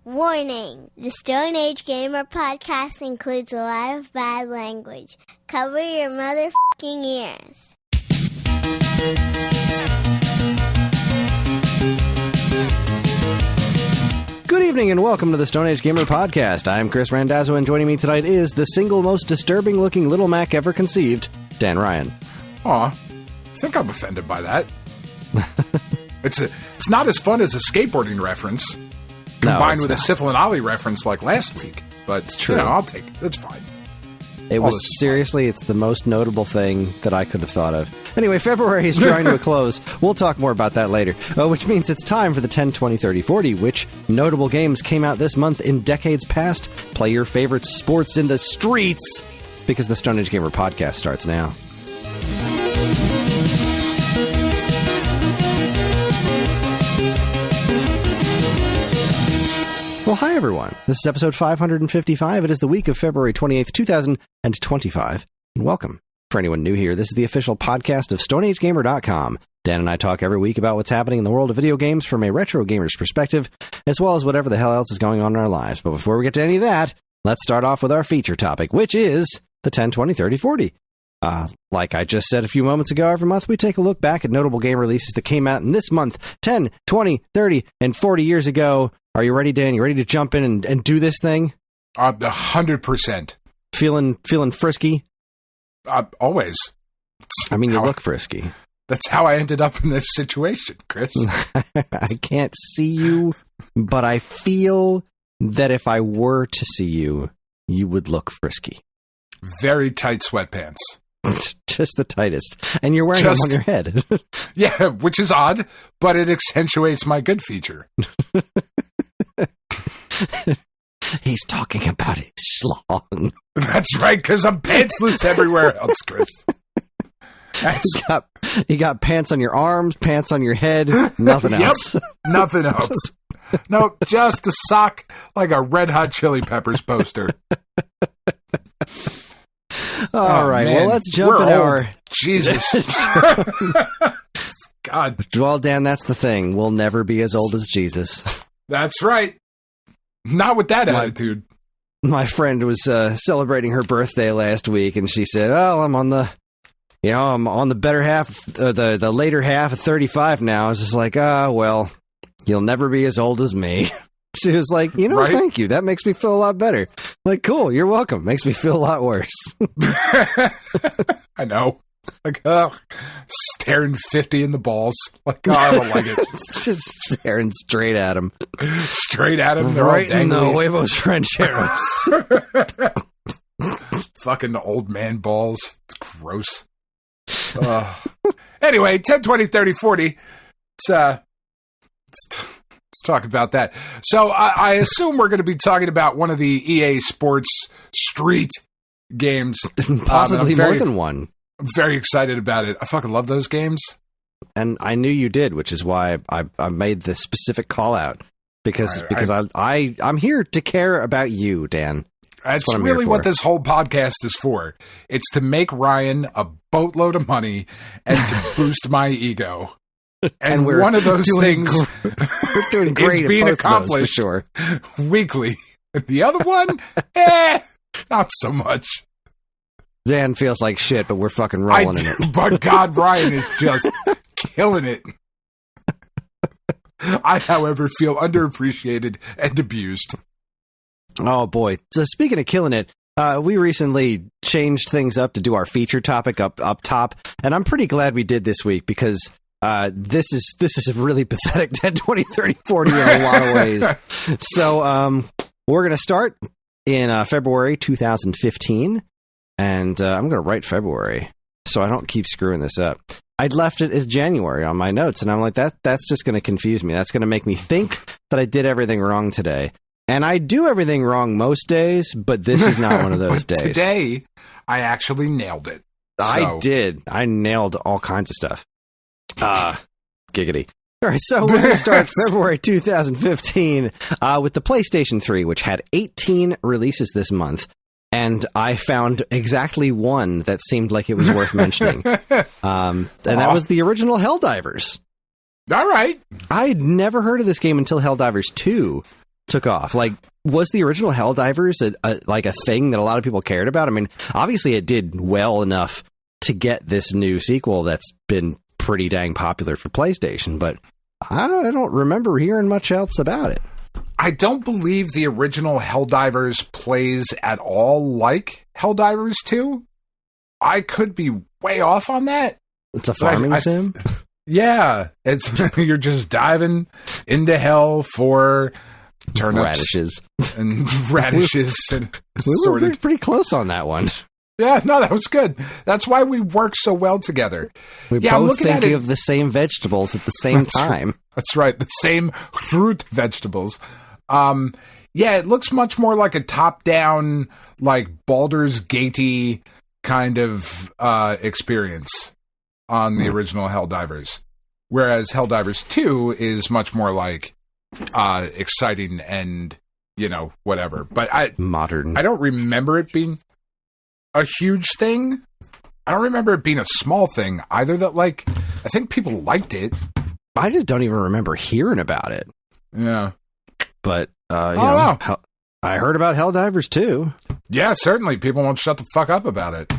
Warning! The Stone Age Gamer podcast includes a lot of bad language. Cover your motherfucking ears. Good evening and welcome to the Stone Age Gamer podcast. I'm Kris Randazzo, and joining me tonight is the single most disturbing looking Little Mac ever conceived, Dan Ryan. Aw, I think I'm offended by that. It's not as fun as a skateboarding reference combined with a Sifl and Ollie reference like last week. But it's true. I'll take it. It's fine. It's the most notable thing that I could have thought of. Anyway, February is drawing to a close. We'll talk more about that later. Which means it's time for the 10, 20, 30, 40. Which notable games came out this month in decades past? Play your favorite sports in the streets, because the Stone Age Gamer podcast starts now. Well, hi, everyone. This is episode 555. It is the week of February 28th, 2025. And welcome. For anyone new here, this is the official podcast of StoneAgeGamer.com. Dan and I talk every week about what's happening in the world of video games from a retro gamer's perspective, as well as whatever the hell else is going on in our lives. But before we get to any of that, let's start off with our feature topic, which is the 10, 20, 30, 40. Like I just said a few moments ago, every month we take a look back at notable game releases that came out in this month, 10, 20, 30, and 40 years ago. Are you ready, Dan? You ready to jump in and do this thing? 100%. Feeling frisky? Always. I mean, you look frisky. That's how I ended up in this situation, Kris. I can't see you, but I feel that if I were to see you, you would look frisky. Very tight sweatpants. Just the tightest. And you're wearing them on your head. Yeah, which is odd, but it accentuates my good feature. He's talking about his schlong. That's right, because I'm pantsless everywhere else, Kris. You got pants on your arms, pants on your head, nothing else. Nothing else. No, just a sock like a Red Hot Chili Peppers poster. All right, man. Well, let's jump into our... Jesus. God. Well, Dan, that's the thing. We'll never be as old as Jesus. That's right. Not with that attitude. My friend was celebrating her birthday last week, and she said, "Oh, I'm on the better half, the later half of 35 now." I was just like, well, you'll never be as old as me." She was like, right? Thank you. That makes me feel a lot better. Like, cool, you're welcome. Makes me feel a lot worse. I know. Like, staring 50 in the balls. Like, I don't like it. Just staring straight at him. Straight at him. Right in the huevos rancheros. Fucking old man balls. It's gross. Anyway, 10, 20, 30, 40. Let's talk about that. So I assume we're going to be talking about one of the EA Sports Street games. Possibly more than one. I'm very excited about it. I fucking love those games. And I knew you did, which is why I made the specific call out. Because I'm here to care about you, Dan. That's really what this whole podcast is for. It's to make Ryan a boatload of money and to boost my ego. And one of those things we're doing great is being accomplished for sure. Weekly. The other one, not so much. Dan feels like shit, but we're fucking rolling in it. But God, Ryan is just killing it. I, however, feel underappreciated and abused. Oh, boy. So speaking of killing it, we recently changed things up to do our feature topic up top, and I'm pretty glad we did this week because this is a really pathetic 10, 20, 30, 40 in a lot of ways. So we're going to start in February 2015. And I'm going to write February so I don't keep screwing this up. I'd left it as January on my notes, and I'm like, that's just going to confuse me. That's going to make me think that I did everything wrong today. And I do everything wrong most days, but this is not one of those days. Today, I actually nailed it. I did. I nailed all kinds of stuff. Giggity. All right, so we're going to start February 2015 with the PlayStation 3, which had 18 releases this month. And I found exactly one that seemed like it was worth mentioning. And that was the original Helldivers. All right. I'd never heard of this game until Helldivers 2. took off. Like, was the original Helldivers a thing that a lot of people cared about? I mean, obviously it did well enough to get this new sequel that's been pretty dang popular for PlayStation, but I don't remember hearing much else about it. I don't believe the original Helldivers plays at all like Helldivers 2. I could be way off on that. It's a farming sim? Yeah. It's you're just diving into hell for turnips. Radishes. And radishes. And we were pretty close on that one. Yeah, no, that was good. That's why we work so well together. We both thinking of the same vegetables at the same time. That's right. The same fruit vegetables. Yeah, it looks much more like a top-down, like Baldur's Gate-y kind of experience on the original Helldivers. Whereas Helldivers 2 is much more like exciting and, whatever. But modern. I don't remember it being a huge thing. I don't remember it being a small thing either. That I think people liked it. I just don't even remember hearing about it. Yeah, but I heard about Helldivers too. Yeah, certainly people won't shut the fuck up about it,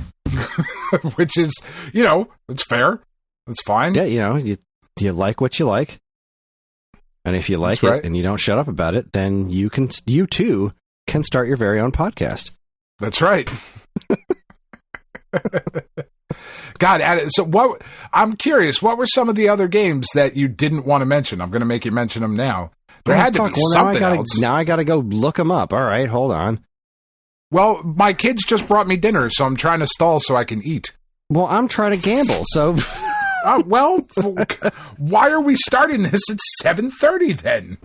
which is it's fair. It's fine. Yeah, you like what you like, and if you like it and you don't shut up about it, then you too can start your very own podcast. That's right. God, so I'm curious, what were some of the other games that you didn't want to mention? I'm going to make you mention them now. There had to be something else. Now I got to go look them up. All right, hold on. Well, my kids just brought me dinner, so I'm trying to stall so I can eat. Well, I'm trying to gamble, so... Why are we starting this at 7:30 then?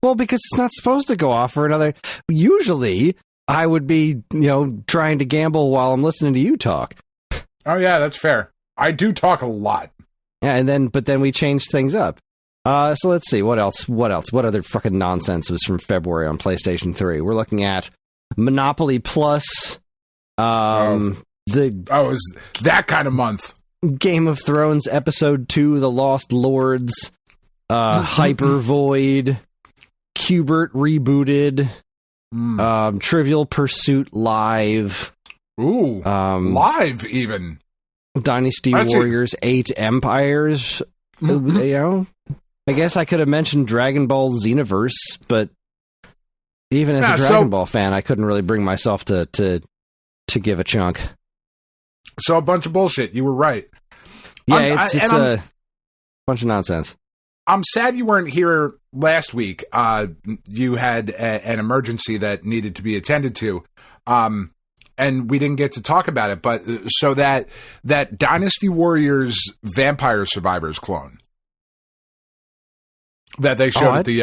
Well, because it's not supposed to go off for another... Usually... I would be, trying to gamble while I'm listening to you talk. Oh yeah, that's fair. I do talk a lot. Yeah, but then we changed things up. So let's see, what else? What other fucking nonsense was from February on PlayStation 3? We're looking at Monopoly Plus. It was that kind of month. Game of Thrones Episode 2, The Lost Lords, Hyper Void, Qbert Rebooted. Trivial Pursuit Live. Ooh, live even. Dynasty Warriors 8 Empires. I guess I could have mentioned Dragon Ball Xenoverse, but even as a Dragon Ball fan, I couldn't really bring myself to give a chunk. So a bunch of bullshit. You were right. Yeah, it's a bunch of nonsense. I'm sad you weren't here last week. You had an emergency that needed to be attended to, and we didn't get to talk about it. But so that Dynasty Warriors Vampire Survivors clone that they showed at the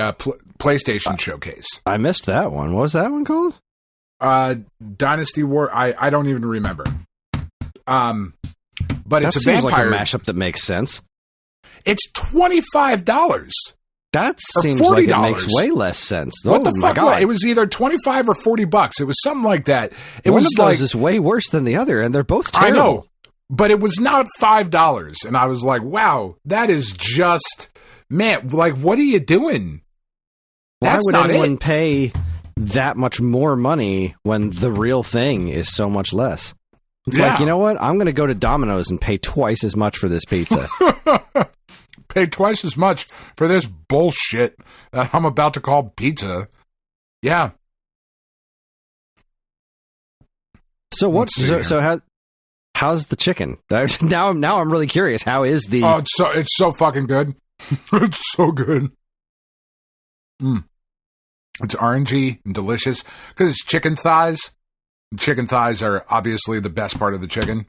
PlayStation showcase. I missed that one. What was that one called? Dynasty War. I don't even remember. But it's a vampire like a mashup that makes sense. It's $25. That seems like it makes way less sense. What the fuck? It was either $25 or $40. It was something like that. One of those is way worse than the other, and they're both terrible. I know, but it was not $5, and I was like, "Wow, that is just man. Like, what are you doing? Why would anyone pay that much more money when the real thing is so much less?" It's like, you know what? I'm going to go to Domino's and pay twice as much for this pizza. Pay twice as much for this bullshit that I'm about to call pizza. Yeah. So what? So how's the chicken? Now I'm really curious. How is the? Oh, it's so fucking good. It's so good. It's orangey and delicious because it's chicken thighs. Chicken thighs are obviously the best part of the chicken.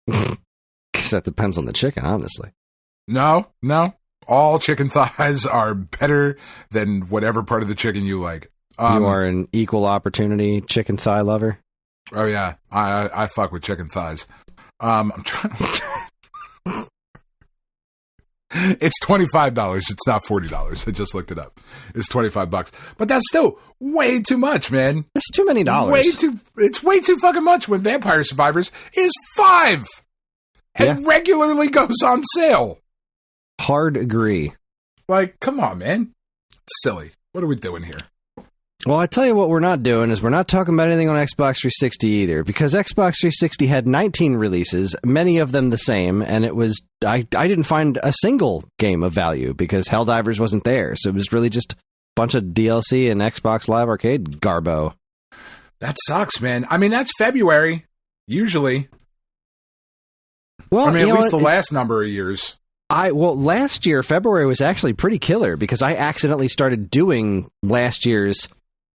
Because that depends on the chicken, honestly. No. All chicken thighs are better than whatever part of the chicken you like. You are an equal opportunity chicken thigh lover? Oh, yeah. I fuck with chicken thighs. I'm trying... It's $25. It's not $40. I just looked it up. It's $25. But that's still way too much, man. That's too many dollars. It's way too fucking much when Vampire Survivors is $5 and regularly goes on sale. Hard agree. Like, come on, man. It's silly. What are we doing here? Well, I tell you what we're not doing is we're not talking about anything on Xbox 360 either, because Xbox 360 had 19 releases, many of them the same, and it was I didn't find a single game of value because Helldivers wasn't there, so it was really just a bunch of DLC and Xbox Live Arcade garbo. That sucks, man. I mean, that's February, usually. Well, I mean, at least the last number of years. Last year, February was actually pretty killer because I accidentally started doing last year's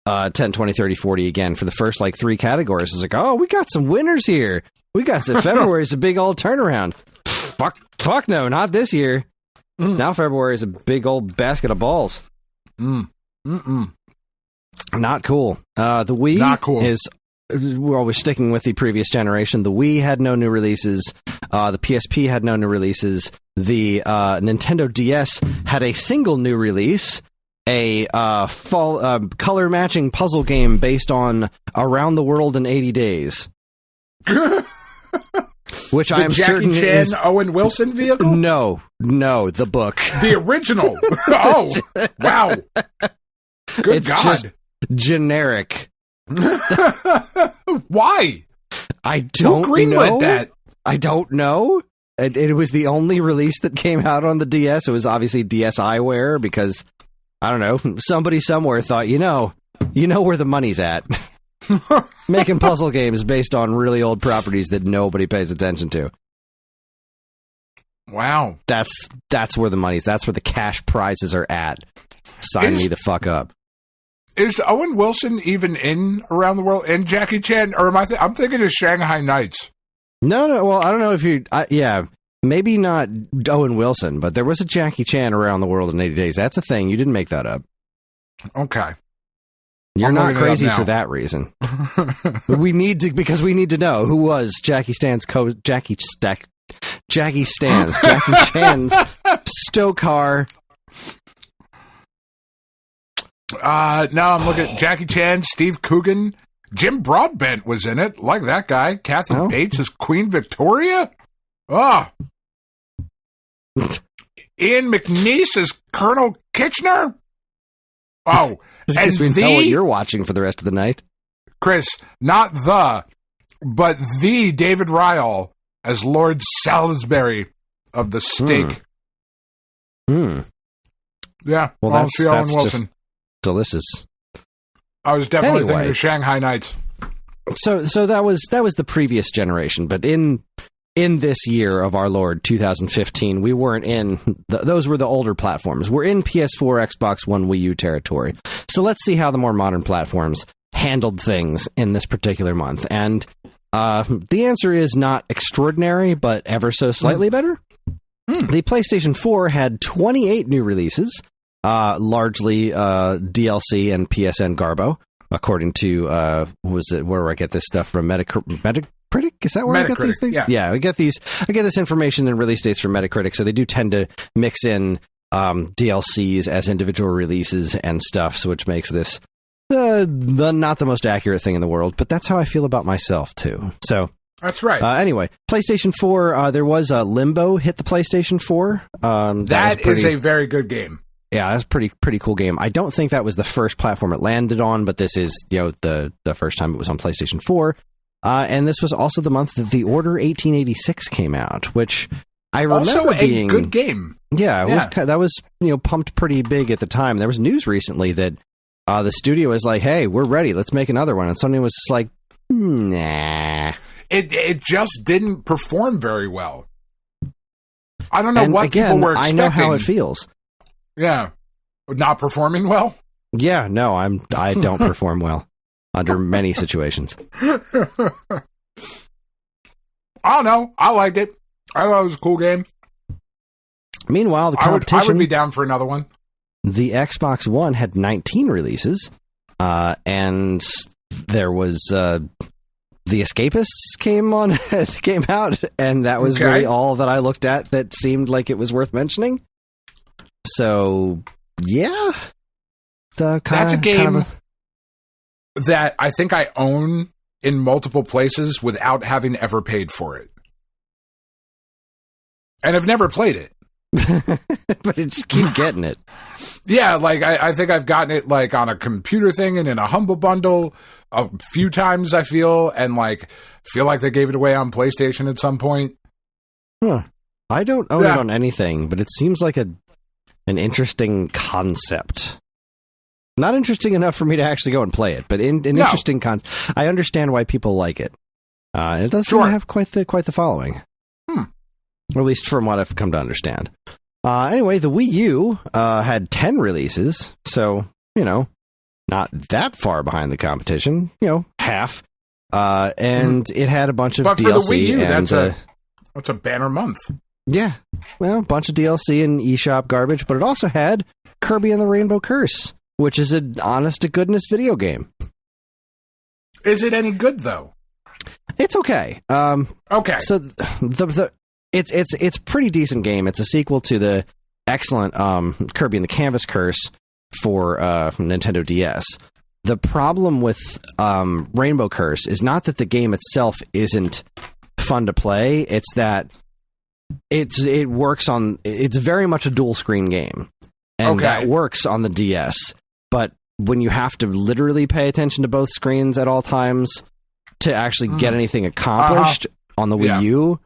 10, 20, 30, 40 again for the first like 3 categories. I was like, oh, we got some winners here. We got some. February's a big old turnaround. Fuck no, not this year. Now February is a big old basket of balls. Not cool. The Wii Not cool. we're sticking with the previous generation. The Wii had no new releases. The PSP had no new releases. The Nintendo DS had a single new release. A color matching puzzle game based on Around the World in 80 Days, which I am certain Jackie Chan is Owen Wilson vehicle. No, the book, The original. Oh, wow! Good it's God. just generic. Why? I don't Who greenlit know. that? I don't know. It was the only release that came out on the DS. It was obviously DSiWare because. I don't know. Somebody somewhere thought, you know where the money's at. Making puzzle games based on really old properties that nobody pays attention to. Wow. That's where the money's. That's where the cash prizes are at. Sign me the fuck up. Is Owen Wilson even in Around the World and Jackie Chan? Or am I'm thinking of Shanghai Nights. No. Well, I don't know if you. Yeah. Maybe not Owen Wilson, but there was a Jackie Chan Around the World in 80 Days. That's a thing. You didn't make that up. Okay. You're not crazy for that reason. we need to know who was Jackie Stan's Jackie Chan's Stokar. Now I'm looking at Jackie Chan, Steve Coogan, Jim Broadbent was in it. Like that guy. Kathy Bates as Queen Victoria. Oh. Ian McNeice as Colonel Kitchener. Oh, and we know what you're watching for the rest of the night. Kris, not but the David Ryle as Lord Salisbury of the Stake. Yeah, well, that's Owen Wilson. Just delicious. I was definitely thinking of Shanghai Nights. So that was the previous generation, but in this year of our Lord 2015, we weren't in those were the older platforms. We're in PS4, Xbox One, Wii U territory. So let's see how the more modern platforms handled things in this particular month. And the answer is not extraordinary, but ever so slightly better. The PlayStation 4 had 28 new releases, largely DLC and PSN Garbo, according to where do I get this stuff from? Metacritic? Is that where I get these things? Yeah, I get this information and release dates from Metacritic, so they do tend to mix in DLCs as individual releases and stuff, so which makes this not the most accurate thing in the world, but that's how I feel about myself too. So that's right. Anyway, PlayStation 4, there was Limbo hit the PlayStation 4. That is a very good game. Yeah, that's a pretty cool game. I don't think that was the first platform it landed on, but this is the first time it was on PlayStation 4. And this was also the month that The Order 1886 came out, which I remember also being a good game. Yeah, that was pumped pretty big at the time. There was news recently that the studio was like, "Hey, we're ready. Let's make another one." And somebody was just like, "Nah." It just didn't perform very well. I don't know what again, people were expecting. I know how it feels. Yeah, not performing well. Yeah, no, I don't perform well under many situations. I don't know. I liked it. I thought it was a cool game. Meanwhile, the competition... I would be down for another one. The Xbox One had 19 releases, and there was... The Escapists came out, and that was really all that I looked at that seemed like it was worth mentioning. So, yeah. That's a game that I think I own in multiple places without having ever paid for it. And I've never played it. But I just keep getting it. Yeah, like I think I've gotten it like on a computer thing and in a Humble Bundle a few times, I feel, and like feel like they gave it away on PlayStation at some point. Huh. I don't own it on anything, but it seems like an interesting concept. Not interesting enough for me to actually go and play it, but interesting concept. I understand why people like it. And it does seem to have quite the following. Or at least from what I've come to understand. Anyway, the Wii U had 10 releases, so, not that far behind the competition, half. And it had a bunch of DLC. But for the Wii U, that's a banner month. Yeah, well, a bunch of DLC and eShop garbage, but it also had Kirby and the Rainbow Curse, which is an honest-to-goodness video game. Is it any good, though? It's okay. Okay. So it's pretty decent game. It's a sequel to the excellent Kirby and the Canvas Curse for Nintendo DS. The problem with Rainbow Curse is not that the game itself isn't fun to play. It's that it's very much a dual screen game, and that works on the DS. But when you have to literally pay attention to both screens at all times to actually get anything accomplished on the Wii U,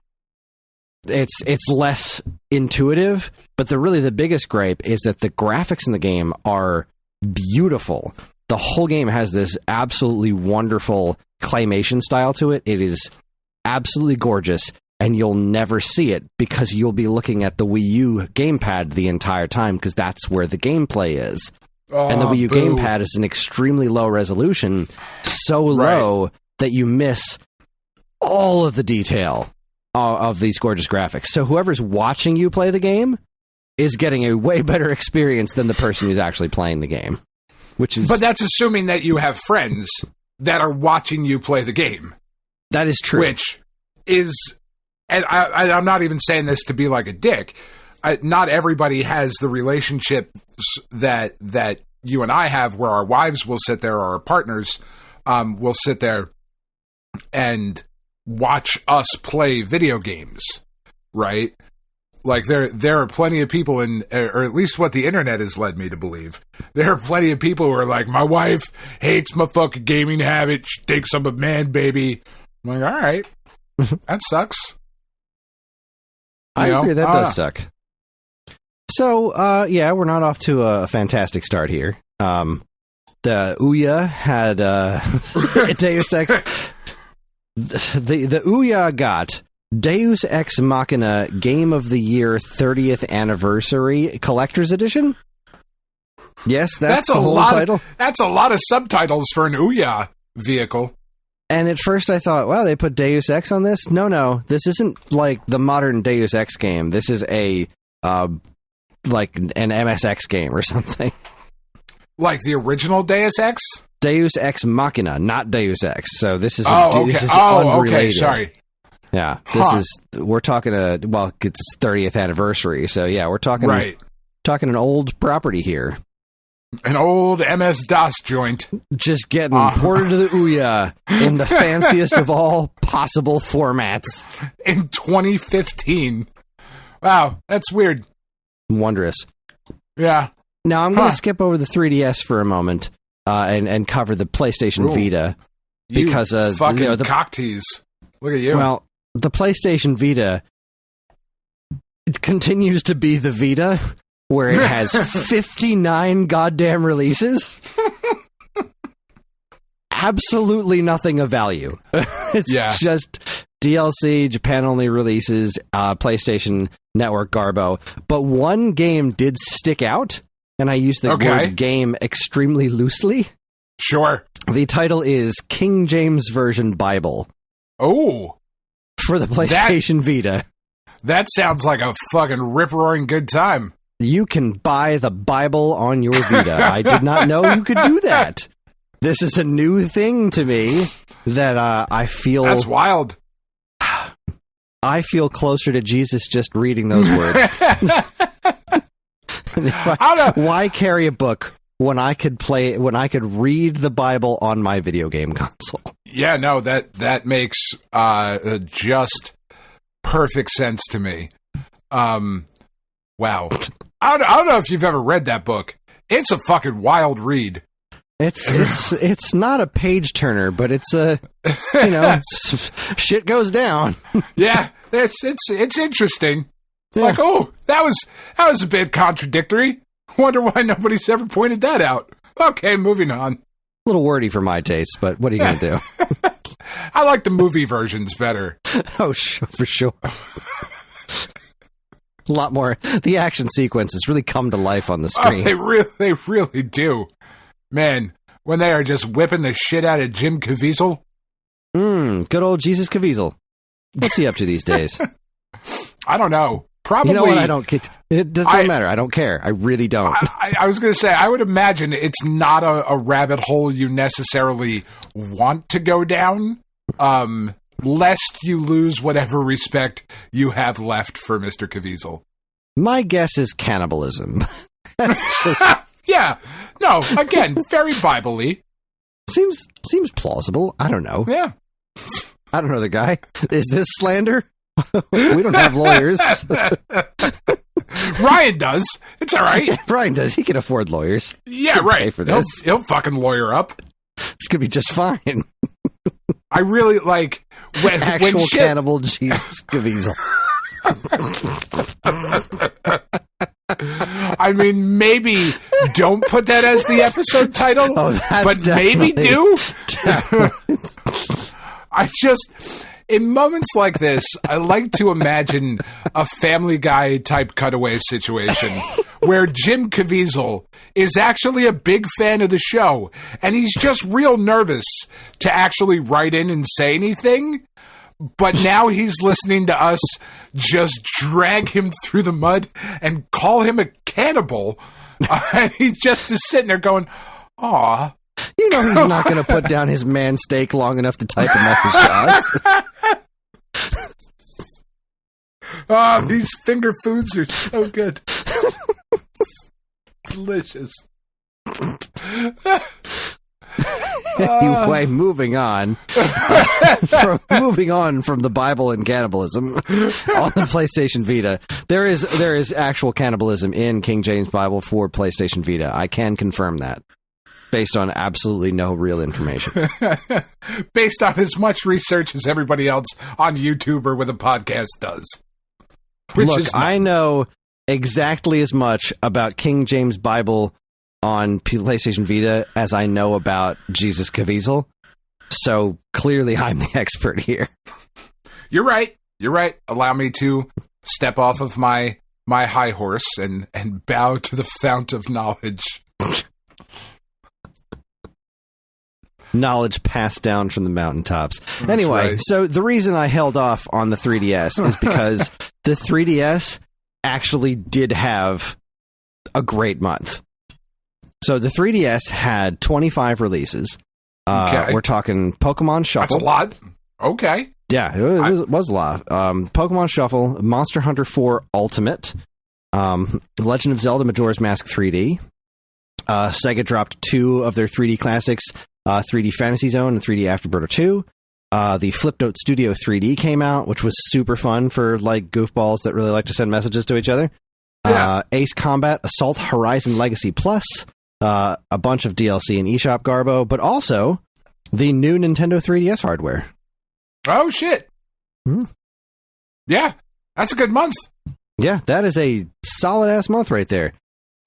it's less intuitive. But the biggest gripe is that the graphics in the game are beautiful. The whole game has this absolutely wonderful claymation style to it. It is absolutely gorgeous, and you'll never see it because you'll be looking at the Wii U gamepad the entire time because that's where the gameplay is. And the Wii U gamepad is an extremely low resolution, so low that you miss all of the detail of these gorgeous graphics. So whoever's watching you play the game is getting a way better experience than the person who's actually playing the game. But that's assuming that you have friends that are watching you play the game. That is true. Which is, and I'm not even saying this to be like a dick. Not everybody has the relationship that you and I have, where our wives will sit there, or our partners will sit there and watch us play video games, right? Like there are plenty of people or at least what the internet has led me to believe. There are plenty of people who are like, my wife hates my fucking gaming habit. She thinks I'm a man baby. I'm like, all right, that sucks. I agree, that does suck. So, we're not off to a fantastic start here. The Ouya had Deus Ex. The Ouya got Deus Ex Machina Game of the Year 30th Anniversary Collector's Edition. Yes, that's the whole title. That's a lot of subtitles for an Ouya vehicle. And at first I thought, wow, they put Deus Ex on this? No, this isn't like the modern Deus Ex game. This is a like an MSX game or something. Like the original Deus Ex? Deus Ex Machina, not Deus Ex. So this is unrelated. Okay, sorry. Yeah, we're talking it's 30th anniversary. So yeah, we're talking an old property here. An old MS-DOS joint. Just getting ported to the Ouya in the fanciest of all possible formats. In 2015. Wow, that's weird. Wondrous. Yeah. Now I'm going to skip over the 3DS for a moment and cover the PlayStation Vita. Because the cock tease. Look at you. Well, the PlayStation Vita, it continues to be the Vita, where it has 59 goddamn releases. Absolutely nothing of value. It's just DLC, Japan-only releases, PlayStation Network Garbo. But one game did stick out, and I use the word game extremely loosely. Sure. The title is King James Version Bible. Oh. For the PlayStation Vita. That sounds like a fucking rip-roaring good time. You can buy the Bible on your Vita. I did not know you could do that. This is a new thing to me that I feel... That's wild. I feel closer to Jesus just reading those words. Why carry a book when I could read the Bible on my video game console? Yeah, no, that makes just perfect sense to me. Wow. I don't know if you've ever read that book. It's a fucking wild read. It's not a page turner, but it's shit goes down. Yeah, it's interesting. Yeah. Like, oh, that was a bit contradictory. Wonder why nobody's ever pointed that out. Okay, moving on. A little wordy for my taste, but what are you going to do? I like the movie versions better. Oh, for sure. A lot more. The action sequences really come to life on the screen. Oh, they really do. Man, when they are just whipping the shit out of Jim Caviezel. Good old Jesus Caviezel. What's he up to these days? I don't know. Probably. You know what? I don't get. It doesn't matter. I don't care. I really don't. I was going to say, I would imagine it's not a rabbit hole you necessarily want to go down, lest you lose whatever respect you have left for Mr. Caviezel. My guess is cannibalism. That's just... Yeah. No, again, very Bible-y. Seems plausible. I don't know. Yeah. I don't know the guy. Is this slander? We don't have lawyers. Ryan does. It's all right. Yeah, Ryan does. He can afford lawyers. Yeah, right. Pay for this. He'll fucking lawyer up. It's going to be just fine. I really like... Actual cannibal Jesus Caviezel. I mean, maybe don't put that as the episode title, but maybe do. I just, in moments like this, I like to imagine a Family Guy type cutaway situation where Jim Caviezel is actually a big fan of the show, and he's just real nervous to actually write in and say anything. But now he's listening to us just drag him through the mud and call him a cannibal. And he just is sitting there going, aw. You know he's not going to put down his man steak long enough to type him up his jaws. Oh, these finger foods are so good. Delicious. Anyway, moving on from the Bible and cannibalism on the PlayStation Vita. There is actual cannibalism in King James Bible for PlayStation Vita. I can confirm that based on absolutely no real information. Based on as much research as everybody else on YouTube or with a podcast does. Look, I know exactly as much about King James Bible on PlayStation Vita as I know about Jesus Caviezel. So clearly I'm the expert here. You're right. Allow me to step off of my high horse and bow to the fount of knowledge. Knowledge passed down from the mountaintops. Anyway, right. So the reason I held off on the 3DS is because the 3DS actually did have a great month. So the 3DS had 25 releases. Okay. We're talking Pokemon Shuffle. That's a lot. Okay. Yeah, it was a lot. Pokemon Shuffle, Monster Hunter 4 Ultimate, Legend of Zelda Majora's Mask 3D. Sega dropped 2 of their 3D classics, 3D Fantasy Zone and 3D Afterbirth 2. The Flipnote Studio 3D came out, which was super fun for like goofballs that really like to send messages to each other. Yeah. Ace Combat Assault Horizon Legacy Plus. A bunch of DLC and eShop Garbo, but also the new Nintendo 3DS hardware. Oh, shit. Yeah, that's a good month. Yeah, that is a solid-ass month right there.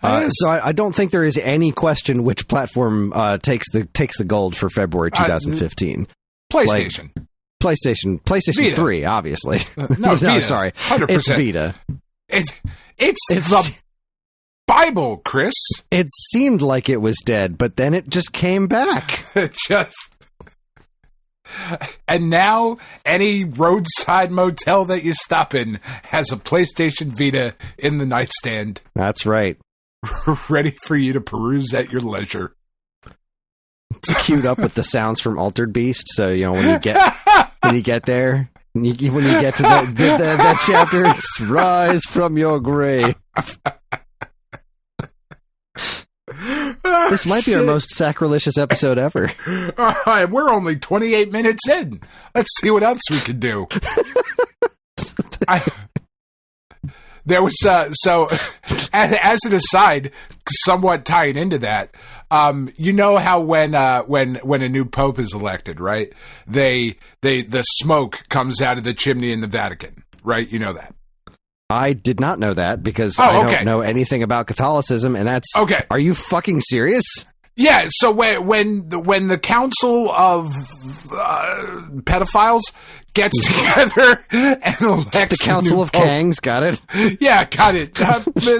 So I don't think there is any question which platform takes the gold for February 2015. PlayStation. PlayStation Vita. 3, obviously. No, Vita. Sorry. 100%. It's Vita. It's the Bible, Kris. It seemed like it was dead, but then it just came back. And now any roadside motel that you stop in has a PlayStation Vita in the nightstand. That's right. Ready for you to peruse at your leisure. It's queued up with the sounds from Altered Beast, so you know when you get there, when you get to that chapter, it's rise from your grave. This might be our most sacrilegious episode ever. We're only 28 minutes in. Let's see what else we can do. There was so as an aside, somewhat tying into that. You know how when a new pope is elected, right? The smoke comes out of the chimney in the Vatican, right? You know that. I did not know that because I don't know anything about Catholicism, and that's okay. Are you fucking serious? Yeah. So when the council of pedophiles gets together and elects the Council of Kangs, got it? Yeah, got it.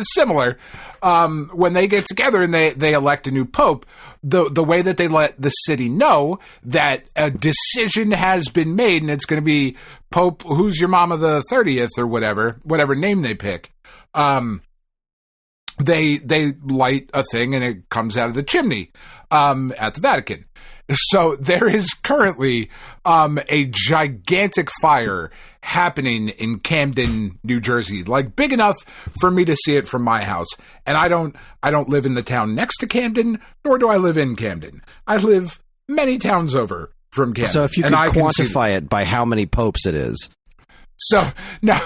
Similar. When they get together and they elect a new pope, the way that they let the city know that a decision has been made and it's going to be Pope who's your mama the 30th or whatever name they pick. They light a thing and it comes out of the chimney at the Vatican. So there is currently a gigantic fire happening in Camden, New Jersey, like big enough for me to see it from my house. And I don't live in the town next to Camden, nor do I live in Camden. I live many towns over from Camden. So if you could quantify it by how many popes it is. So no,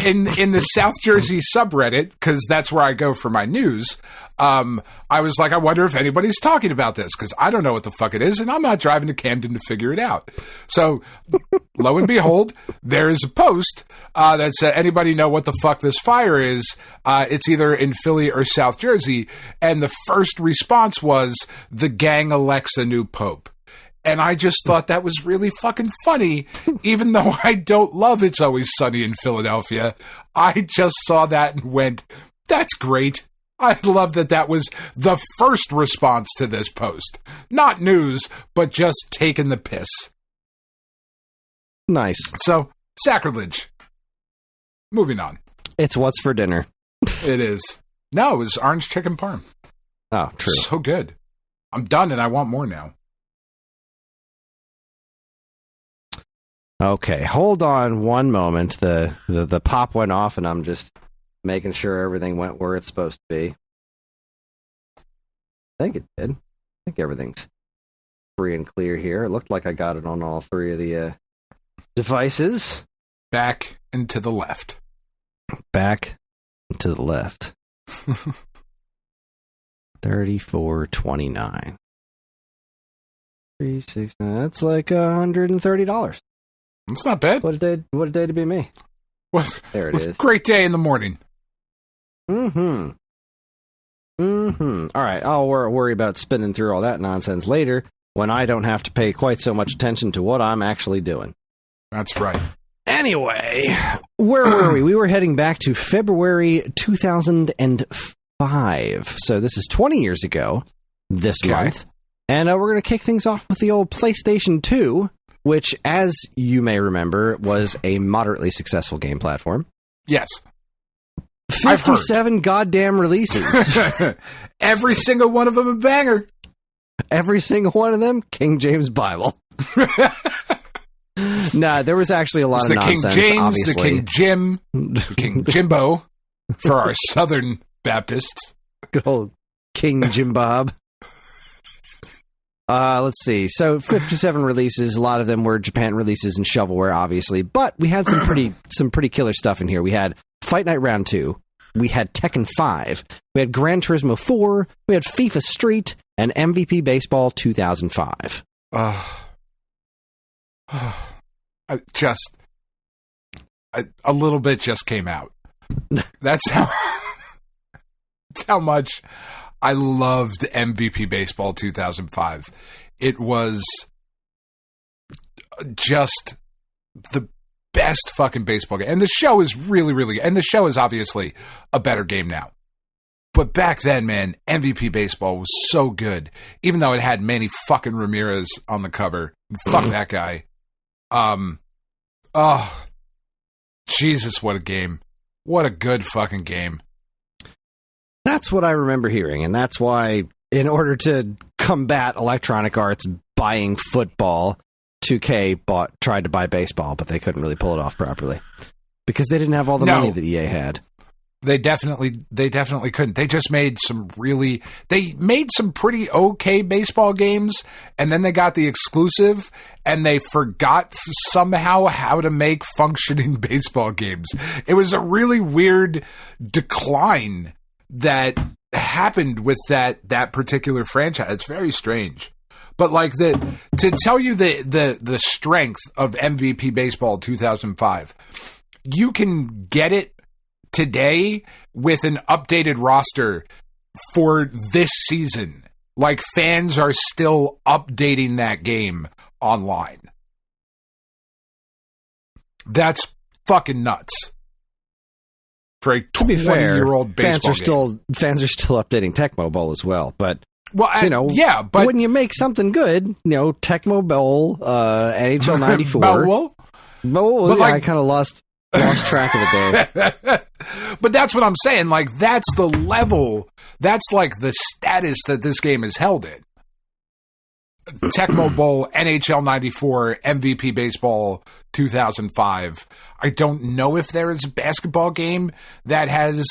in the South Jersey subreddit, because that's where I go for my news. I was like, I wonder if anybody's talking about this because I don't know what the fuck it is, and I'm not driving to Camden to figure it out. So, lo and behold, there is a post that said, "Anybody know what the fuck this fire is? It's either in Philly or South Jersey." And the first response was, "The gang elects a new pope." And I just thought that was really fucking funny, even though I don't love It's Always Sunny in Philadelphia. I just saw that and went, that's great. I love that was the first response to this post. Not news, but just taking the piss. Nice. So, sacrilege. Moving on. It's what's for dinner. It is. No, it was orange chicken parm. Oh, true. So good. I'm done and I want more now. Okay, hold on one moment. The pop went off, and I'm just making sure everything went where it's supposed to be. I think it did. I think everything's free and clear here. It looked like I got it on all three of the devices. Back and to the left. Back and to the left. 34.29. 369. That's like $130. It's not bad. What a day to be me. There it is. Great day in the morning. All right, I'll worry about spinning through all that nonsense later when I don't have to pay quite so much attention to what I'm actually doing. That's right. Anyway, where were we? We were heading back to February 2005. So this is 20 years ago this month. And we're going to kick things off with the old PlayStation 2. Which, as you may remember, was a moderately successful game platform. Yes. 57 goddamn releases. Every single one of them a banger. Every single one of them, King James Bible. Nah, there was actually a lot of nonsense, King James, obviously. The King Jim, the King Jimbo, for our Southern Baptists. Good old King Jim Bob. Let's see. So 57 releases. A lot of them were Japan releases and shovelware, obviously. But we had some pretty killer stuff in here. We had Fight Night Round 2. We had Tekken 5. We had Gran Turismo 4. We had FIFA Street and MVP Baseball 2005. A little bit just came out. That's how much I loved MVP Baseball 2005. It was just the best fucking baseball game. And the show is really, really good. And the show is obviously a better game now. But back then, man, MVP Baseball was so good. Even though it had Manny fucking Ramirez on the cover. Fuck that guy. Jesus, what a game. What a good fucking game. That's what I remember hearing, and that's why, in order to combat Electronic Arts buying football, 2K tried to buy baseball, but they couldn't really pull it off properly. Because they didn't have all the money that EA had. They definitely couldn't. They just made some pretty okay baseball games, and then they got the exclusive, and they forgot somehow how to make functioning baseball games. It was a really weird decline that happened with that particular franchise. It's very strange. But like to tell you the strength of MVP Baseball 2005, you can get it today with an updated roster for this season. Like, fans are still updating that game online. That's fucking nuts. For a 20-year-old baseball game. Fans are still updating Tecmo Bowl as well, but yeah, but when you make something good, Tecmo Bowl, NHL 94. I kind of lost track of it there. But that's what I'm saying. Like, that's the level. That's like the status that this game is held in. Tecmo Bowl, NHL 94, MVP Baseball 2005. I don't know if there is a basketball game that has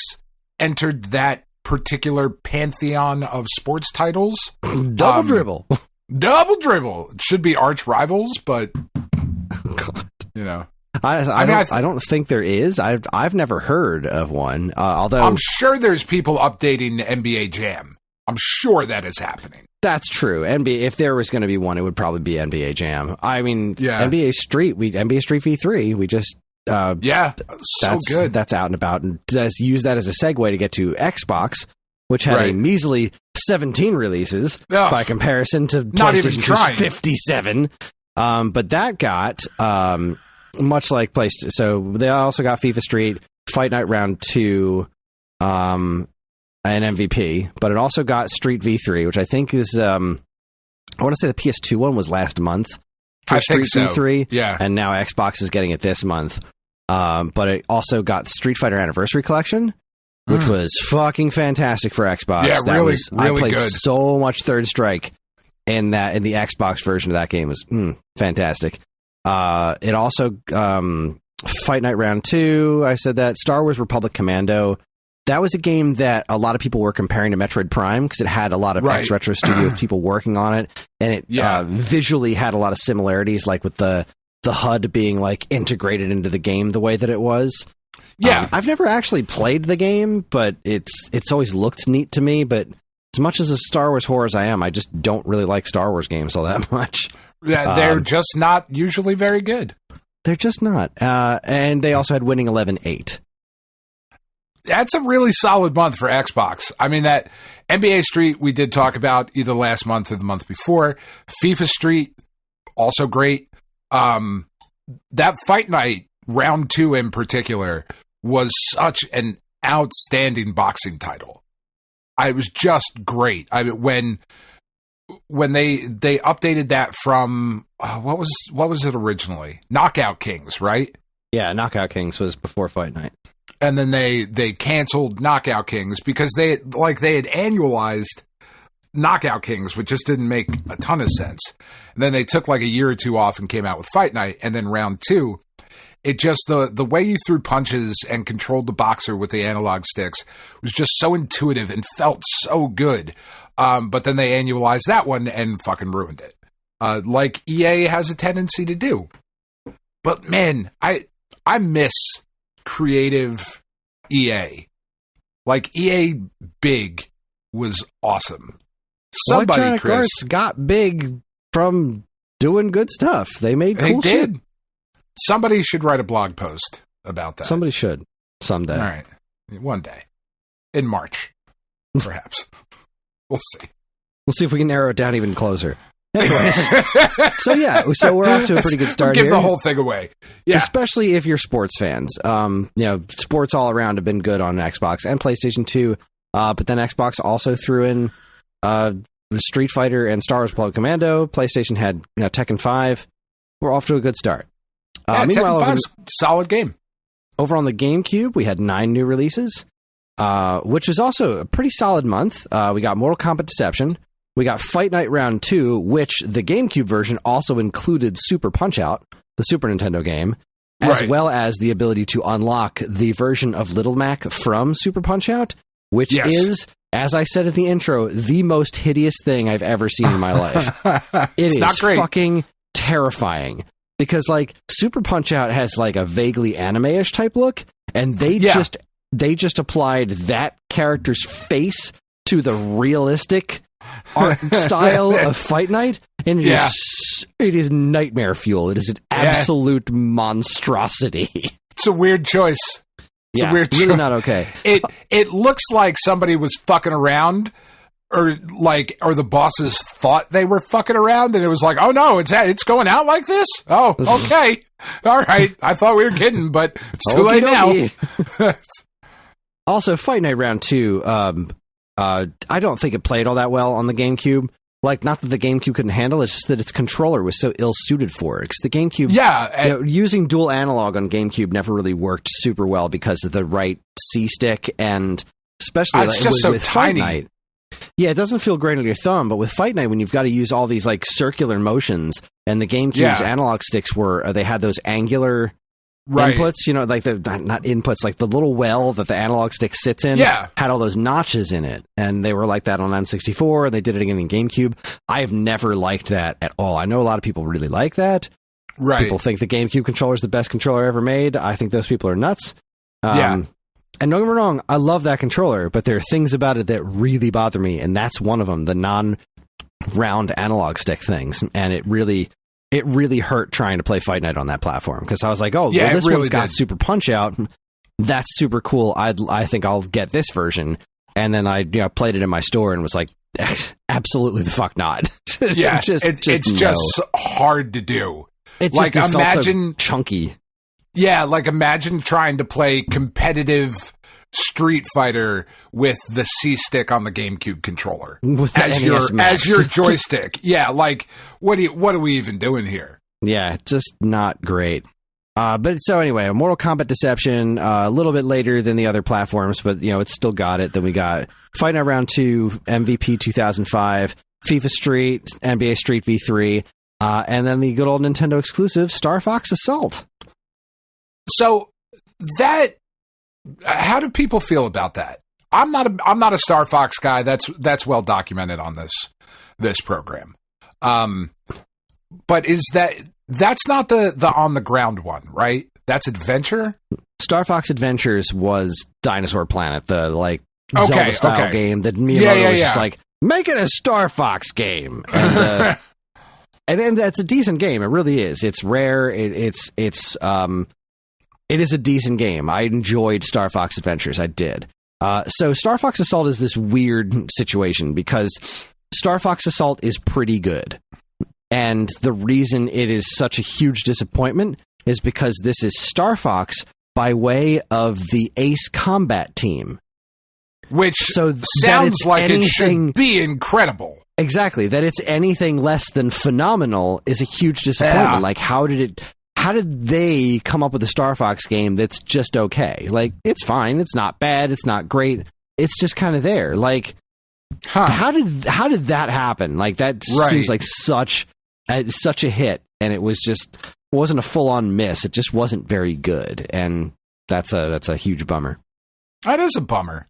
entered that particular pantheon of sports titles. Double Dribble. Double Dribble. It should be arch rivals, but God. I don't think there is. I've never heard of one. Although I'm sure there's people updating NBA Jam. I'm sure that is happening. That's true. NBA, if there was going to be one, it would probably be NBA Jam. I mean, NBA Street V3. We just so good. That's out and about, and just use that as a segue to get to Xbox, which had a measly 17 releases by comparison to PlayStation's 57. But that got much like PlayStation. So they also got FIFA Street, Fight Night Round 2, and MVP. But it also got Street V3, which I think is I want to say the PS2 one was last month for Street V3. Yeah, and now Xbox is getting it this month. But it also got Street Fighter Anniversary Collection, which was fucking fantastic for Xbox. Yeah, I played good. so much Third Strike in the Xbox version of that game. Was fantastic. It also Fight Night Round 2. I said that. Star Wars Republic Commando. That was a game that a lot of people were comparing to Metroid Prime because it had a lot of ex-Retro Studio people working on it, and it visually had a lot of similarities, like with the HUD being like integrated into the game the way that it was. Yeah, I've never actually played the game, but it's always looked neat to me. But as much as a Star Wars whore as I am, I just don't really like Star Wars games all that much. Yeah, they're just not usually very good. They're just not. And they also had Winning 11-8. That's a really solid month for Xbox. I mean, that NBA Street we did talk about either last month or the month before. FIFA Street, also great. That Fight Night Round 2 in particular was such an outstanding boxing title. It was just great. I mean, when they updated that from what was it originally? Knockout Kings, right? Yeah, Knockout Kings was before Fight Night. And then they canceled Knockout Kings because they had annualized Knockout Kings, which just didn't make a ton of sense. And then they took like a year or two off and came out with Fight Night. And then Round 2, it just the way you threw punches and controlled the boxer with the analog sticks was just so intuitive and felt so good. But then they annualized that one and fucking ruined it, like EA has a tendency to do. But man, I miss creative EA. Like, EA Big was awesome. Somebody, Electronic Kris, Arts got big from doing good stuff. They made cool shit. Somebody should write a blog post about that. Somebody should someday. All right, one day in March, perhaps. We'll see. We'll see if we can narrow it down even closer. Anyways, so we're off to a pretty good start here. Give the whole thing away. Yeah. Especially if you're sports fans. Sports all around have been good on Xbox and PlayStation 2. But then Xbox also threw in Street Fighter and Star Wars Republic Commando. PlayStation had Tekken 5. We're off to a good start. Meanwhile, Tekken 5's solid game. Over on the GameCube, we had 9 new releases, which was also a pretty solid month. We got Mortal Kombat Deception. We got Fight Night Round 2, which the GameCube version also included Super Punch-Out, the Super Nintendo game. as well as the ability to unlock the version of Little Mac from Super Punch-Out, which is, as I said at the intro, the most hideous thing I've ever seen in my life. It is fucking terrifying. Because, like, Super Punch-Out has, like, a vaguely anime-ish type look, and they just applied that character's face to the realistic art style of Fight Night, and it is nightmare fuel. It is an absolute monstrosity. It's a weird choice. It's a weird really choice. Not okay. It looks like somebody was fucking around, or the bosses thought they were fucking around, and it was like, oh no, it's going out like this? Oh, okay. All right. I thought we were kidding, but it's too late now. Also, Fight Night Round 2, I don't think it played all that well on the GameCube. Like, not that the GameCube couldn't handle it, it's just that its controller was so ill-suited for it. Because the GameCube, using dual analog on GameCube never really worked super well because of the right C-stick, and especially it's just so with tiny. Fight Night. Yeah, it doesn't feel great on your thumb, but with Fight Night, when you've got to use all these, like, circular motions, and the GameCube's analog sticks they had those angular inputs, you know, like not inputs, like the little well that the analog stick sits in had all those notches in it, and they were like that on N64, and they did it again in GameCube. I have never liked that at all. I know a lot of people really like that. Right. People think the GameCube controller is the best controller ever made. I think those people are nuts. And don't get me wrong, I love that controller, but there are things about it that really bother me, and that's one of them, the non-round analog stick things, and it really hurt trying to play Fight Night on that platform, because I was like, this really one's got Super Punch-Out. That's super cool. I think I'll get this version. And then I played it in my store and was like, absolutely the fuck not. Yeah, it's just hard to do. It just felt so chunky. Yeah, like imagine trying to play competitive Street Fighter with the C-stick on the GameCube controller as your joystick. Yeah, like what are we even doing here? Yeah, just not great. But so anyway, a Mortal Kombat Deception, a little bit later than the other platforms, but it's still got it. Then we got Fight Night Round 2, MVP 2005, FIFA Street, NBA Street V3, and then the good old Nintendo exclusive Star Fox Assault. So that, how do people feel about that? I'm not a Star Fox guy. That's well documented on this program. But that's not the on the ground one, right? That's Adventure. Star Fox Adventures was Dinosaur Planet, the Zelda style game that Miyamoto was just like, make it a Star Fox game, and and that's a decent game. It really is. It's rare. It is a decent game. I enjoyed Star Fox Adventures. I did. So Star Fox Assault is this weird situation because Star Fox Assault is pretty good. And the reason it is such a huge disappointment is because this is Star Fox by way of the Ace Combat team. Which sounds like it should be incredible. Exactly. That it's anything less than phenomenal is a huge disappointment. Yeah. Like, how did they come up with a Star Fox game that's just okay? Like, it's fine. It's not bad. It's not great. It's just kind of there. Like, how did that happen? Like, that seems like such a hit, and it wasn't a full-on miss. It just wasn't very good, and that's a huge bummer. That is a bummer.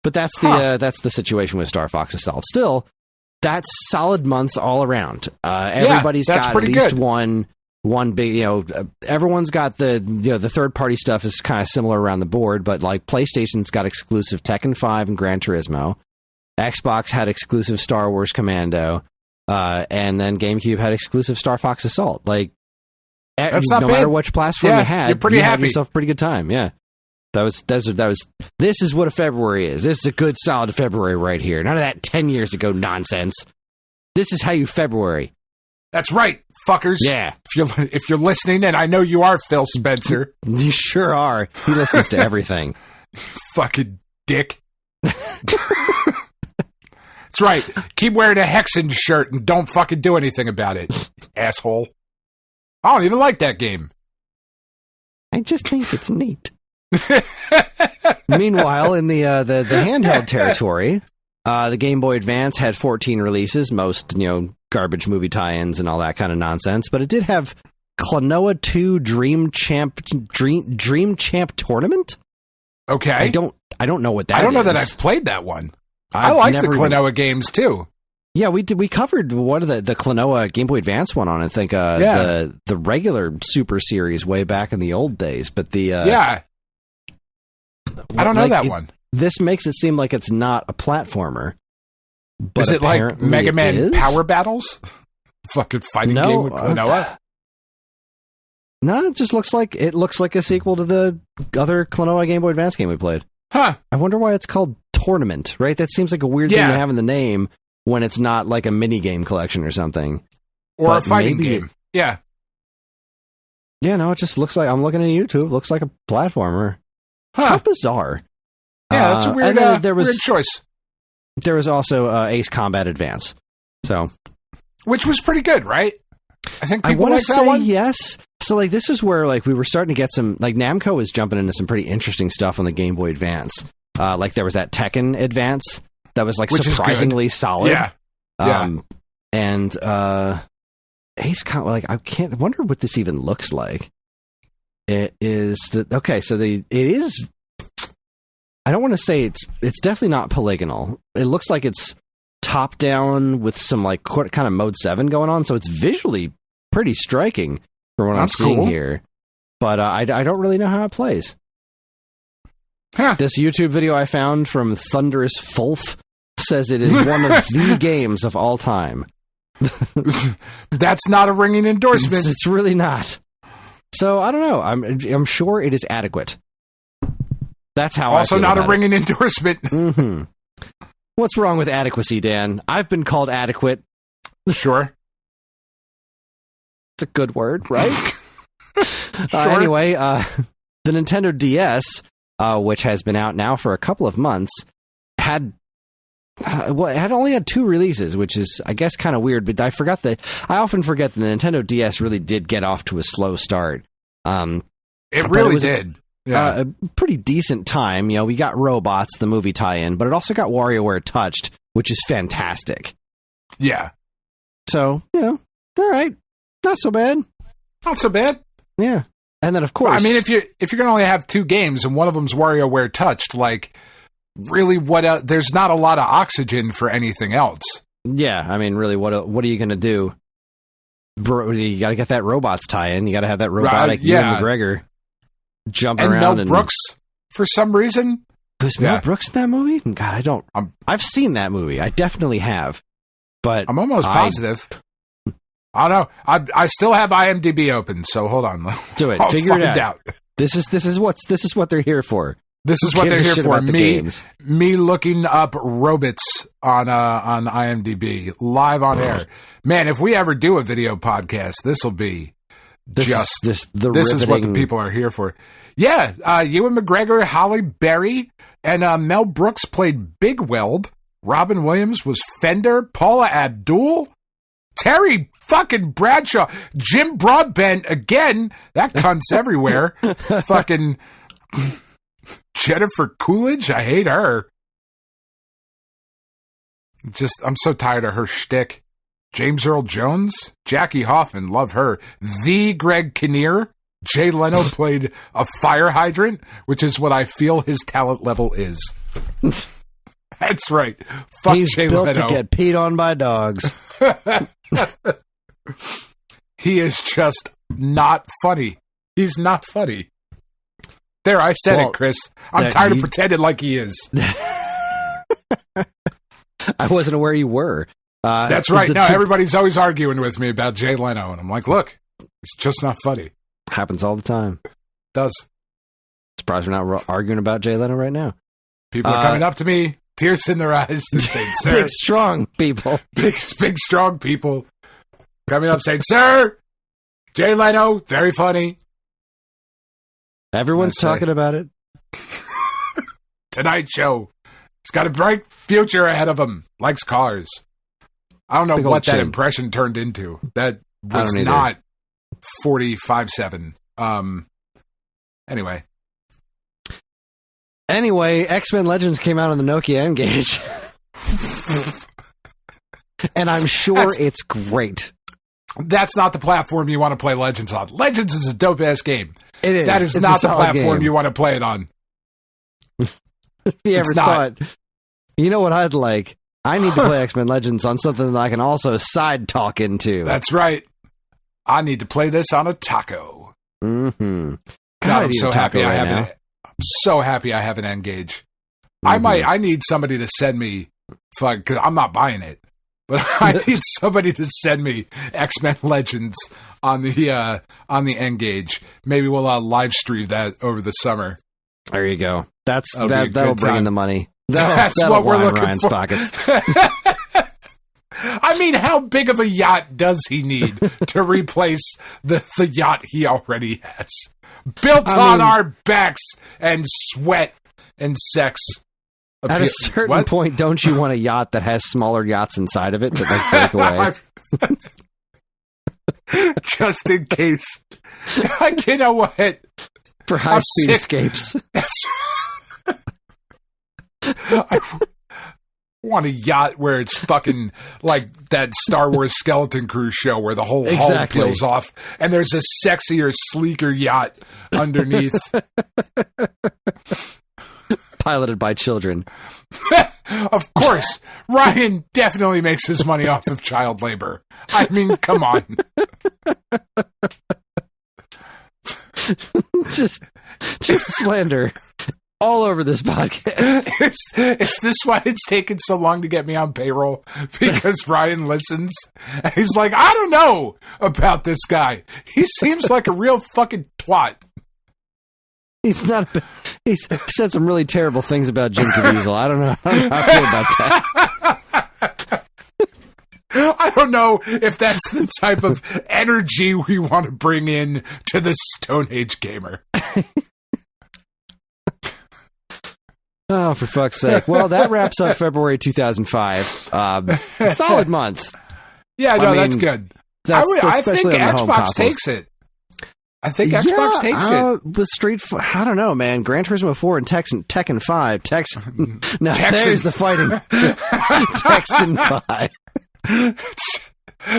But that's the situation with Star Fox Assault. Still, that's solid months all around. Everybody's got at least good. One big, everyone's got the third party stuff is kind of similar around the board, but like PlayStation's got exclusive Tekken 5 and Gran Turismo. Xbox had exclusive Star Wars Commando, and then GameCube had exclusive Star Fox Assault. Like, no matter which platform you had, you had yourself a pretty good time. Yeah. This is what a February is. This is a good solid February right here. None of that 10 years ago nonsense. This is how you February. That's right, fuckers. Yeah. If you're listening, and I know you are, Phil Spencer. You sure are. He listens to everything. Fucking dick. That's right. Keep wearing a Hexen shirt and don't fucking do anything about it, asshole. I don't even like that game. I just think it's neat. Meanwhile, in the handheld territory, the Game Boy Advance had 14 releases, most garbage movie tie-ins and all that kind of nonsense, but it did have Klonoa 2 Dream Champ Tournament. Okay. I don't know what that is. I don't know that I've played that one. I like the Klonoa games too. Yeah, we covered one of the Klonoa Game Boy Advance one on, I think, the regular Super Series way back in the old days. But I don't know that one. This makes it seem like it's not a platformer. But is it like Mega Man Power Battles? Fucking fighting game with Klonoa? No, it just looks like a sequel to the other Klonoa Game Boy Advance game we played. Huh. I wonder why it's called Tournament, right? That seems like a weird thing to have in the name when it's not like a mini game collection or something. Or a fighting game. Yeah. Yeah, no, it just looks like, I'm looking at YouTube, looks like a platformer. Huh. How bizarre. Yeah, that's a weird, weird choice. There was also Ace Combat Advance. Which was pretty good, right? I think I people like that one. Yes. So like this is where like we were starting to get some, like Namco was jumping into some pretty interesting stuff on the Game Boy Advance. Like there was that Tekken Advance that was like surprisingly solid. Yeah. And Ace Combat, like I wonder what this even looks like. It is okay. So it is. I don't want to say it's definitely not polygonal. It looks like it's top down with some like kind of mode 7 going on. So it's visually pretty striking from what I'm seeing here. But I don't really know how it plays. Huh. This YouTube video I found from Thunderous Fulf says it is one of the games of all time. That's not a ringing endorsement. It's really not. So I don't know. I'm sure it is adequate. That's how also I feel not about a ringing endorsement. Mm-hmm. What's wrong with adequacy, Dan? I've been called adequate. Sure. It's a good word, right? Sure. Anyway, the Nintendo DS, which has been out now for a couple of months, had only had 2 releases, which is, I guess, kind of weird. But I often forget that the Nintendo DS really did get off to a slow start. It really did. A pretty decent time. We got Robots, the movie tie-in, but it also got WarioWare Touched, which is fantastic. Yeah. So, all right. Not so bad. Not so bad. Yeah. And then, of course... I mean, if you're going to only have 2 games and one of them's WarioWare Touched, like, really, there's not a lot of oxygen for anything else. Yeah, I mean, really, what are you going to do? You got to get that Robots tie-in. You got to have that robotic Ewan McGregor jumping around. Mel Brooks, for some reason. Was Mel Brooks in that movie? God, I don't... I've seen that movie. I definitely have. But I'm almost positive. I don't know. I still have IMDb open, so hold on. Do it. Figure it out. This is what they're here for. This is what they're here for. Me looking up robots on IMDb live on air. Man, if we ever do a video podcast, this will be this is what the people are here for. Yeah, Ewan McGregor, Halle Berry, and Mel Brooks played Big Weld. Robin Williams was Fender. Paula Abdul, Terry fucking Bradshaw, Jim Broadbent again. That cunt's everywhere. Fucking Jennifer Coolidge. I hate her. I'm so tired of her shtick. James Earl Jones, Jackie Hoffman, love her. The Greg Kinnear. Jay Leno played a fire hydrant, which is what I feel his talent level is. That's right. Fuck He's Jay built Leno. to get peed on by dogs. He is just not funny. He's not funny. There, I said it, Chris. I'm tired of pretending like he is. I wasn't aware you were. That's right. No, everybody's always arguing with me about Jay Leno, and I'm like, look, it's just not funny. Happens all the time. Does. Surprised we're not arguing about Jay Leno right now. People are coming up to me, tears in their eyes, and saying, sir. Big, strong people. Big, strong people coming up saying, sir, Jay Leno, very funny. Everyone's talking about it. Tonight Show. He's got a bright future ahead of him. Likes cars. I don't know what that impression turned into. That was not 45-7. Anyway, X-Men Legends came out on the Nokia N-Gage. And I'm sure it's great. That's not the platform you want to play Legends on. Legends is a dope-ass game. It is. That is It's not a the solid platform game. you want to play it on. If you ever thought, you know what I'd like? I need to play X-Men Legends on something that I can also side talk into. That's right. I need to play this on a taco. Mm-hmm. God, I'm so happy I have it. I'm so happy I have an N-Gage. I need somebody to send me, because I'm not buying it, but I need somebody to send me X-Men Legends on the N-Gage. Maybe we'll live stream that over the summer. There you go. That'll bring in the money. That's that'll what we're line looking Ryan's for. Pockets. I mean, how big of a yacht does he need to replace the yacht he already has? Built on our backs and sweat and sex. At a certain point, don't you want a yacht that has smaller yachts inside of it that break away? Just in case. You know what? For high-speed escapes. I want a yacht where it's fucking like that Star Wars Skeleton Crew show where the whole hull peels off and there's a sexier, sleeker yacht underneath. Piloted by children. Of course. Ryan definitely makes his money off of child labor. I mean, come on. just slander all over this podcast. Is this why it's taken so long to get me on payroll? Because Ryan listens. And he's like, I don't know about this guy. He seems like a real fucking twat. He's not. He's said some really terrible things about Jim Caviezel. I don't know how I feel about that. I don't know if that's the type of energy we want to bring in to the Stone Age gamer. Oh, for fuck's sake. Well, that wraps up February 2005. Solid month. Yeah, no, that's good. I think Xbox takes it. I think Xbox takes it. With I don't know, man. Gran Turismo 4 and Tekken 5. No, there's the fighting. Texan 5.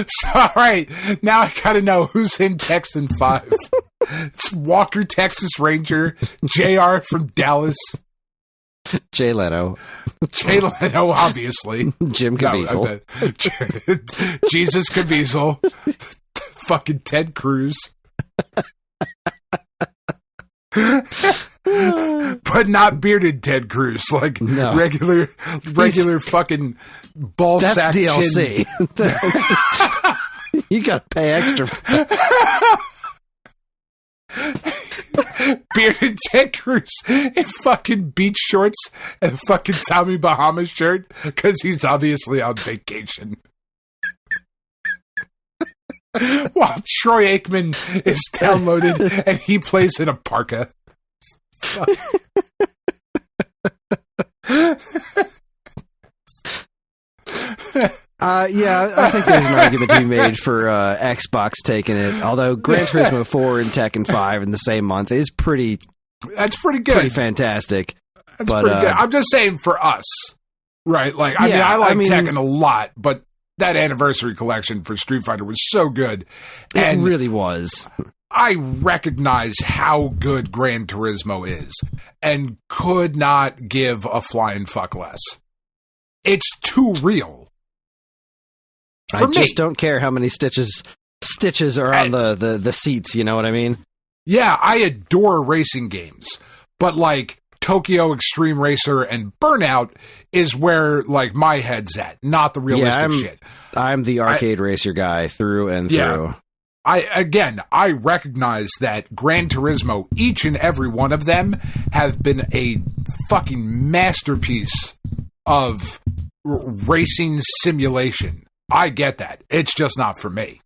So, all right, now I gotta know who's in Texan 5. It's Walker, Texas Ranger, JR from Dallas. Jay Leno. Jay Leno, obviously. Jim Caviezel. No, Jesus Caviezel. Fucking Ted Cruz. But not bearded Ted Cruz, like regular fucking ball sack. That's DLC. You gotta pay extra. Bearded Ted Cruz in fucking beach shorts and a fucking Tommy Bahama shirt because he's obviously on vacation. While Troy Aikman is downloaded and he plays in a parka. Yeah, I think there's an argument to be made for Xbox taking it. Although Gran Turismo 4 and Tekken 5 in the same month is pretty. That's pretty good. Pretty fantastic. That's pretty good. I'm just saying for us, right? Like, I like Tekken a lot, but that anniversary collection for Street Fighter was so good. It really was. I recognize how good Gran Turismo is and could not give a flying fuck less. It's too real. I just don't care how many stitches are on the seats, you know what I mean? Yeah, I adore racing games, but like Tokyo Extreme Racer and Burnout is where like my head's at, not the realistic shit. I'm the arcade racer guy through and through. I recognize that Gran Turismo, each and every one of them, have been a fucking masterpiece of racing simulation. I get that. It's just not for me.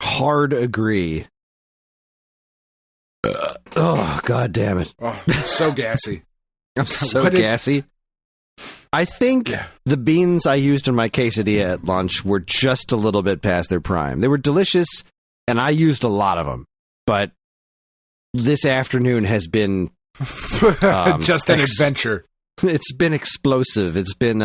Hard agree. Oh, God damn it. Oh, I'm so gassy. I'm so gassy. I think the beans I used in my quesadilla at lunch were just a little bit past their prime. They were delicious, and I used a lot of them. But this afternoon has been... just an adventure. It's been explosive. It's been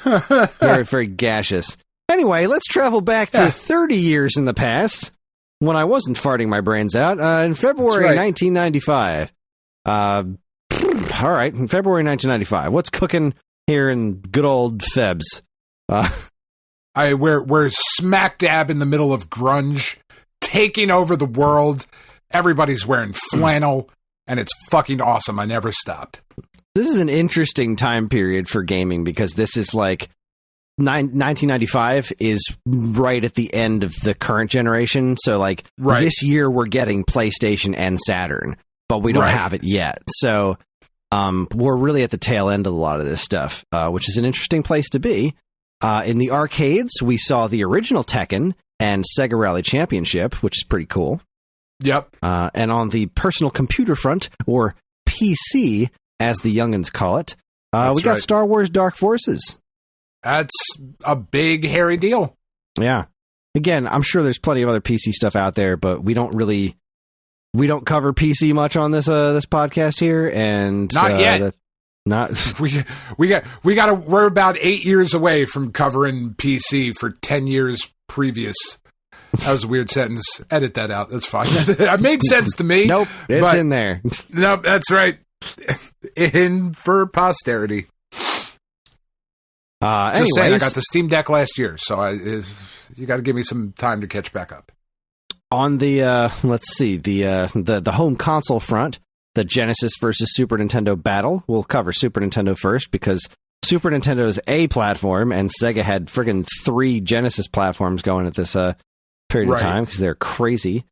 very, very gaseous. Anyway, let's travel back to 30 years in the past when I wasn't farting my brains out. In February 1995. All right, in February 1995. What's cooking here in good old Febs? We're smack dab in the middle of grunge, taking over the world. Everybody's wearing flannel, and it's fucking awesome. I never stopped. This is an interesting time period for gaming because this is like 1995 is right at the end of the current generation. So like this year we're getting PlayStation and Saturn, but we don't have it yet. So we're really at the tail end of a lot of this stuff, which is an interesting place to be. In the arcades, we saw the original Tekken and Sega Rally Championship, which is pretty cool. Yep. And on the personal computer front, or PC, as the youngins call it, we got Star Wars Dark Forces. That's a big, hairy deal. Yeah. Again, I'm sure there's plenty of other PC stuff out there, but we don't cover PC much on this podcast here, and not yet. We're about 8 years away from covering PC for 10 years previous. That was a weird sentence. Edit that out. That's fine. It made sense to me. Nope, it's in there. Nope, that's right. In for posterity. Just saying, I got the Steam Deck last year, so you got to give me some time to catch back up. On the the home console front, the Genesis versus Super Nintendo battle. We'll cover Super Nintendo first because Super Nintendo is a platform, and Sega had friggin' 3 Genesis platforms going at this period of time because they're crazy.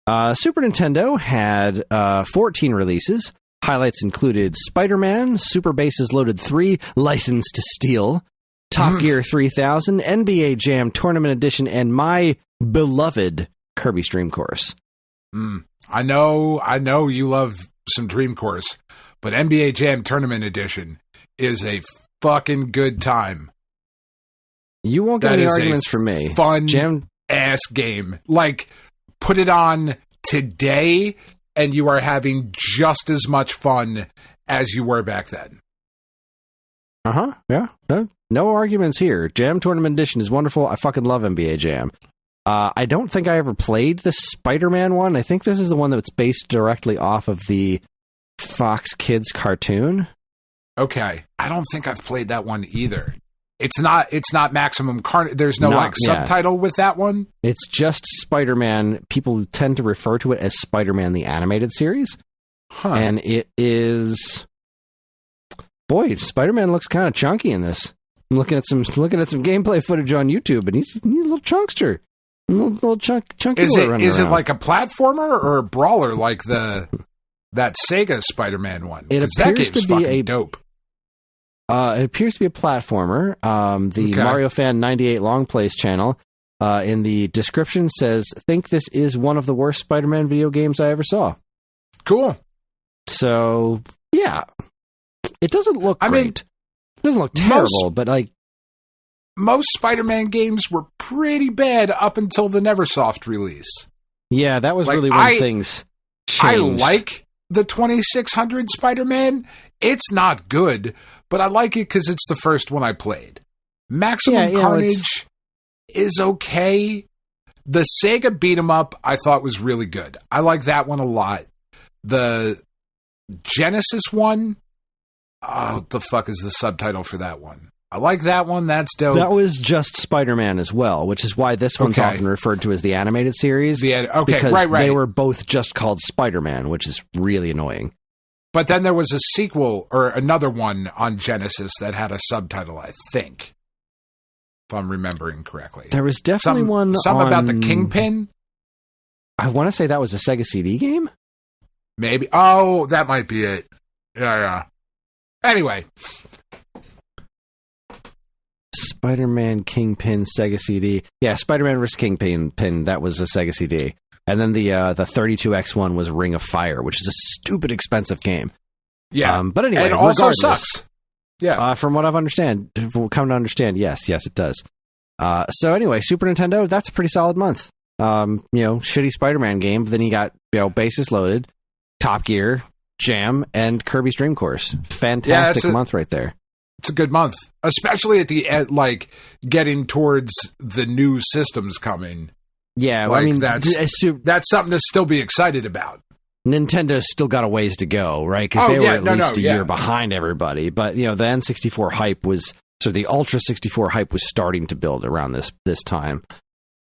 Super Nintendo had 14 releases. Highlights included Spider-Man, Super Bases Loaded 3, License to Steal, Top Gear 3000, NBA Jam Tournament Edition, and my beloved Kirby's Dream Course. I know you love some Dream Course, but NBA Jam Tournament Edition is a fucking good time. You won't get any arguments from me. Fun ass game. Like, put it on today, and you are having just as much fun as you were back then. Yeah. No arguments here. Jam Tournament Edition is wonderful. I fucking love NBA Jam. I don't think I ever played the Spider-Man one. I think this is the one that's based directly off of the Fox Kids cartoon. Okay. I don't think I've played that one either. It's not Maximum Carnage. There's no subtitle with that one. It's just Spider-Man. People tend to refer to it as Spider-Man the Animated Series. And it is... Boy, Spider-Man looks kind of chunky in this. I'm looking at some gameplay footage on YouTube, and he's a little chunkster. A little chunky. Is it like a platformer or a brawler like that Sega Spider-Man one? It appears to be dope. It appears to be a platformer. The Mario Fan 98 Long Plays channel in the description says, "Think this is one of the worst Spider-Man video games I ever saw." Cool. So yeah, it doesn't look great. It doesn't look terrible, but like most Spider-Man games were pretty bad up until the Neversoft release. Yeah, that was really when things changed. I like the 2600 Spider-Man. It's not good, but I like it because it's the first one I played. Maximum Carnage is okay. The Sega beat 'em up I thought was really good. I like that one a lot. The Genesis one, what the fuck is the subtitle for that one? I like that one. That's dope. That was just Spider-Man as well, which is why this one's often referred to as the animated series. Because they were both just called Spider-Man, which is really annoying. But then there was a sequel or another one on Genesis that had a subtitle, I think, if I'm remembering correctly. There was definitely one about the Kingpin. I want to say that was a Sega CD game. Maybe. Oh, that might be it. Yeah. Anyway. Spider-Man Kingpin Sega CD. Yeah, Spider-Man vs. Kingpin, that was a Sega CD. And then the 32X one was Ring of Fire, which is a stupid expensive game. Yeah. But anyway, it also sucks. Yeah. From what I've come to understand, yes, it does. So anyway, Super Nintendo, that's a pretty solid month. Shitty Spider-Man game, but then you got, Bases Loaded, Top Gear, Jam, and Kirby's Dream Course. Fantastic month right there. It's a good month, especially at the end, like getting towards the new systems coming. Yeah, like, I mean, that's something to still be excited about. Nintendo's still got a ways to go, right? Because they were at least a year behind everybody. But, you know, the N64 hype was, so the Ultra 64 hype was starting to build around this time.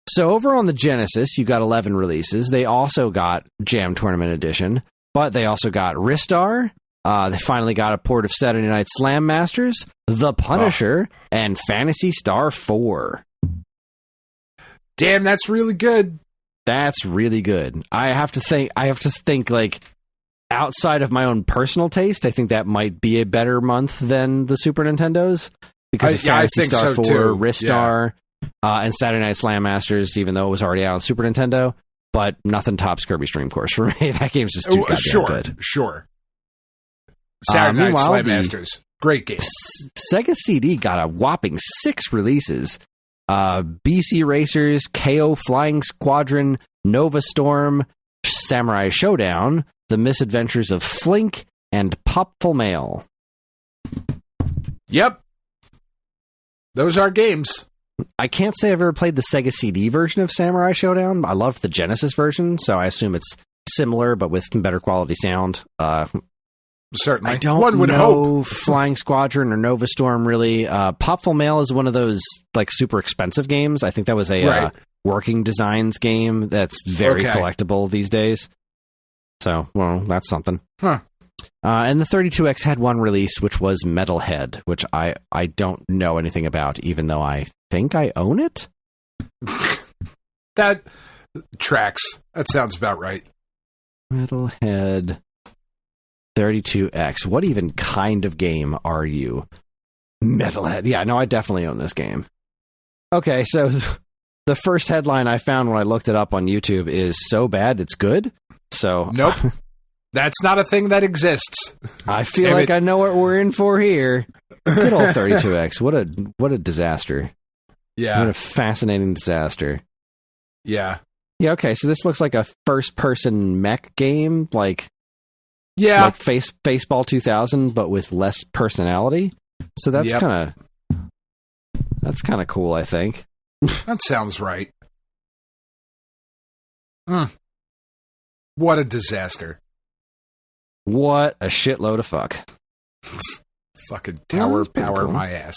So over on the Genesis, you got 11 releases. They also got Jam Tournament Edition, but they also got Ristar. They finally got a port of Saturday Night Slam Masters, The Punisher, and Phantasy Star 4. Damn, that's really good. That's really good. I have to think like outside of my own personal taste, I think that might be a better month than the Super Nintendo's because of Phantasy Star 4, Ristar, and Saturday Night Slam Masters, even though it was already out on Super Nintendo. But nothing tops Kirby Stream Course for me. That game's just too goddamn good. Sure. Saturday Night Slam Masters, great game. Sega CD got a whopping 6 releases. BC Racers, KO Flying Squadron, Nova Storm, Samurai Showdown, The Misadventures of Flink, and Popful Mail. Yep. Those are games. I can't say I've ever played the Sega CD version of Samurai Showdown. I loved the Genesis version, so I assume it's similar, but with better quality sound. Certainly. I don't know Flying Squadron or Nova Storm, really. Popful Mail is one of those like super expensive games. I think that was a working designs game that's very collectible these days. So, well, that's something. Huh. And the 32X had one release, which was Metalhead, which I don't know anything about, even though I think I own it. That tracks. That sounds about right. Metalhead 32X. What even kind of game are you? Metalhead. Yeah, no, I definitely own this game. Okay, so the first headline I found when I looked it up on YouTube is so bad it's good. So nope. That's not a thing that exists. I feel like I know what we're in for here. Good old 32X. What a disaster. Yeah. What a fascinating disaster. Yeah. Yeah, okay, so this looks like a first-person mech game, like Baseball 2000, but with less personality. So that's kind of cool, I think. That sounds right. What a disaster. What a shitload of fuck. Fucking tower power cool. my ass.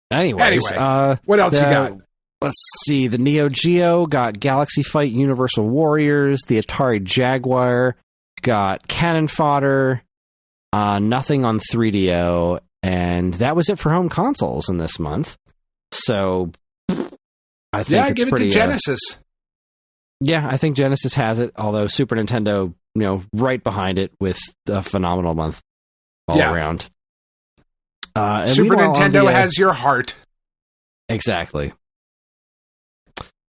Anyways, what else you got? Let's see. The Neo Geo got Galaxy Fight Universal Warriors. The Atari Jaguar got Cannon Fodder. Nothing on 3DO. And that was it for home consoles in this month. So I think it's give pretty... it to Genesis. I think Genesis has it, although Super Nintendo, right behind it with a phenomenal month all around. Super Nintendo has your heart. Exactly.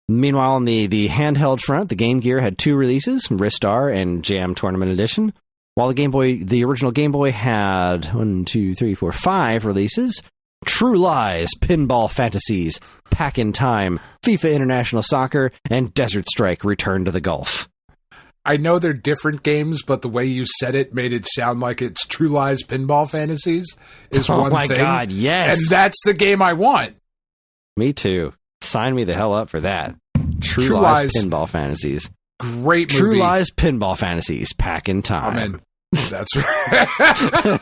Meanwhile, on the handheld front, the Game Gear had 2 releases, Ristar and Jam Tournament Edition, while the original Game Boy had 5 releases. True Lies, Pinball Fantasies, Pack in Time, FIFA International Soccer, and Desert Strike Return to the Gulf. I know they're different games, but the way you said it made it sound like it's True Lies Pinball Fantasies is one thing. Oh my god, yes! And that's the game I want. Me too. Sign me the hell up for that. True Lies Pinball Fantasies. Great movie. True Lies Pinball Fantasies, Pack in Time. Amen. That's right.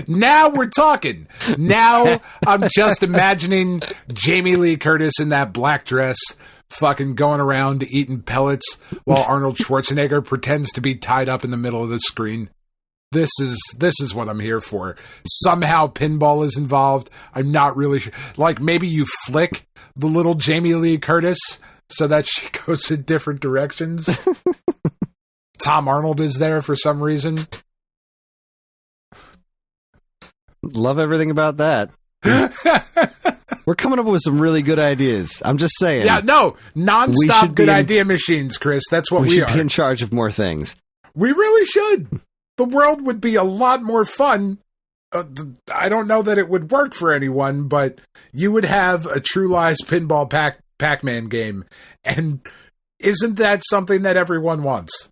Now we're talking. Now I'm just imagining Jamie Lee Curtis in that black dress fucking going around eating pellets while Arnold Schwarzenegger pretends to be tied up in the middle of the screen. This is what I'm here for. Somehow pinball is involved. I'm not really sure. Like maybe you flick the little Jamie Lee Curtis so that she goes in different directions. Tom Arnold is there for some reason. Love everything about that. We're coming up with some really good ideas. I'm just saying. Yeah, no, non-stop good idea machines, Chris. That's what we should are. Be in charge of more things. We really should. The world would be a lot more fun. I don't know that it would work for anyone, but you would have a True Lies Pinball Pac-Man game. And isn't that something that everyone wants?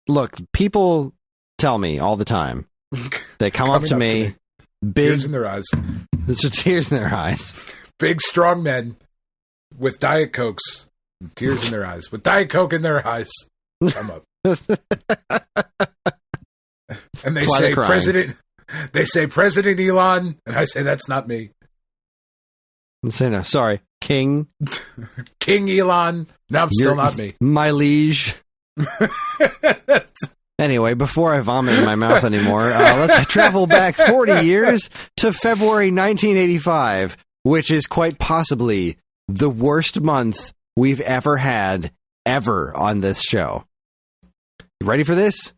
Look, people tell me all the time, They come up to me. Big tears in their eyes. Tears in their eyes. Big, strong men with Diet Cokes. Tears in their eyes. With Diet Coke in their eyes. Come up. And they say, President... They say, President Elon. And I say, that's not me. And say, no, sorry. King. King Elon. No, still not me. My liege. Anyway, before I vomit in my mouth anymore, let's travel back 40 years to February 1985, which is quite possibly the worst month we've ever had ever on this show. You ready for this?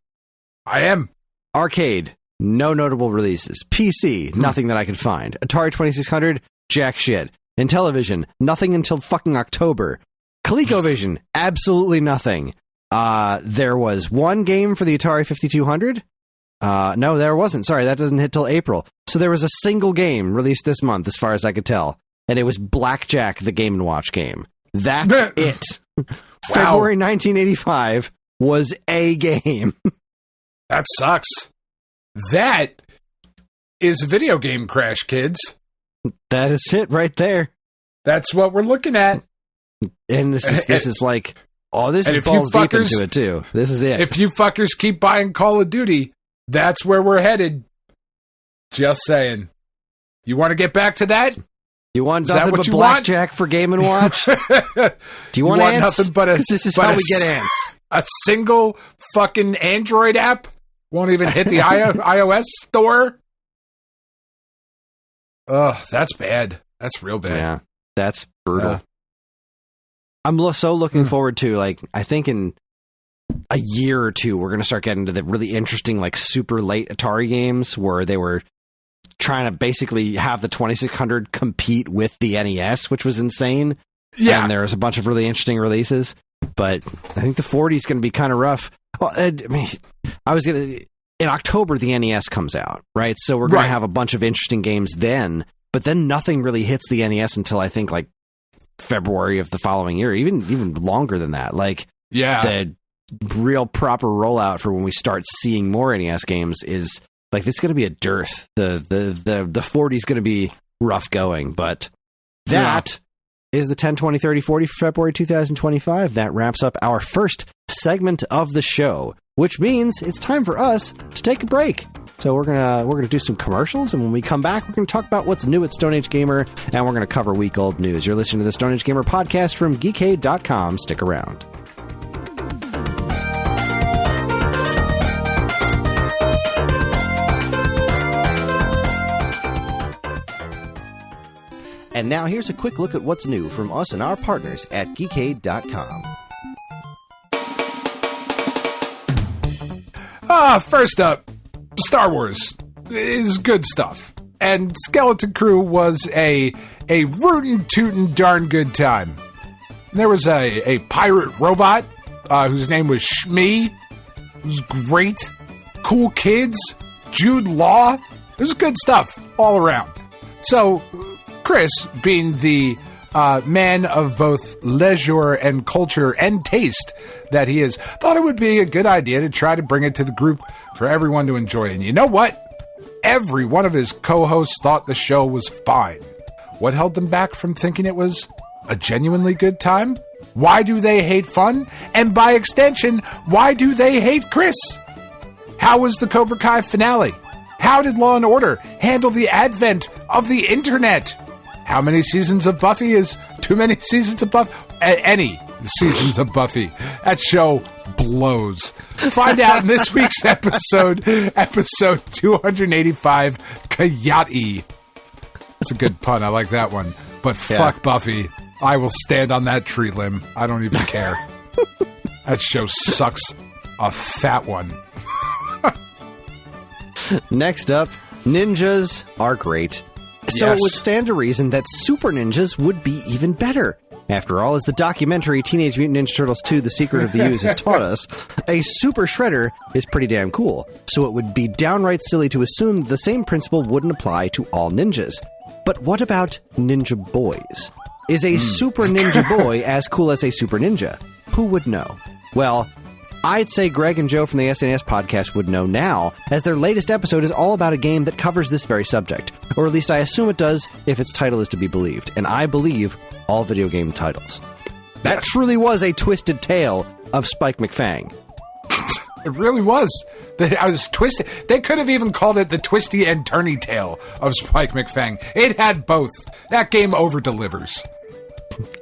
I am. Arcade, no notable releases. PC, nothing that I could find. Atari 2600, jack shit. Intellivision, nothing until fucking October. ColecoVision, absolutely nothing. There was one game for the Atari 5200. No, there wasn't. Sorry, that doesn't hit till April. So there was a single game released this month, as far as I could tell. And it was Blackjack, the Game & Watch game. That's it. Wow. February 1985 was a game. That sucks. That is a video game crash, kids. That is it right there. That's what we're looking at. And this is like... Oh, this is balls deep into it, too. This is it. If you fuckers keep buying Call of Duty, that's where we're headed. Just saying. You want to get back to that? You want nothing but Blackjack for Game & Watch? Do you want ants? Nothing but this is how we get ants. A single fucking Android app won't even hit the iOS store? Ugh, that's bad. That's real bad. Yeah, that's brutal. I'm so looking forward to, like, I think in a year or two, we're going to start getting to the really interesting, like, super late Atari games where they were trying to basically have the 2600 compete with the NES, which was insane. Yeah. And there's a bunch of really interesting releases. But I think the 40 is going to be kind of rough. Well, I mean, in October, the NES comes out, right? So we're going to have a bunch of interesting games then. But then nothing really hits the NES until, I think, like, February of the following year, even longer than that. Like, the real proper rollout for when we start seeing more NES games is like, it's going to be a dearth. The 40 is going to be rough going, but that is the 10, 20, 30, 40 for February 2025. That wraps up our first segment of the show, which means it's time for us to take a break. So we're gonna do some commercials, and when we come back, we're gonna talk about what's new at Stone Age Gamer, and we're gonna cover week old news. You're listening to the Stone Age Gamer podcast from Geekade.com. Stick around. And now here's a quick look at what's new from us and our partners at Geekade.com. First up, Star Wars is good stuff. And Skeleton Crew was a rootin' tootin' darn good time. There was a pirate robot whose name was Shmi. It was great. Cool kids. Jude Law. It was good stuff all around. So, Kris, being the man of both leisure and culture and taste that he is, thought it would be a good idea to try to bring it to the group for everyone to enjoy. And you know what? Every one of his co-hosts thought the show was fine. What held them back from thinking it was a genuinely good time? Why do they hate fun? And by extension, why do they hate Kris? How was the Cobra Kai finale? How did Law & Order handle the advent of the internet? How many seasons of Buffy is too many seasons of Buffy? Any seasons of Buffy. That show blows. Find out in this week's episode 285, Coyote. That's a good pun. I like that one. But fuck Buffy. I will stand on that tree limb. I don't even care. That show sucks. A fat one. Next up, ninjas are great. So it would stand to reason that super ninjas would be even better. After all, as the documentary Teenage Mutant Ninja Turtles 2: The Secret of the Ooze has taught us, a super shredder is pretty damn cool. So it would be downright silly to assume the same principle wouldn't apply to all ninjas. But what about ninja boys? Is a super ninja boy as cool as a super ninja? Who would know? Well, I'd say Greg and Joe from the SNES podcast would know now, as their latest episode is all about a game that covers this very subject. Or at least I assume it does, if its title is to be believed. And I believe all video game titles. That truly was a twisted tale of Spike McFang. It really was. I was twisted. They could have even called it the twisty and turny tale of Spike McFang. It had both. That game over-delivers.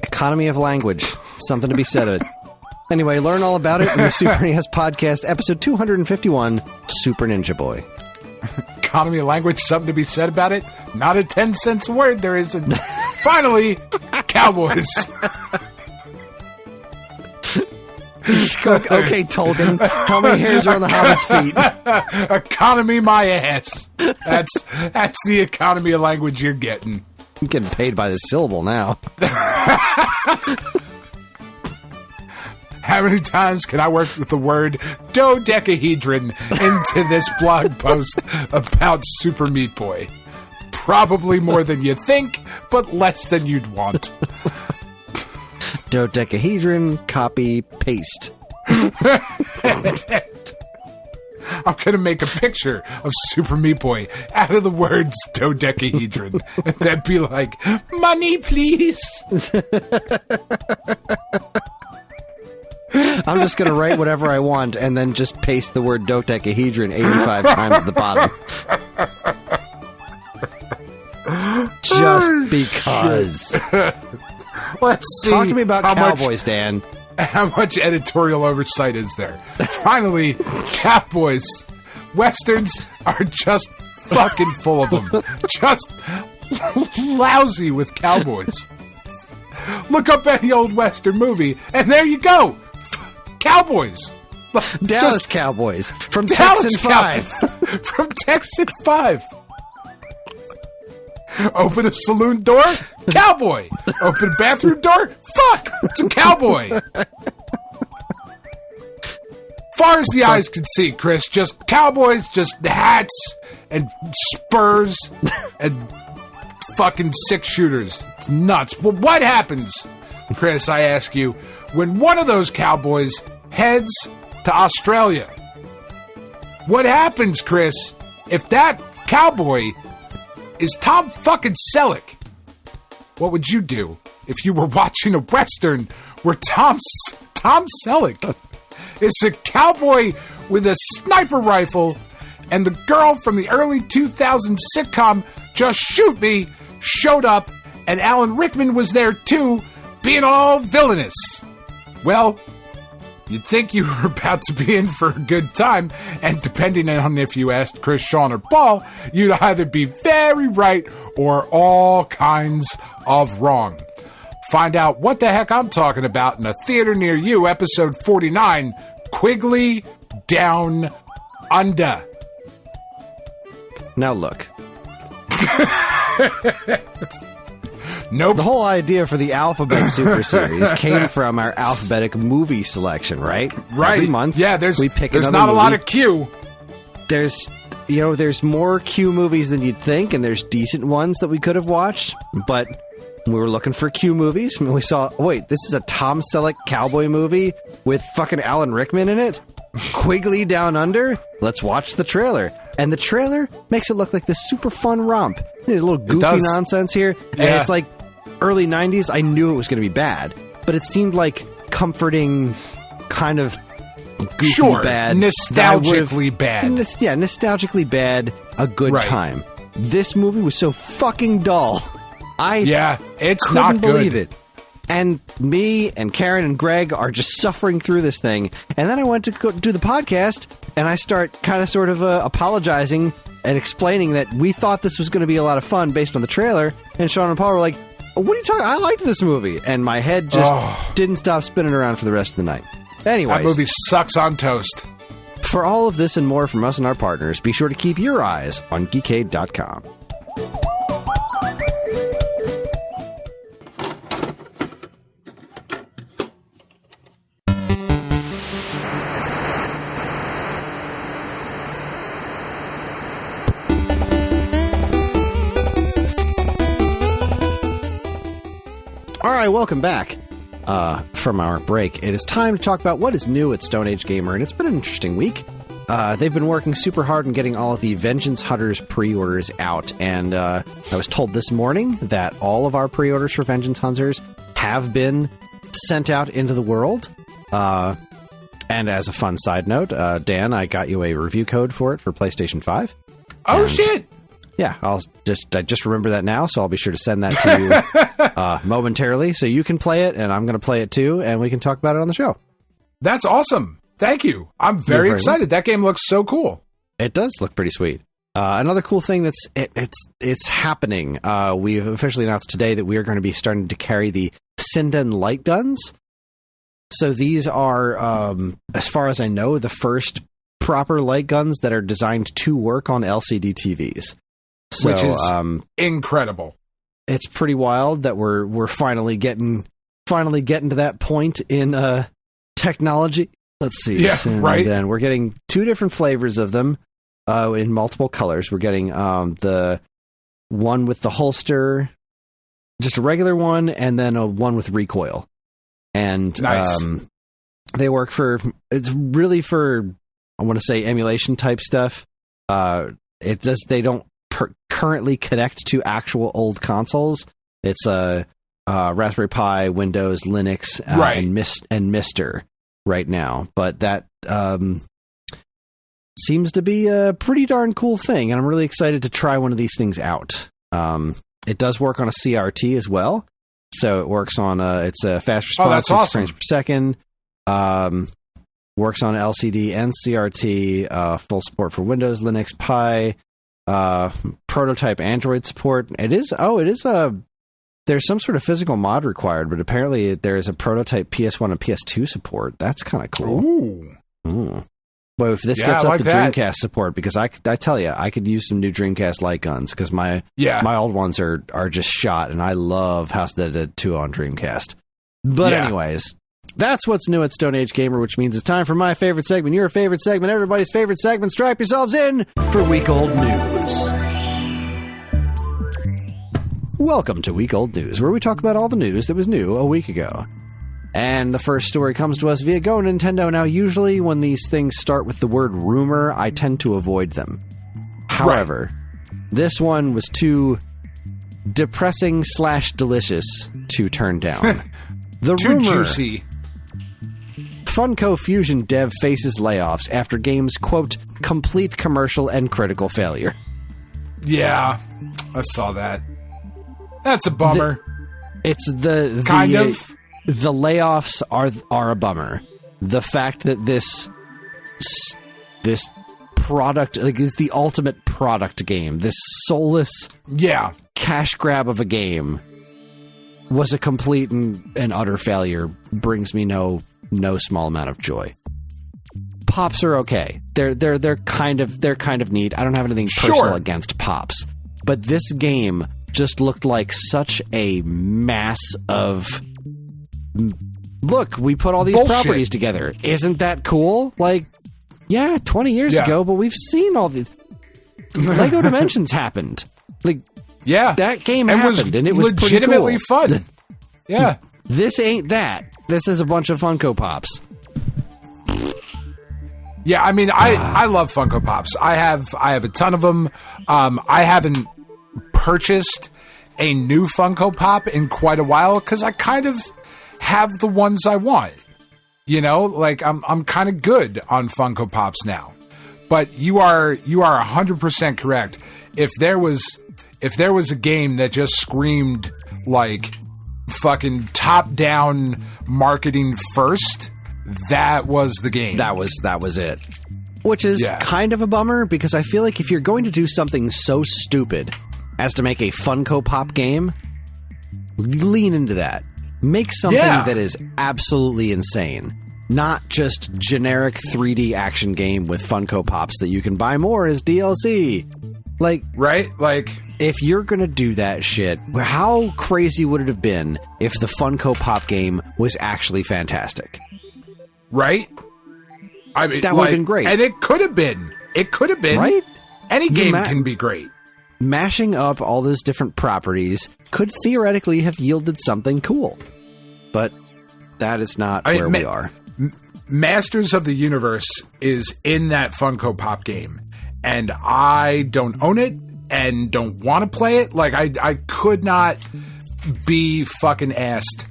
Economy of language. Something to be said of it. Anyway, learn all about it in the Super NES podcast, episode 251, Super Ninja Boy. Economy of language, something to be said about it? Not a 10 cents a word. There isn't. Finally, Cowboys. Okay, Tolkien. How many hairs are on the Hobbit's feet? Economy my ass. That's the economy of language you're getting. I'm getting paid by the syllable now. How many times can I work with the word dodecahedron into this blog post about Super Meat Boy? Probably more than you think, but less than you'd want. Dodecahedron, copy, paste. I'm going to make a picture of Super Meat Boy out of the words dodecahedron. And that'd be like, money, please. I'm just going to write whatever I want and then just paste the word dodecahedron 85 times at the bottom. Just because. Let's see. Talk to me about Cowboys, Dan. How much editorial oversight is there? Finally, Cowboys. Westerns are just fucking full of them. Just lousy with cowboys. Look up any old Western movie, and there you go. Cowboys. Dallas Cowboys. From Dallas Texan 5. From Texan 5. Open a saloon door? Cowboy. Open a bathroom door? Fuck! It's a cowboy. Far as the eyes can see, Chris, just cowboys, just hats and spurs and fucking six shooters. It's nuts. But what happens, Chris, I ask you, when one of those cowboys heads to Australia? What happens, Chris, if that cowboy is Tom fucking Selleck? What would you do if you were watching a Western where Tom Selleck is a cowboy with a sniper rifle and the girl from the early 2000s sitcom Just Shoot Me showed up and Alan Rickman was there too, being all villainous? Well, you'd think you were about to be in for a good time, and depending on if you asked Chris, Sean, or Paul, you'd either be very right or all kinds of wrong. Find out what the heck I'm talking about in a theater near you, episode 49, Quigley Down Under. Now look. Nope. The whole idea for the Alphabet Super Series came from our alphabetic movie selection, right? Right. Every month, yeah, there's another not movie. A lot of Q. There's more Q movies than you'd think, and there's decent ones that we could have watched, but we were looking for Q movies, and we saw, wait, this is a Tom Selleck cowboy movie with fucking Alan Rickman in it? Quigley Down Under? Let's watch the trailer. And the trailer makes it look like this super fun romp. A little goofy nonsense here. And it's like early 90s. I knew it was going to be bad, but it seemed like comforting, kind of goofy bad. Nostalgically bad. Nostalgically bad, a good time. This movie was so fucking dull. It's couldn't not good. believe it. And me and Karen and Greg are just suffering through this thing. And then I went to go do the podcast, and I start kind of sort of apologizing and explaining that we thought this was going to be a lot of fun based on the trailer. And Sean and Paul were like, what are you talking? I liked this movie. And my head just didn't stop spinning around for the rest of the night. Anyways. That movie sucks on toast. For all of this and more from us and our partners, be sure to keep your eyes on Geekade.com. All right, welcome back. from our break. It is time to talk about what is new at Stone Age Gamer, and it's been an interesting week. They've been working super hard on getting all of the Vengeance Hunters pre-orders out, and I was told this morning that all of our pre-orders for Vengeance Hunters have been sent out into the world. And as a fun side note, Dan, I got you a review code for it for PlayStation 5. Oh, shit! Yeah, I just remember that now, so I'll be sure to send that to you momentarily, so you can play it, and I'm going to play it too, and we can talk about it on the show. That's awesome. Thank you. I'm very excited. That game looks so cool. It does look pretty sweet. Another cool thing it's happening. We've officially announced today that we are going to be starting to carry the Sinden light guns. So these are, as far as I know, the first proper light guns that are designed to work on LCD TVs. So, which is incredible. It's pretty wild that we're finally getting to that point in technology. Let's see. Yeah, right. Then we're getting two different flavors of them in multiple colors. We're getting the one with the holster, just a regular one, and then a one with recoil. And nice. They work it's really for, I want to say, emulation type stuff. They don't currently connect to actual old consoles. It's a Raspberry Pi, Windows, Linux, right. and Mister right now. But that seems to be a pretty darn cool thing, and I'm really excited to try one of these things out. It does work on a CRT as well. So it works on it's a fast response, that's awesome. 6 frames per second. Works on LCD and CRT. Full support for Windows, Linux, Pi. Prototype Android support. There's some sort of physical mod required, but apparently there is a prototype PS1 and PS2 support. That's kind of cool. Ooh. Well, if this gets up to Dreamcast support, because I tell you, I could use some new Dreamcast light guns, because my old ones are just shot, and I love House of the Dead 2 on Dreamcast. But anyways, that's what's new at Stone Age Gamer, which means it's time for my favorite segment, your favorite segment, everybody's favorite segment. Strap yourselves in for Week Old News. Welcome to Week Old News, where we talk about all the news that was new a week ago. And the first story comes to us via Go Nintendo. Now, usually when these things start with the word rumor, I tend to avoid them. However, this one was too depressing / delicious to turn down. The too rumor. Juicy. Funko Fusion dev faces layoffs after game's, quote, complete commercial and critical failure. Yeah, I saw that. That's a bummer. The layoffs are a bummer. The fact that this product, like, is the ultimate product game, this soulless cash grab of a game, was a complete and utter failure, brings me no small amount of joy. Pops are okay. They're kind of neat. I don't have anything personal against Pops, but this game just looked like such a mass of, look, we put all these properties together. Isn't that cool? Like, 20 years ago, but we've seen all these. Lego Dimensions happened. Like, that game happened, and it was legitimately pretty cool. Fun. Yeah. This ain't that. This is a bunch of Funko Pops. Yeah, I mean, I love Funko Pops. I have a ton of them. I haven't purchased a new Funko Pop in quite a while because I kind of have the ones I want. You know, like I'm kind of good on Funko Pops now. But you are 100% correct. If there was a game that just screamed like fucking top-down marketing first, that was the game. That was it. Which is kind of a bummer, because I feel like if you're going to do something so stupid as to make a Funko Pop game, lean into that. Make something that is absolutely insane. Not just generic 3D action game with Funko Pops that you can buy more as DLC. Like, right? Like, if you're gonna do that shit, how crazy would it have been if the Funko Pop game was actually fantastic? Right? I mean, that would have been great. And it could have been. It could have been. Right? Any game can be great. Mashing up all those different properties could theoretically have yielded something cool. But That is not where we are. Masters of the Universe is in that Funko Pop game, and I don't own it and don't want to play it. Like, I could not be fucking asked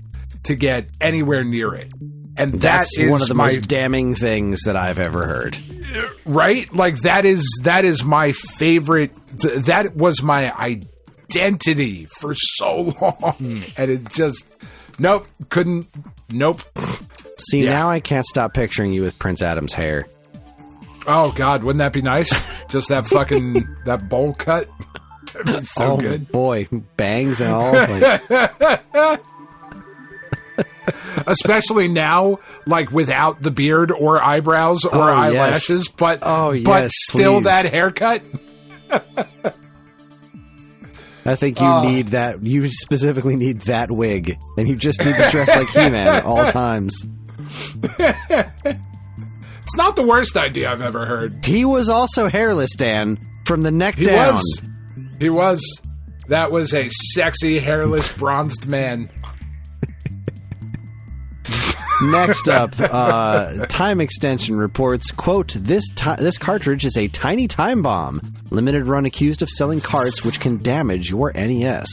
to get anywhere near it. And that's one of the most damning things that I've ever heard. Right? Like, that is my favorite. That was my identity for so long. And it just, nope. See, now I can't stop picturing you with Prince Adam's hair. Oh, God, wouldn't that be nice? Just that fucking, that bowl cut. That'd be so good. Boy, bangs and all. Like. Especially now, like, without the beard or eyebrows or eyelashes, but still please. That haircut. I think you need that. You specifically need that wig, and you just need to dress like He-Man at all times. It's not the worst idea I've ever heard. He was also hairless, Dan, from the neck down. He was. That was a sexy, hairless, bronzed man. Next up, Time Extension reports, quote, this cartridge is a tiny time bomb. Limited run accused of selling carts which can damage your NES.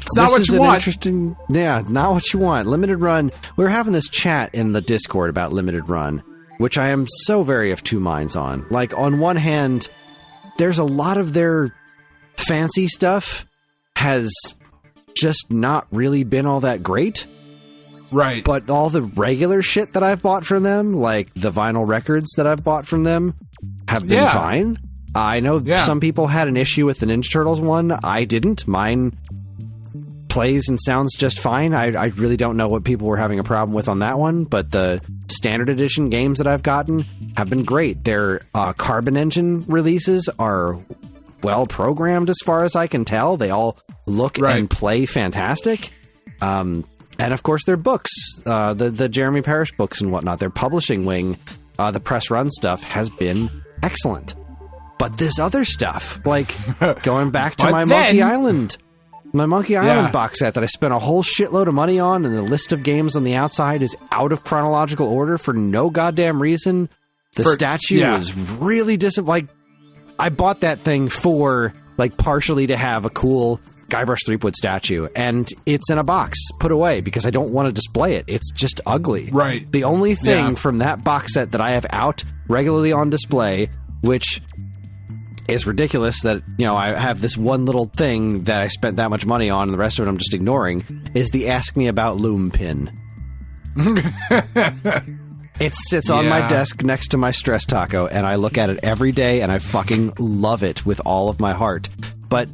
It's not what you want. Interesting, not what you want. Limited run. We were having this chat in the Discord about limited run, which I am so very of two minds on. Like, on one hand, there's a lot of their fancy stuff has just not really been all that great. Right. But all the regular shit that I've bought from them, like the vinyl records that I've bought from them, have been fine. I know some people had an issue with the Ninja Turtles one. I didn't. Mine plays and sounds just fine. I really don't know what people were having a problem with on that one, but the standard edition games that I've gotten have been great. Their Carbon Engine releases are well programmed as far as I can tell. They all look and play fantastic. And of course their books, the Jeremy Parrish books and whatnot, their publishing wing, the press run stuff has been excellent. But this other stuff, like going back to my Monkey Island box set that I spent a whole shitload of money on, and the list of games on the outside is out of chronological order for no goddamn reason. The statue is really like, I bought that thing for, like, partially to have a cool Guybrush Threepwood statue, and it's in a box put away because I don't want to display it. It's just ugly. Right. The only thing from that box set that I have out regularly on display, which is ridiculous that, you know, I have this one little thing that I spent that much money on and the rest of it I'm just ignoring, is the Ask Me About Loom pin. It sits on my desk next to my Stress Taco, and I look at it every day, and I fucking love it with all of my heart. But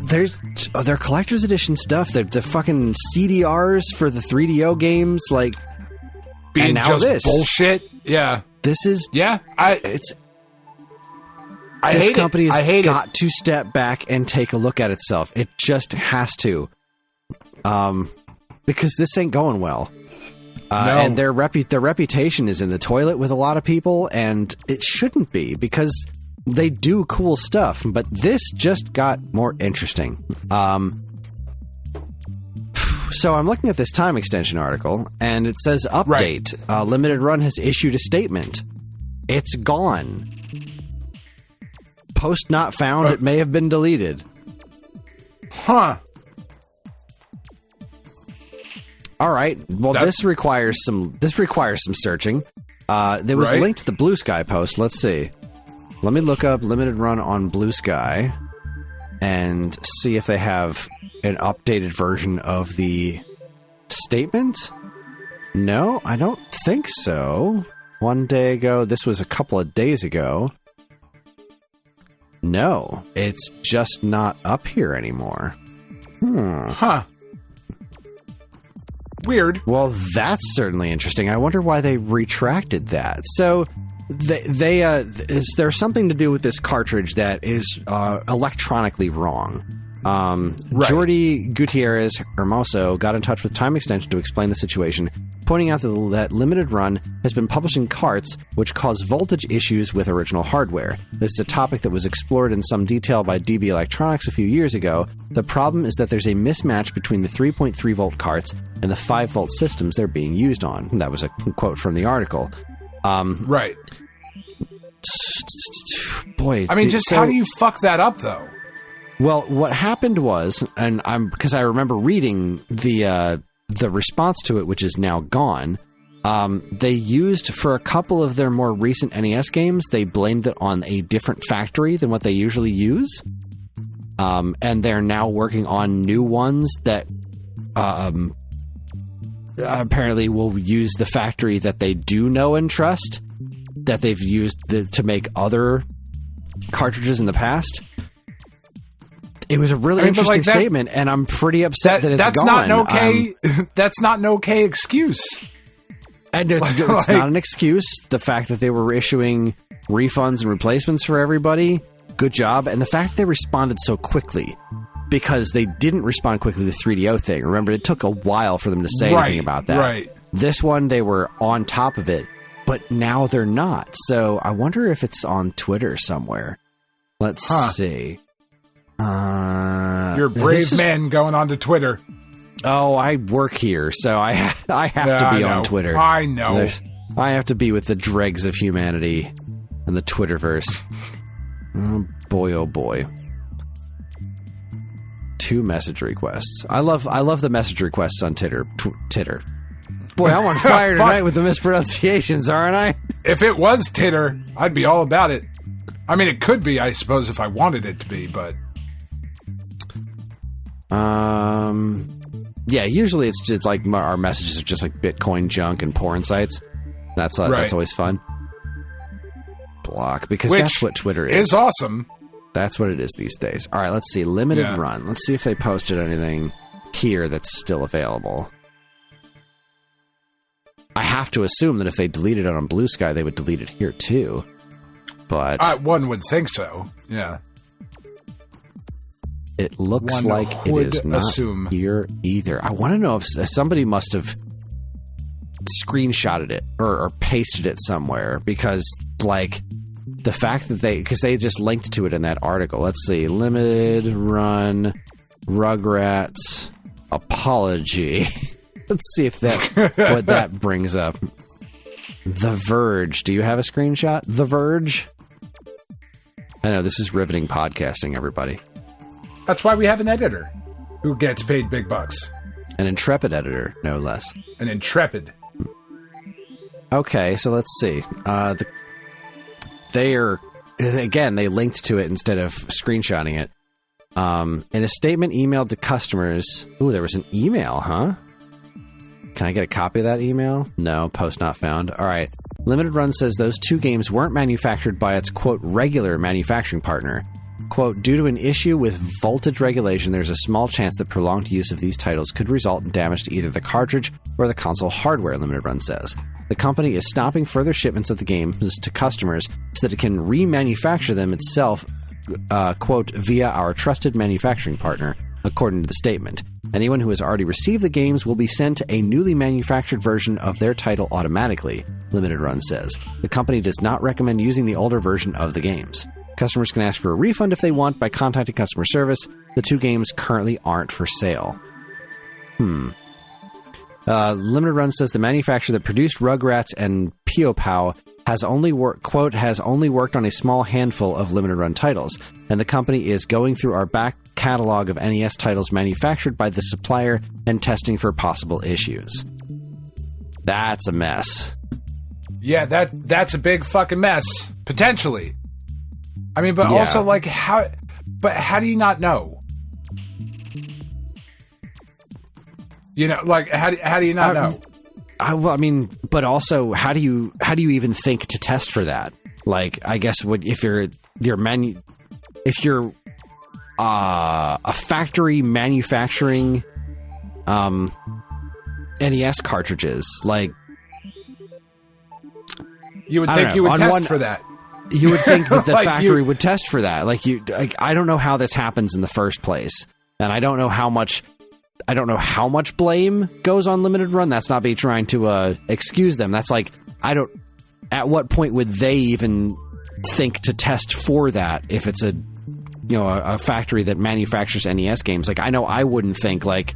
there's their collector's edition stuff, the fucking CDRs for the 3DO games, like, being and now just this bullshit. Yeah, this is this company has got to step back and take a look at itself. It just has to, because this ain't going well. And their reputation is in the toilet with a lot of people, and it shouldn't be, because they do cool stuff, but this just got more interesting. So I'm looking at this Time Extension article, and it says, update, Limited Run has issued a statement. It's gone. Post not found, it may have been deleted. Huh. All right. Well, this requires some searching. There was a link to the Blue Sky post. Let's see. Let me look up Limited Run on Blue Sky and see if they have an updated version of the statement. No, I don't think so. One day ago. This was a couple of days ago. No, it's just not up here anymore. Huh. Weird. Well, that's certainly interesting. I wonder why they retracted that. So, is there something to do with this cartridge that is electronically wrong? Jordi Gutierrez Hermoso got in touch with Time Extension to explain the situation, pointing out that Limited Run has been publishing carts which cause voltage issues with original hardware. This is a topic that was explored in some detail by DB Electronics a few years ago. The problem is that there's a mismatch between the 3.3 volt carts and the 5 volt systems they're being used on. That was a quote from the article. Right. Boy, I mean, how do you fuck that up, though? Well, what happened was, and because I remember reading the response to it, which is now gone. They used, for a couple of their more recent NES games, they blamed it on a different factory than what they usually use, and they're now working on new ones that apparently will use the factory that they do know and trust, that they've used to make other cartridges in the past. It was a really interesting statement, and I'm pretty upset that it's gone. Not an okay. That's not an okay excuse. And it's not an excuse. The fact that they were issuing refunds and replacements for everybody, good job. And the fact that they responded so quickly, because they didn't respond quickly to the 3DO thing. Remember, it took a while for them to say anything about that. Right. This one, they were on top of it, but now they're not. So I wonder if it's on Twitter somewhere. Let's see. You're a brave man going onto Twitter. Oh, I work here, so I have to be on Twitter. I know. I have to be with the dregs of humanity and the Twitterverse. Oh boy. 2 message requests. I love the message requests on Titter. Boy, I'm on fire tonight with the mispronunciations, aren't I? If it was Titter, I'd be all about it. I mean, it could be, I suppose, if I wanted it to be, but... Yeah, usually it's just like our messages are just like Bitcoin junk and porn sites. That's always fun. Block, because that's what Twitter is. It's awesome. That's what it is these days. All right, let's see. Limited Run. Let's see if they posted anything here that's still available. I have to assume that if they deleted it on Blue Sky, they would delete it here too. But one would think so. Yeah. It looks like it is not here either. I want to know if somebody must have screenshotted it or pasted it somewhere, because like the fact that because they just linked to it in that article. Let's see. Limited Run Rugrats apology. Let's see if what that brings up. The Verge. Do you have a screenshot? The Verge? I know, this is riveting podcasting, everybody. That's why we have an editor who gets paid big bucks. An intrepid editor, no less. An intrepid. Okay, so let's see. They linked to it instead of screenshotting it. In a statement emailed to customers... Ooh, there was an email, huh? Can I get a copy of that email? No, post not found. All right. Limited Run says those 2 games weren't manufactured by its, quote, regular manufacturing partner. Quote, due to an issue with voltage regulation, there's a small chance that prolonged use of these titles could result in damage to either the cartridge or the console hardware, Limited Run says. The company is stopping further shipments of the games to customers so that it can remanufacture them itself, quote, via our trusted manufacturing partner, according to the statement. Anyone who has already received the games will be sent a newly manufactured version of their title automatically, Limited Run says. The company does not recommend using the older version of the games. Customers can ask for a refund if they want by contacting customer service. The 2 games currently aren't for sale. Limited Run says the manufacturer that produced Rugrats and Pio Pow has only worked on a small handful of Limited Run titles, and the company is going through our back catalog of NES titles manufactured by the supplier and testing for possible issues. That's a mess. Yeah, that's a big fucking mess, potentially. I mean, but also, like, how do you not know? You know, like, how do you not know? Well, I mean, but also, how do you even think to test for that? Like, I guess if you're a factory manufacturing NES cartridges, like, you would think you would test for that. You would think that the Like factory would test for that. I don't know how this happens in the first place, and I don't know how much blame goes on Limited Run. That's not me trying to excuse them. That's like, at what point would they even think to test for that if it's a factory that manufactures NES games? Like, I know I wouldn't think like,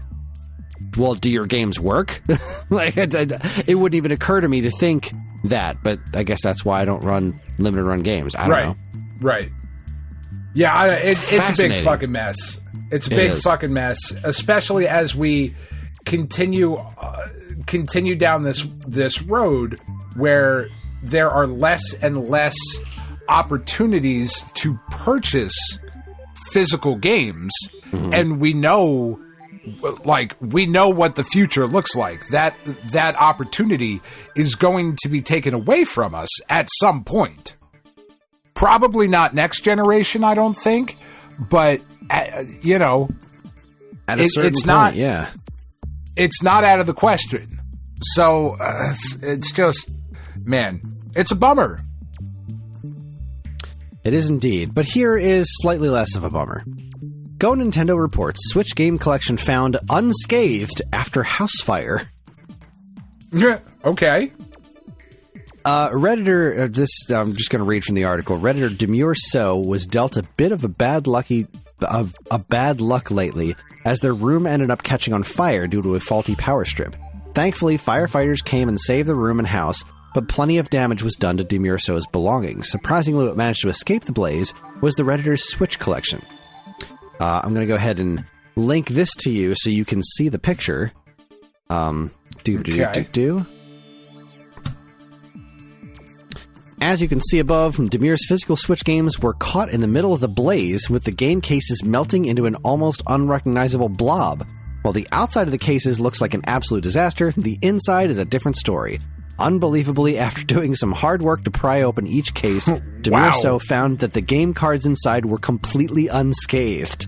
well, do your games work? Like, it wouldn't even occur to me to think that, but I guess that's why I don't run Limited Run games. I don't know. Right. Yeah, it's a big fucking mess. It's a big fucking mess, especially as we continue down this road where there are less and less opportunities to purchase physical games, and we know what the future looks like. That opportunity is going to be taken away from us at some point. Probably not next generation, I don't think, but at a certain it's point, not. Yeah, it's not out of the question. So it's just, man, it's a bummer. It is indeed, but here is slightly less of a bummer. Go Nintendo reports Switch game collection found unscathed after house fire. Okay. Redditor, I'm just going to read from the article. Redditor Demure So was dealt a bit of a bad luck lately, as their room ended up catching on fire due to a faulty power strip. Thankfully, firefighters came and saved the room and house, but plenty of damage was done to Demure So's belongings. Surprisingly, what managed to escape the blaze was the Redditor's Switch collection. I'm going to go ahead and link this to you so you can see the picture. As you can see above, Demure's physical Switch games were caught in the middle of the blaze, with the game cases melting into an almost unrecognizable blob. While the outside of the cases looks like an absolute disaster, the inside is a different story. Unbelievably, after doing some hard work to pry open each case, Demure So found that the game cards inside were completely unscathed.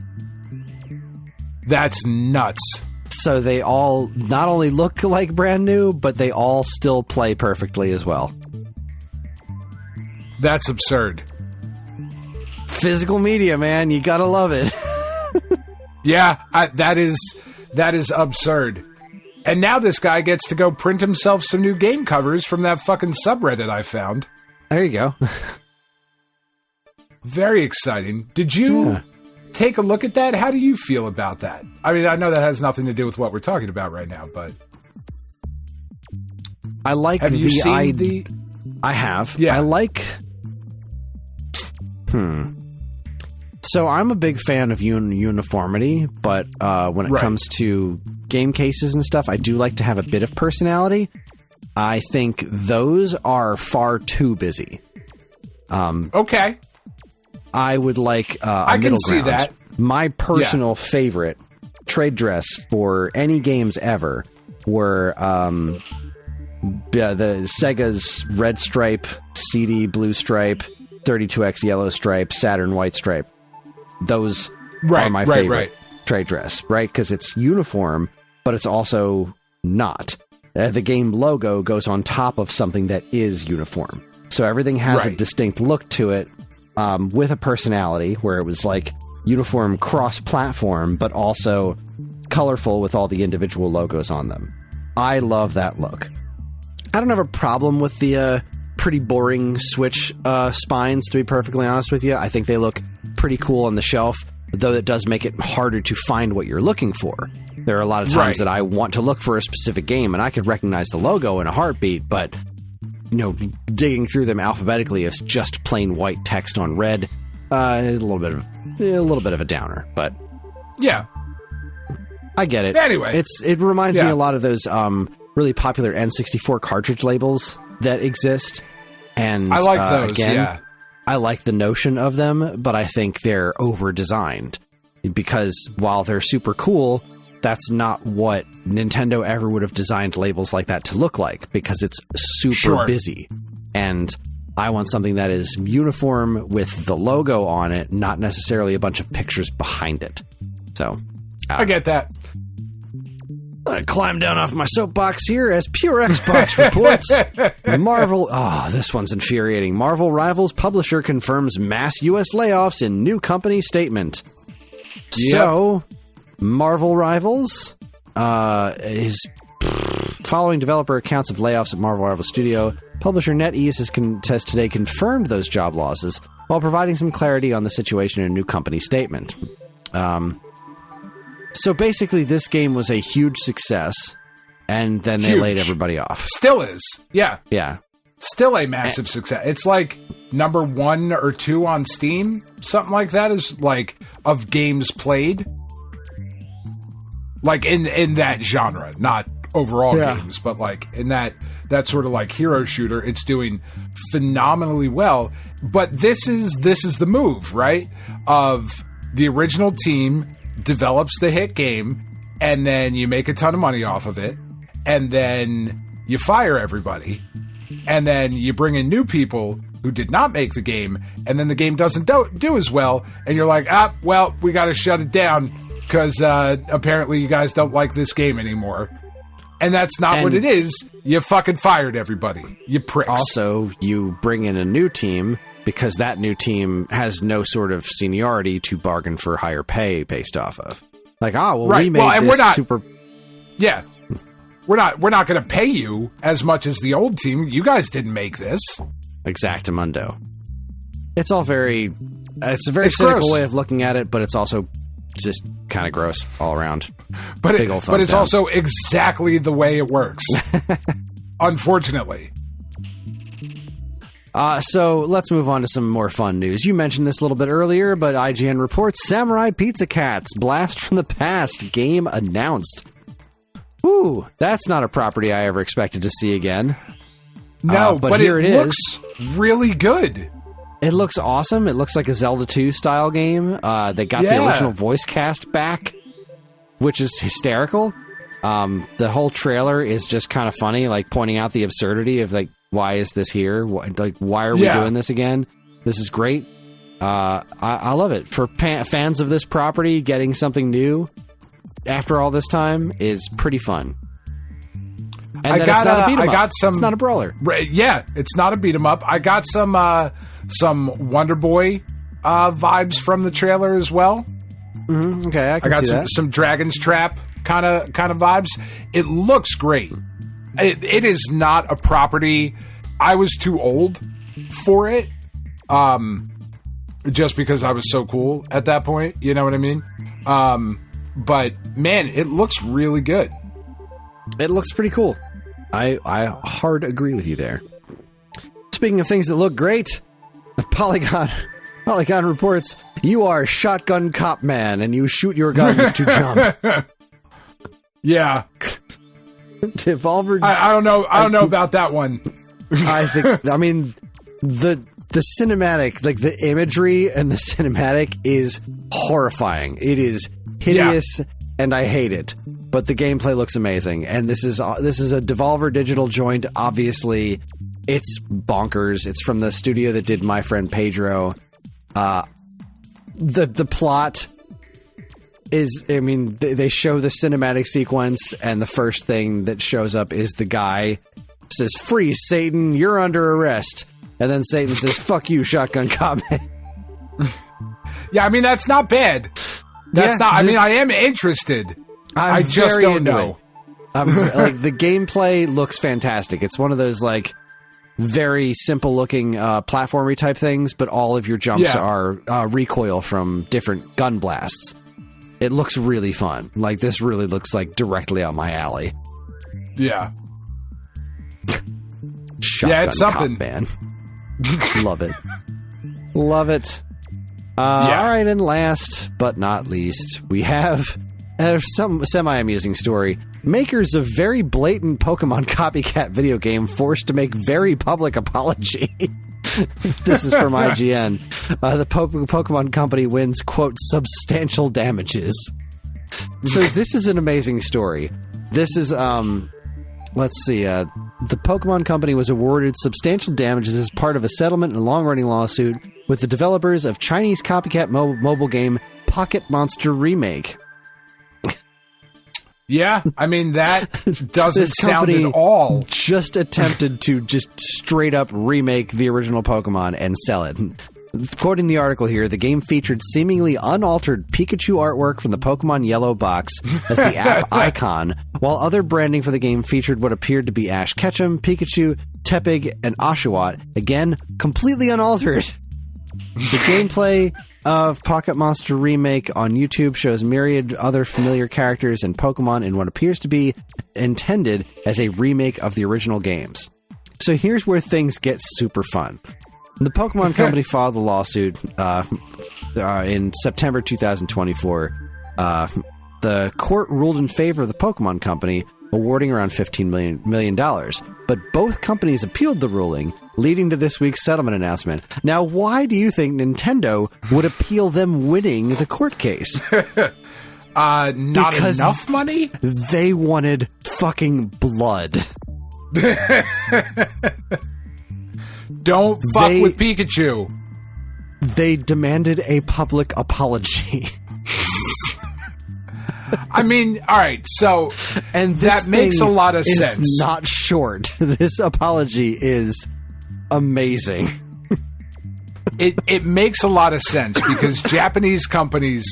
That's nuts. So they all not only look like brand new, but they all still play perfectly as well. That's absurd. Physical media, man. You gotta love it. Yeah, that is absurd. And now this guy gets to go print himself some new game covers from that fucking subreddit I found. There you go. Very exciting. Did you take a look at that? How do you feel about that? I mean, I know that has nothing to do with what we're talking about right now, but... I like have you seen the... I have. Yeah. I like... So I'm a big fan of uniformity, but when it comes to game cases and stuff, I do like to have a bit of personality. I think those are far too busy. Okay. I would like I middle can see ground. that. My personal favorite trade dress for any games ever were the Sega's red stripe, CD blue stripe, 32X yellow stripe, Saturn white stripe. Those are my favorite trade dress, right? Because it's uniform, but it's also not. The game logo goes on top of something that is uniform. So everything has a distinct look to it, with a personality, where it was like uniform cross-platform, but also colorful with all the individual logos on them. I love that look. I don't have a problem with the pretty boring Switch spines, to be perfectly honest with you. I think they look pretty cool on the shelf, though it does make it harder to find what you're looking for. There are a lot of times that I want to look for a specific game, and I could recognize the logo in a heartbeat, but digging through them alphabetically is just plain white text on red. A little bit of a downer, but yeah, I get it. Anyway, it reminds me a lot of those really popular N64 cartridge labels that exist, and I like those. Again, I like the notion of them, but I think they're over-designed, because while they're super cool, that's not what Nintendo ever would have designed labels like that to look like, because it's super busy. And I want something that is uniform with the logo on it, not necessarily a bunch of pictures behind it. So, I get that. I climb down off my soapbox here as Pure Xbox reports. Marvel... Oh, this one's infuriating. Marvel Rivals publisher confirms mass U.S. layoffs in new company statement. Yep. So, Marvel Rivals is... Following developer accounts of layoffs at Marvel Rivals Studio, publisher NetEase has today confirmed those job losses while providing some clarity on the situation in a new company statement. So basically, this game was a huge success, and then they laid everybody off. Still is. Yeah. Yeah. Still a massive success. It's like number 1 or 2 on Steam. Something like that is like of games played. Like in that genre, not overall games, but like in that sort of like hero shooter, it's doing phenomenally well. But this is the move, right? Of the original team develops the hit game, and then you make a ton of money off of it, and then you fire everybody, and then you bring in new people who did not make the game, and then the game doesn't do as well, and you're like, well, we got to shut it down because apparently you guys don't like this game anymore. And that's not what it is. You fucking fired everybody. You pricks. Also, you bring in a new team because that new team has no sort of seniority to bargain for higher pay based off of. Like, we made this super... Yeah. We're not going to pay you as much as the old team. You guys didn't make this. Exactamundo. It's all very... It's a very cynical way of looking at it, but it's also just kind of gross all around. But it's also exactly the way it works. Unfortunately. So let's move on to some more fun news. You mentioned this a little bit earlier, but IGN reports Samurai Pizza Cats Blast from the Past game announced. Ooh, that's not a property I ever expected to see again. No, but here it looks really good. It looks awesome. It looks like a Zelda 2 style game. They got the original voice cast back, which is hysterical. The whole trailer is just kind of funny, like pointing out the absurdity of like, why is this here? Why are we doing this again? This is great. I love it. For fans of this property, getting something new after all this time is pretty fun. And it's not a beat 'em up. It's not a brawler. Yeah, it's not a beat 'em up. I got some Wonder Boy vibes from the trailer as well. Mm-hmm. Okay, I got some Dragon's Trap kind of vibes. It looks great. It is not a property. I was too old for it, just because I was so cool at that point. You know what I mean? But man, it looks really good. It looks pretty cool. I hard agree with you there. Speaking of things that look great, Polygon reports you are Shotgun Cop Man and you shoot your guns to jump. Yeah. Devolver. I don't know. I don't know about that one. I mean, the cinematic, like the imagery and the cinematic is horrifying. It is hideous, and I hate it. But the gameplay looks amazing, and this is a Devolver Digital joint. Obviously, it's bonkers. It's from the studio that did My Friend Pedro. The plot is, I mean, they show the cinematic sequence, and the first thing that shows up is the guy says, "Freeze, Satan! You're under arrest." And then Satan says, "Fuck you, Shotgun Cop." Yeah, I mean that's not bad. That's not. I mean, I am interested. I just don't know. Like the gameplay looks fantastic. It's one of those like very simple looking platformy type things, but all of your jumps are recoil from different gun blasts. It looks really fun. Like this really looks like directly up my alley. Yeah. Shotgun it's something, Cop, man. Love it. Love it. All right, and last but not least, we have some semi-amusing story. Makers of very blatant Pokemon copycat video game forced to make very public apology. This is from IGN. The Pokemon company wins, quote, substantial damages. So this is an amazing story. This is, let's see, the Pokemon company was awarded substantial damages as part of a settlement and a long-running lawsuit with the developers of Chinese copycat mobile game Pocket Monster Remake. Yeah, I mean, that doesn't This sound company at all. just attempted to just straight up remake the original Pokemon and sell it. Quoting the article here, the game featured seemingly unaltered Pikachu artwork from the Pokemon Yellow box as the app icon, while other branding for the game featured what appeared to be Ash Ketchum, Pikachu, Tepig, and Oshawott, again, completely unaltered. The gameplay of Pocket Monster Remake on YouTube shows myriad other familiar characters and Pokemon in what appears to be intended as a remake of the original games. So here's where things get super fun. The Pokemon Company filed the lawsuit in September 2024. The court ruled in favor of the Pokemon Company, awarding around $15 million. But both companies appealed the ruling, leading to this week's settlement announcement. Now, why do you think Nintendo would appeal them winning the court case? Not Because enough money? They wanted fucking blood. Don't fuck with Pikachu. They demanded a public apology. I mean, all right, so And this that makes a thing lot of is sense. not short. This apology is amazing. It makes a lot of sense because Japanese companies,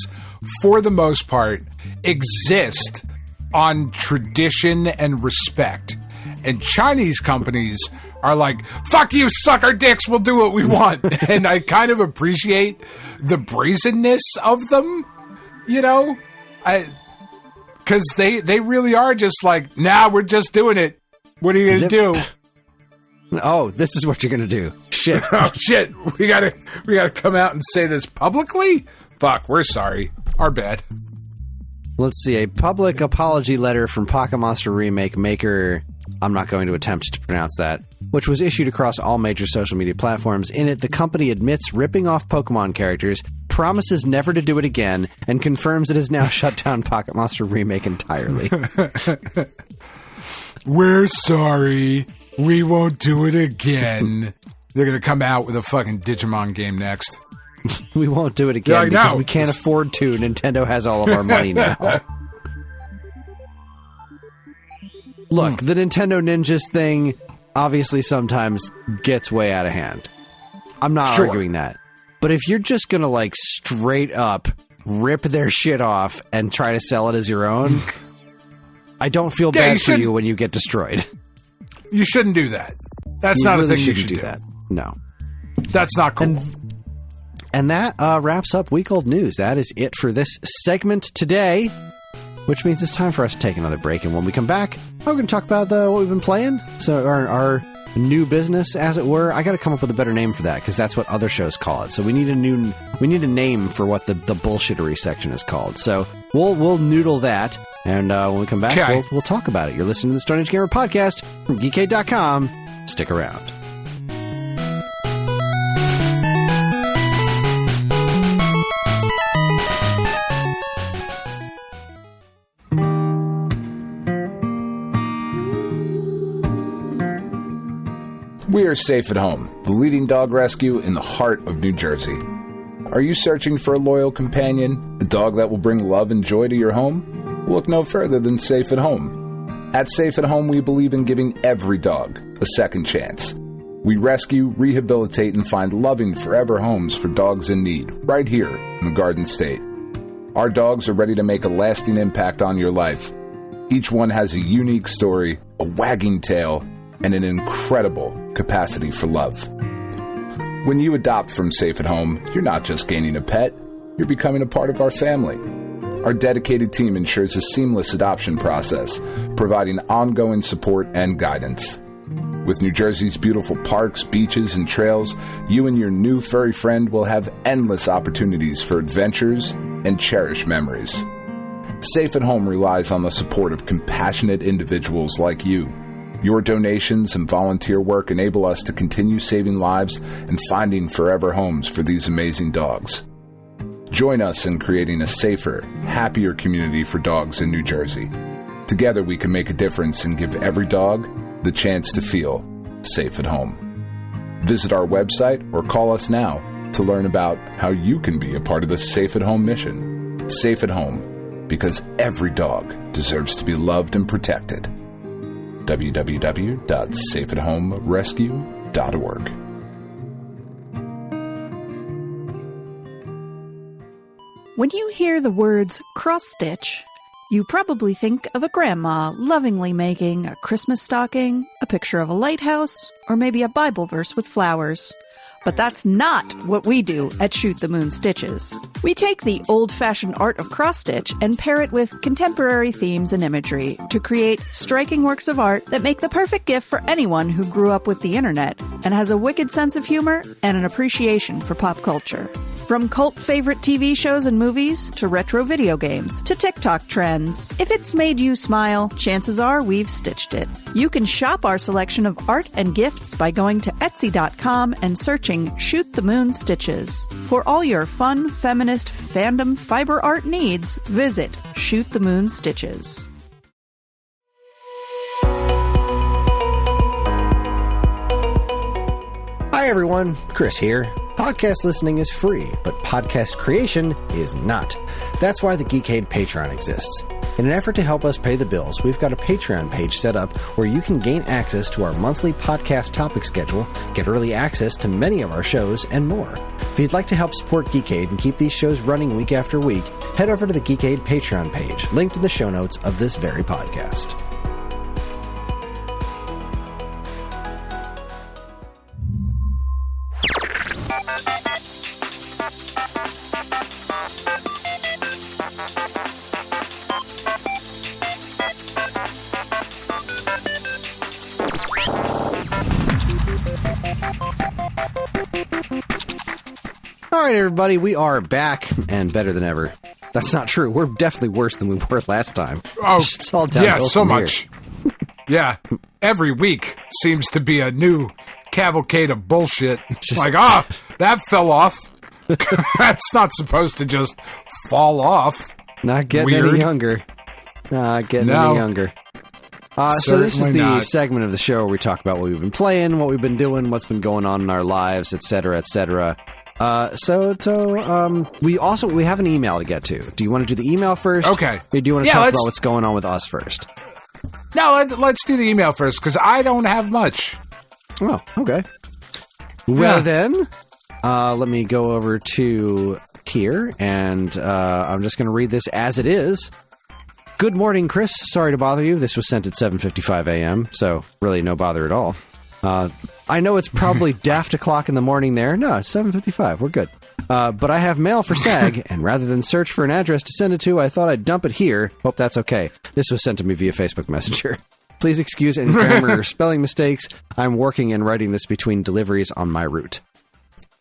for the most part, exist on tradition and respect. And Chinese companies are like, fuck you, suck our dicks, we'll do what we want. And I kind of appreciate the brazenness of them, you know? Because they really are just like, nah, we're just doing it. What are you going to do? Oh, this is what you're going to do. Shit. Oh, shit. We gotta come out and say this publicly? Fuck, we're sorry. Our bad. Let's see. A public apology letter from Pocket Monster Remake maker... I'm not going to attempt to pronounce that, which was issued across all major social media platforms. In it, the company admits ripping off Pokemon characters, promises never to do it again, and confirms it has now shut down Pocket Monster Remake entirely. We're sorry. We won't do it again. They're going to come out with a fucking Digimon game next. We won't do it again Like, because no. we can't afford to. Nintendo has all of our money now. Look, the Nintendo Ninjas thing obviously sometimes gets way out of hand. I'm not arguing that. But if you're just going to, like, straight up rip their shit off and try to sell it as your own, I don't feel bad for you when you get destroyed. You shouldn't do that. That's not really a thing you shouldn't should do. that. No. That's not cool. And that wraps up Week Old News. That is it for this segment today, which means it's time for us to take another break. And when we come back, we're going to talk about what we've been playing. So our new business, as it were. I got to come up with a better name for that because that's what other shows call it. So we need a name for what the bullshittery section is called. So we'll noodle that. And when we come back, we'll talk about it. You're listening to the Stone Age Gamer podcast from geekade.com. Stick around. We are Safe at Home, the leading dog rescue in the heart of New Jersey. Are you searching for a loyal companion, a dog that will bring love and joy to your home? Look no further than Safe at Home. At Safe at Home, we believe in giving every dog a second chance. We rescue, rehabilitate, and find loving forever homes for dogs in need, right here in the Garden State. Our dogs are ready to make a lasting impact on your life. Each one has a unique story, a wagging tail, and an incredible capacity for love. When you adopt from Safe at Home, you're not just gaining a pet, you're becoming a part of our family. Our dedicated team ensures a seamless adoption process, providing ongoing support and guidance. With New Jersey's beautiful parks, beaches, and trails, you and your new furry friend will have endless opportunities for adventures and cherished memories. Safe at Home relies on the support of compassionate individuals like you. Your donations and volunteer work enable us to continue saving lives and finding forever homes for these amazing dogs. Join us in creating a safer, happier community for dogs in New Jersey. Together we can make a difference and give every dog the chance to feel safe at home. Visit our website or call us now to learn about how you can be a part of the Safe at Home mission. Safe at Home. because every dog deserves to be loved and protected. www.safeathomerescue.org. When you hear the words cross-stitch, you probably think of a grandma lovingly making a Christmas stocking, a picture of a lighthouse, or maybe a Bible verse with flowers. But that's not what we do at Shoot the Moon Stitches. We take the old-fashioned art of cross-stitch and pair it with contemporary themes and imagery to create striking works of art that make the perfect gift for anyone who grew up with the internet and has a wicked sense of humor and an appreciation for pop culture. From cult favorite TV shows and movies, to retro video games, to TikTok trends. If it's made you smile, chances are we've stitched it. You can shop our selection of art and gifts by going to Etsy.com and searching Shoot the Moon Stitches. For all your fun, feminist, fandom fiber art needs, visit Shoot the Moon Stitches. Hi everyone, Kris here. Podcast listening is free, but podcast creation is not. That's why the Geekade Patreon exists. In an effort to help us pay the bills, we've got a Patreon page set up where you can gain access to our monthly podcast topic schedule, get early access to many of our shows, and more. If you'd like to help support Geekade and keep these shows running week after week, head over to the Geekade Patreon page, linked in the show notes of this very podcast. All right, everybody, we are back and better than ever. That's not true. We're definitely worse than we were last time. Oh, it's all downhill yeah, so from much. Yeah, every week seems to be a new cavalcade of bullshit. That fell off. That's not supposed to just fall off. Not getting Weird. any younger. Not getting any younger. So this is the segment of the show where we talk about what we've been playing, what we've been doing, what's been going on in our lives, etc., etc. We have an email to get to. Do you want to do the email first? Okay. Or do you want to talk about what's going on with us first? No, let's do the email first, because I don't have much. Oh, okay. Well, then, let me go over to here, and I'm just going to read this as it is. Good morning, Kris. Sorry to bother you. This was sent at 7:55 a.m., so really no bother at all. I know it's probably daft o'clock in the morning there. No, it's 7:55. We're good. But I have mail for SAG, and rather than search for an address to send it to, I thought I'd dump it here. Hope that's okay. This was sent to me via Facebook Messenger. Please excuse any grammar or spelling mistakes. I'm working and writing this between deliveries on my route.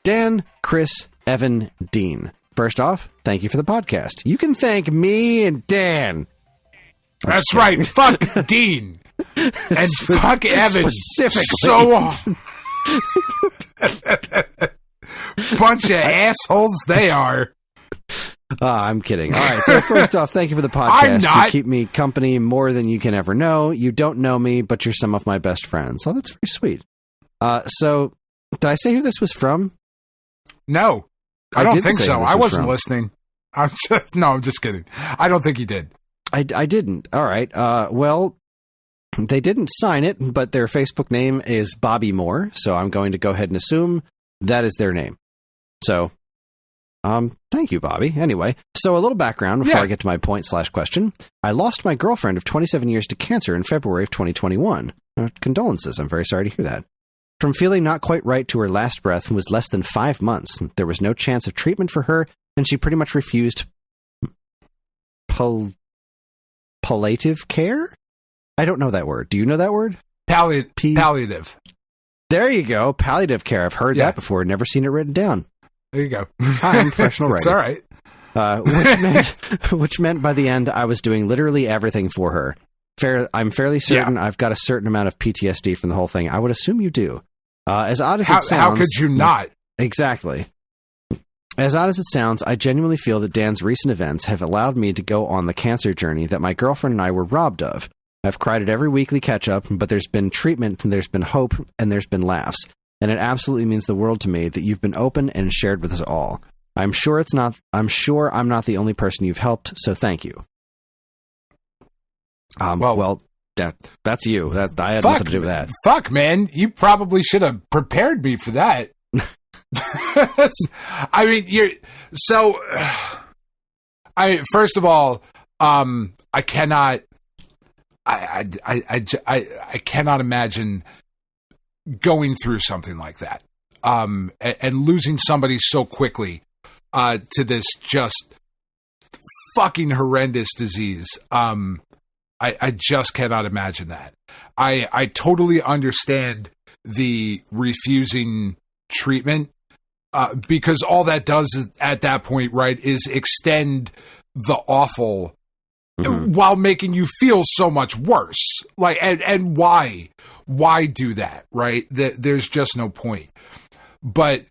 Dan, Kris, Evan, Dean. First off, thank you for the podcast. You can thank me and Dan. That's right. Fuck Dean. And fuck Evan. Specifically. Bunch of assholes they are. I'm kidding. All right, so first off, thank you for the podcast. You keep me company more than you can ever know. You don't know me, but you're some of my best friends. Oh, that's very sweet. So, did I say who this was from? No. I don't think so. I wasn't listening. I'm just kidding. I don't think you did. I didn't. All right. Well, they didn't sign it, but their Facebook name is Bobby Moore, so I'm going to go ahead and assume that is their name. So, thank you, Bobby. Anyway, so a little background before I get to my point/question. I lost my girlfriend of 27 years to cancer in February of 2021. Condolences. I'm very sorry to hear that. From feeling not quite right to her last breath was less than 5 months. There was no chance of treatment for her, and she pretty much refused palliative care? I don't know that word. Do you know that word? Palliative. There you go. Palliative care. I've heard that before. Never seen it written down. There you go. I'm a professional writer. It's all right. Which meant by the end, I was doing literally everything for her. I'm fairly certain I've got a certain amount of PTSD from the whole thing. I would assume you do. As odd as it sounds... How could you not? Exactly. As odd as it sounds, I genuinely feel that Dan's recent events have allowed me to go on the cancer journey that my girlfriend and I were robbed of. I've cried at every weekly catch-up, but there's been treatment, and there's been hope, and there's been laughs. And it absolutely means the world to me that you've been open and shared with us all. I'm sure I'm not the only person you've helped, so thank you. Well, that's you. I had nothing to do with that. Fuck, man. You probably should have prepared me for that. I mean, first of all, I cannot imagine going through something like that, and losing somebody so quickly, to this just fucking horrendous disease. I just cannot imagine that. I totally understand the refusing treatment, because all that does at that point, right, is extend the awful, while making you feel so much worse. Like, and why do that, right? There's just no point. But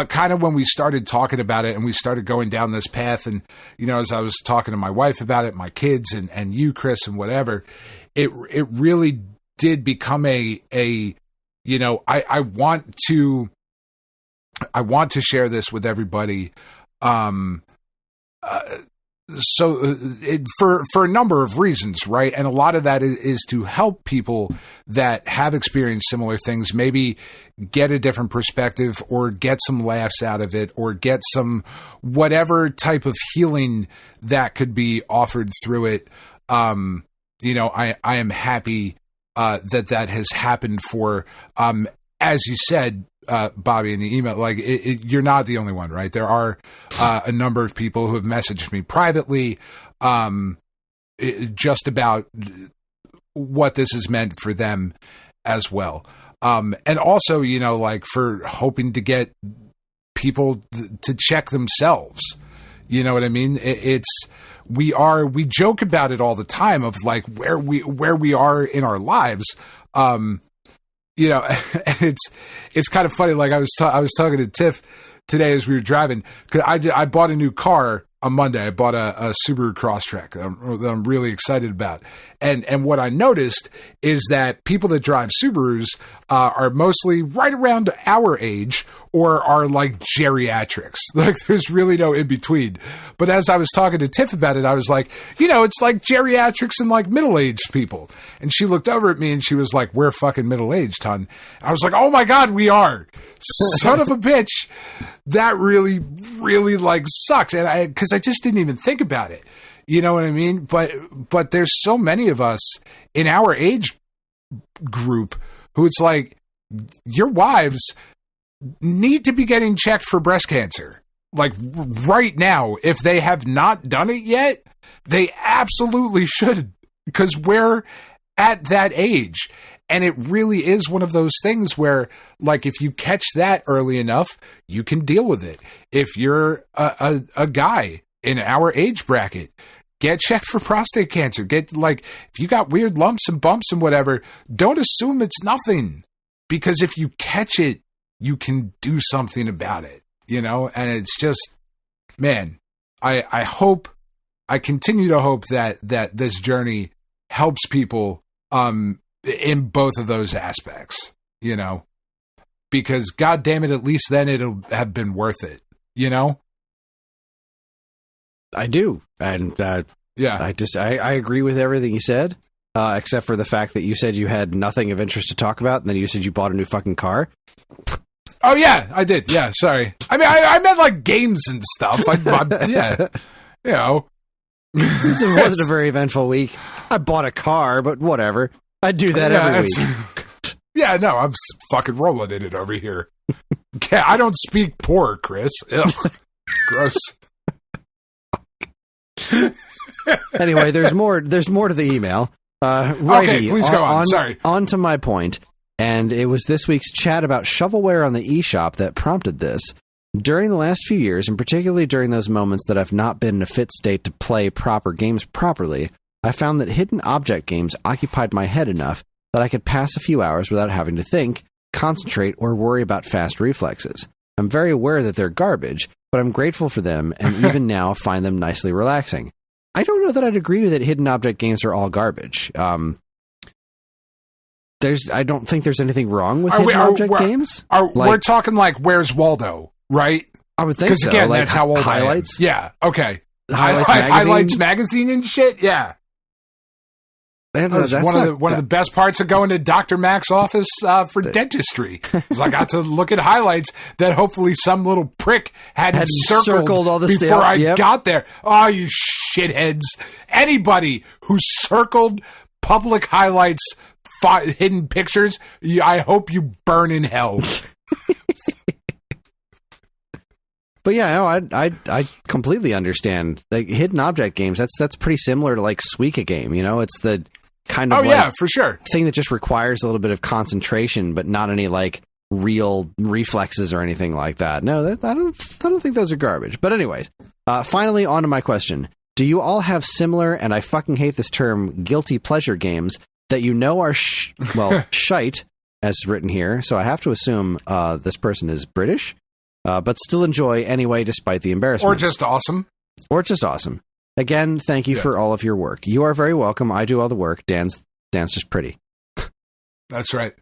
kind of when we started talking about it and we started going down this path, and, you know, as I was talking to my wife about it, my kids and you, Kris, and whatever, it really did become a, you know, I want to share this with everybody. For a number of reasons, right? And a lot of that is to help people that have experienced similar things, maybe get a different perspective, or get some laughs out of it, or get some whatever type of healing that could be offered through it. You know, I am happy that has happened for, as you said, Bobby, in the email, like, you're not the only one, right? There are a number of people who have messaged me privately, just about what this has meant for them as well. And also, you know, like, for hoping to get people to check themselves. You know what I mean? We joke about it all the time, of like where we are in our lives. You know, and it's kind of funny. Like, I was talking to Tiff today as we were driving, because I bought a new car on Monday. I bought a Subaru Crosstrek that I'm really excited about. And what I noticed is that people that drive Subarus are mostly right around our age, or are like geriatrics. Like, there's really no in between. But as I was talking to Tiff about it, I was like, you know, it's like geriatrics and like middle-aged people. And she looked over at me and she was like, we're fucking middle-aged, hon. I was like, oh my God, we are. Son of a bitch. That really, really like sucks. And because I just didn't even think about it. You know what I mean? But there's so many of us in our age group who it's like, your wives need to be getting checked for breast cancer. Like, right now, if they have not done it yet, they absolutely should, because we're at that age. And it really is one of those things where, like, if you catch that early enough, you can deal with it. If you're a guy in our age bracket, get checked for prostate cancer. If you got weird lumps and bumps and whatever, don't assume it's nothing. Because if you catch it, you can do something about it, you know? And it's just, man, I continue to hope that this journey helps people in both of those aspects, you know? Because, God damn it, at least then it'll have been worth it, you know? I do. And yeah, I agree with everything you said, except for the fact that you said you had nothing of interest to talk about, and then you said you bought a new fucking car. Oh, yeah, I did. Yeah, sorry. I mean, I meant like games and stuff. Yeah, you know. It wasn't a very eventful week. I bought a car, but whatever. I do that every week. Yeah, no, I'm fucking rolling in it over here. I don't speak poor, Kris. Ugh, gross. Anyway, there's more to the email. Okay, please go on. Sorry. On to my point. And it was this week's chat about shovelware on the eShop that prompted this. During the last few years, and particularly during those moments that I've not been in a fit state to play proper games properly, I found that hidden object games occupied my head enough that I could pass a few hours without having to think, concentrate, or worry about fast reflexes. I'm very aware that they're garbage, but I'm grateful for them, and even now find them nicely relaxing. I don't know that I'd agree with that hidden object games are all garbage. I don't think there's anything wrong with hidden object games. We're talking like Where's Waldo, right? I would think so. Because again, like that's how old highlights. Yeah. Okay. Highlights magazine Highlights magazine and shit. Yeah. That was one of the best parts of going to Dr. Mac's office for dentistry. Is I got to look at highlights that hopefully some little prick had circled all the before I got there. Oh, you shitheads. Anybody who circled public highlights, hidden pictures, I hope you burn in hell. But yeah, no, I completely understand. Like hidden object games, that's pretty similar to like Suika game. You know, it's the kind of for sure thing that just requires a little bit of concentration, but not any like real reflexes or anything like that. No, I don't think those are garbage. But anyways, finally on to my question: do you all have similar, and I fucking hate this term, guilty pleasure games that you know are shite, as written here? So I have to assume this person is British. But still enjoy anyway, despite the embarrassment. Or just awesome. Again, thank you for all of your work. You are very welcome. I do all the work. Dan's just pretty. That's right.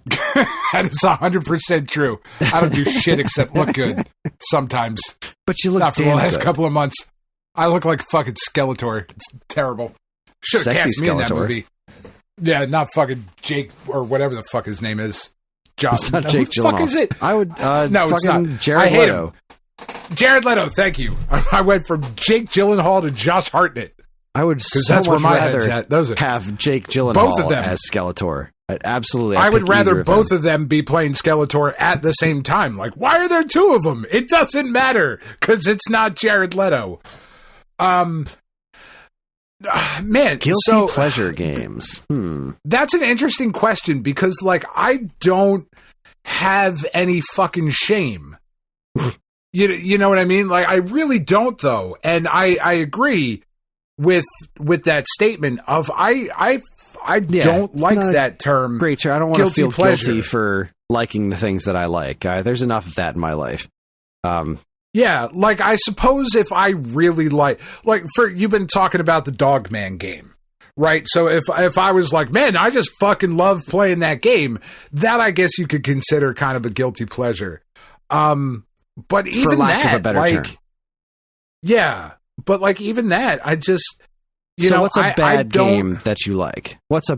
That is 100% true. I don't do shit except look good sometimes. But you look not for damn the last good. couple of months. I look like fucking Skeletor. It's terrible. Should have cast me in that movie. Yeah, not fucking Jake or whatever the fuck his name is. It's not Jake Gyllenhaal. Fuck is it? I would no, it's not. Jared Leto. Jared Leto, thank you. I went from Jake Gyllenhaal to Josh Hartnett. I would so that's much where my rather head's at. have Jake Gyllenhaal both of them as Skeletor. Absolutely. I would rather both of them be playing Skeletor at the same time. Like, why are there two of them? It doesn't matter because it's not Jared Leto. Man, guilty pleasure games. That's an interesting question because, like, I don't have any fucking shame. You know what I mean? Like, I really don't, though, and I agree with that statement of I don't like that term. Great, I don't want to feel pleasure. guilty for liking the things that I like. There's enough of that in my life. Yeah, like I suppose if I really like you've been talking about the Dogman game, right? So if I was like, man, I just fucking love playing that game, that I guess you could consider kind of a guilty pleasure. But even for lack that, of a better like, term. Yeah, but like even that, I just what's a bad game that you like? What's a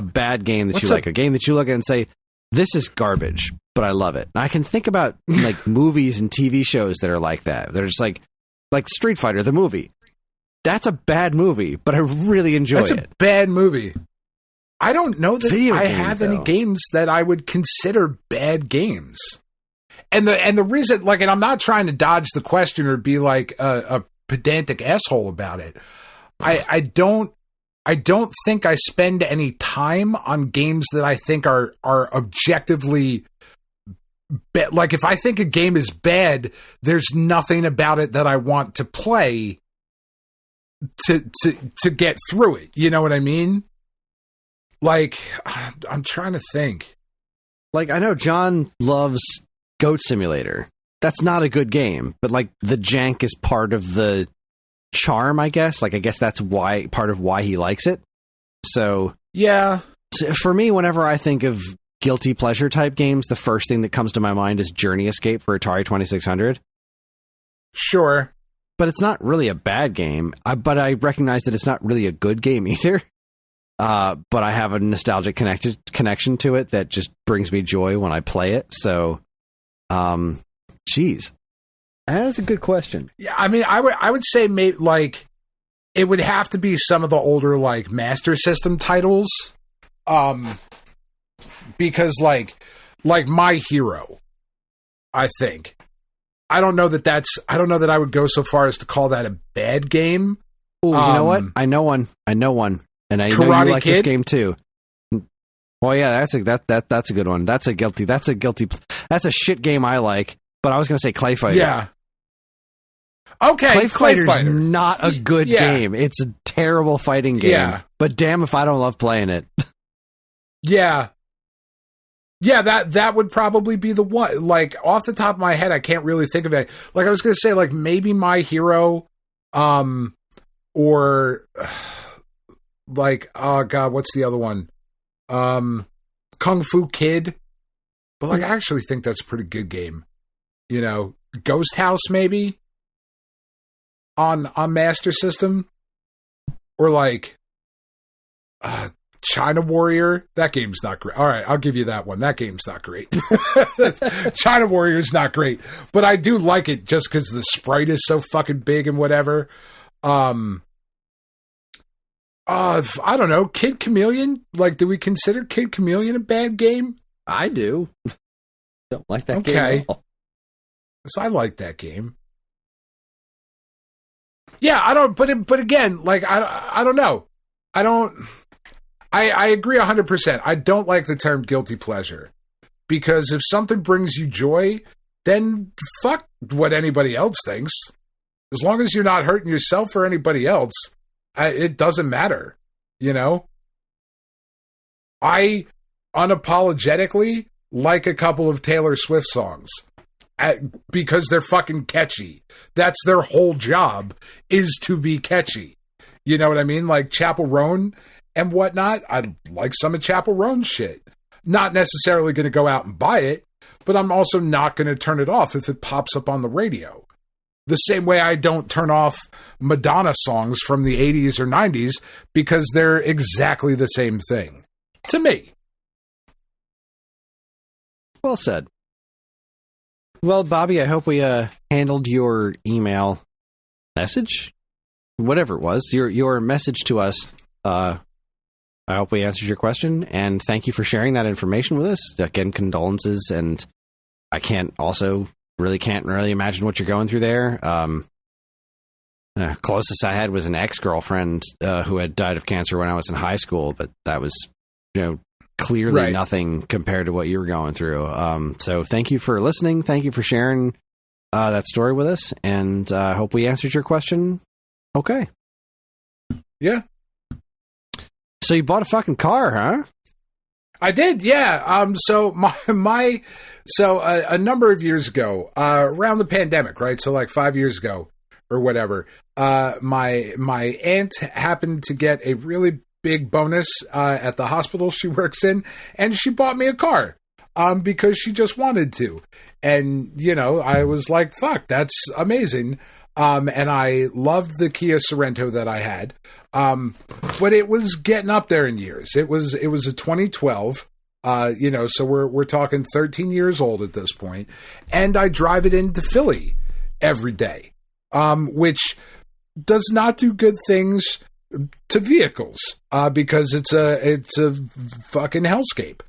bad game that you like? A game that you look at and say, this is garbage, but I love it. And I can think about like movies and TV shows that are like that. They're just like Street Fighter, the movie. That's a bad movie, but I really enjoy it. That's a bad movie. I don't know that I have any games that I would consider bad games. And the reason, like, and I'm not trying to dodge the question or be like a pedantic asshole about it. I don't think I spend any time on games that I think are objectively like, if I think a game is bad, there's nothing about it that I want to play to get through it. You know what I mean? Like, I'm trying to think. Like, I know John loves Goat Simulator. That's not a good game, but like the jank is part of the charm, I guess. Like, I guess that's part of why he likes it. So yeah, for me, whenever I think of guilty pleasure type games, the first thing that comes to my mind is Journey Escape for Atari 2600. Sure. But it's not really a bad game. But I recognize that it's not really a good game either. But I have a nostalgic connection to it that just brings me joy when I play it. So, geez, that is a good question. Yeah, I mean, I would say maybe like it would have to be some of the older like Master System titles, because like My Hero, I think. I don't know that I would go so far as to call that a bad game. Oh, you know what? I know one. And I know you like this game too. Well, yeah, that's a good one. That's a shit game I like. But I was going to say Clay Fighter. Yeah. Okay, Clay Fighter's not a good game. It's a terrible fighting game. Yeah. But damn if I don't love playing it. Yeah. Yeah, that would probably be the one. Like, off the top of my head, I can't really think of it. Like, I was going to say, like, maybe My Hero, or like, oh god, what's the other one? Kung Fu Kid. But like, I actually think that's a pretty good game. You know, Ghost House maybe on Master System, or like, China Warrior, that game's not great. All right, I'll give you that one. That game's not great. China Warrior's not great, but I do like it just because the sprite is so fucking big and whatever. I don't know. Kid Chameleon? Like, do we consider Kid Chameleon a bad game? I do. Don't like that game at all. So I like that game. Yeah, I don't. But again, like I don't know. I agree 100%. I don't like the term guilty pleasure because if something brings you joy, then fuck what anybody else thinks. As long as you're not hurting yourself or anybody else, it doesn't matter. You know, I unapologetically like a couple of Taylor Swift songs because they're fucking catchy. That's their whole job, is to be catchy. You know what I mean? Like Chappell Roan and whatnot. I like some of Chappell Roan's shit. Not necessarily going to go out and buy it, but I'm also not going to turn it off if it pops up on the radio. The same way I don't turn off Madonna songs from the 80s or 90s because they're exactly the same thing. To me. Well said. Well, Bobby, I hope we handled your email message. Whatever it was, your message to us. I hope we answered your question, and thank you for sharing that information with us. Again, condolences, and I can't really imagine what you're going through there. Closest I had was an ex-girlfriend who had died of cancer when I was in high school, but that was, clearly nothing compared to what you were going through. So thank you for listening. Thank you for sharing that story with us, and I hope we answered your question. Okay. Yeah. So you bought a fucking car, huh? I did, yeah. So a number of years ago, around the pandemic, right? So like 5 years ago or whatever, my aunt happened to get a really big bonus at the hospital she works in, and she bought me a car because she just wanted to. And, I was like, fuck, that's amazing. And I loved the Kia Sorento that I had. But it was getting up there in years. It was a 2012, so we're talking 13 years old at this point. And I drive it into Philly every day, which does not do good things to vehicles, because it's a fucking hellscape.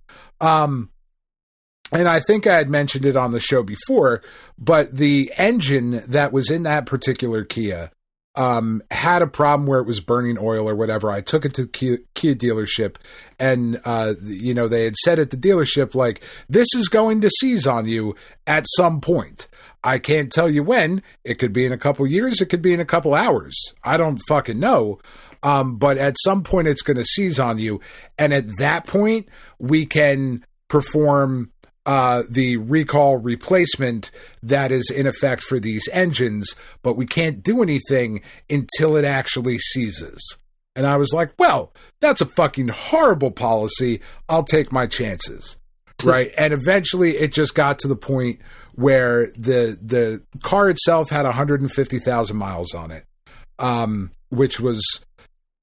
And I think I had mentioned it on the show before, but the engine that was in that particular Kia had a problem where it was burning oil or whatever. I took it to the Kia dealership, and they had said at the dealership, like, this is going to seize on you at some point. I can't tell you when. It could be in a couple years. It could be in a couple hours. I don't fucking know. But at some point it's going to seize on you. And at that point we can perform the recall replacement that is in effect for these engines, but we can't do anything until it actually seizes. And I was like, well, that's a fucking horrible policy. I'll take my chances. Right. And eventually it just got to the point where the car itself had 150,000 miles on it, which was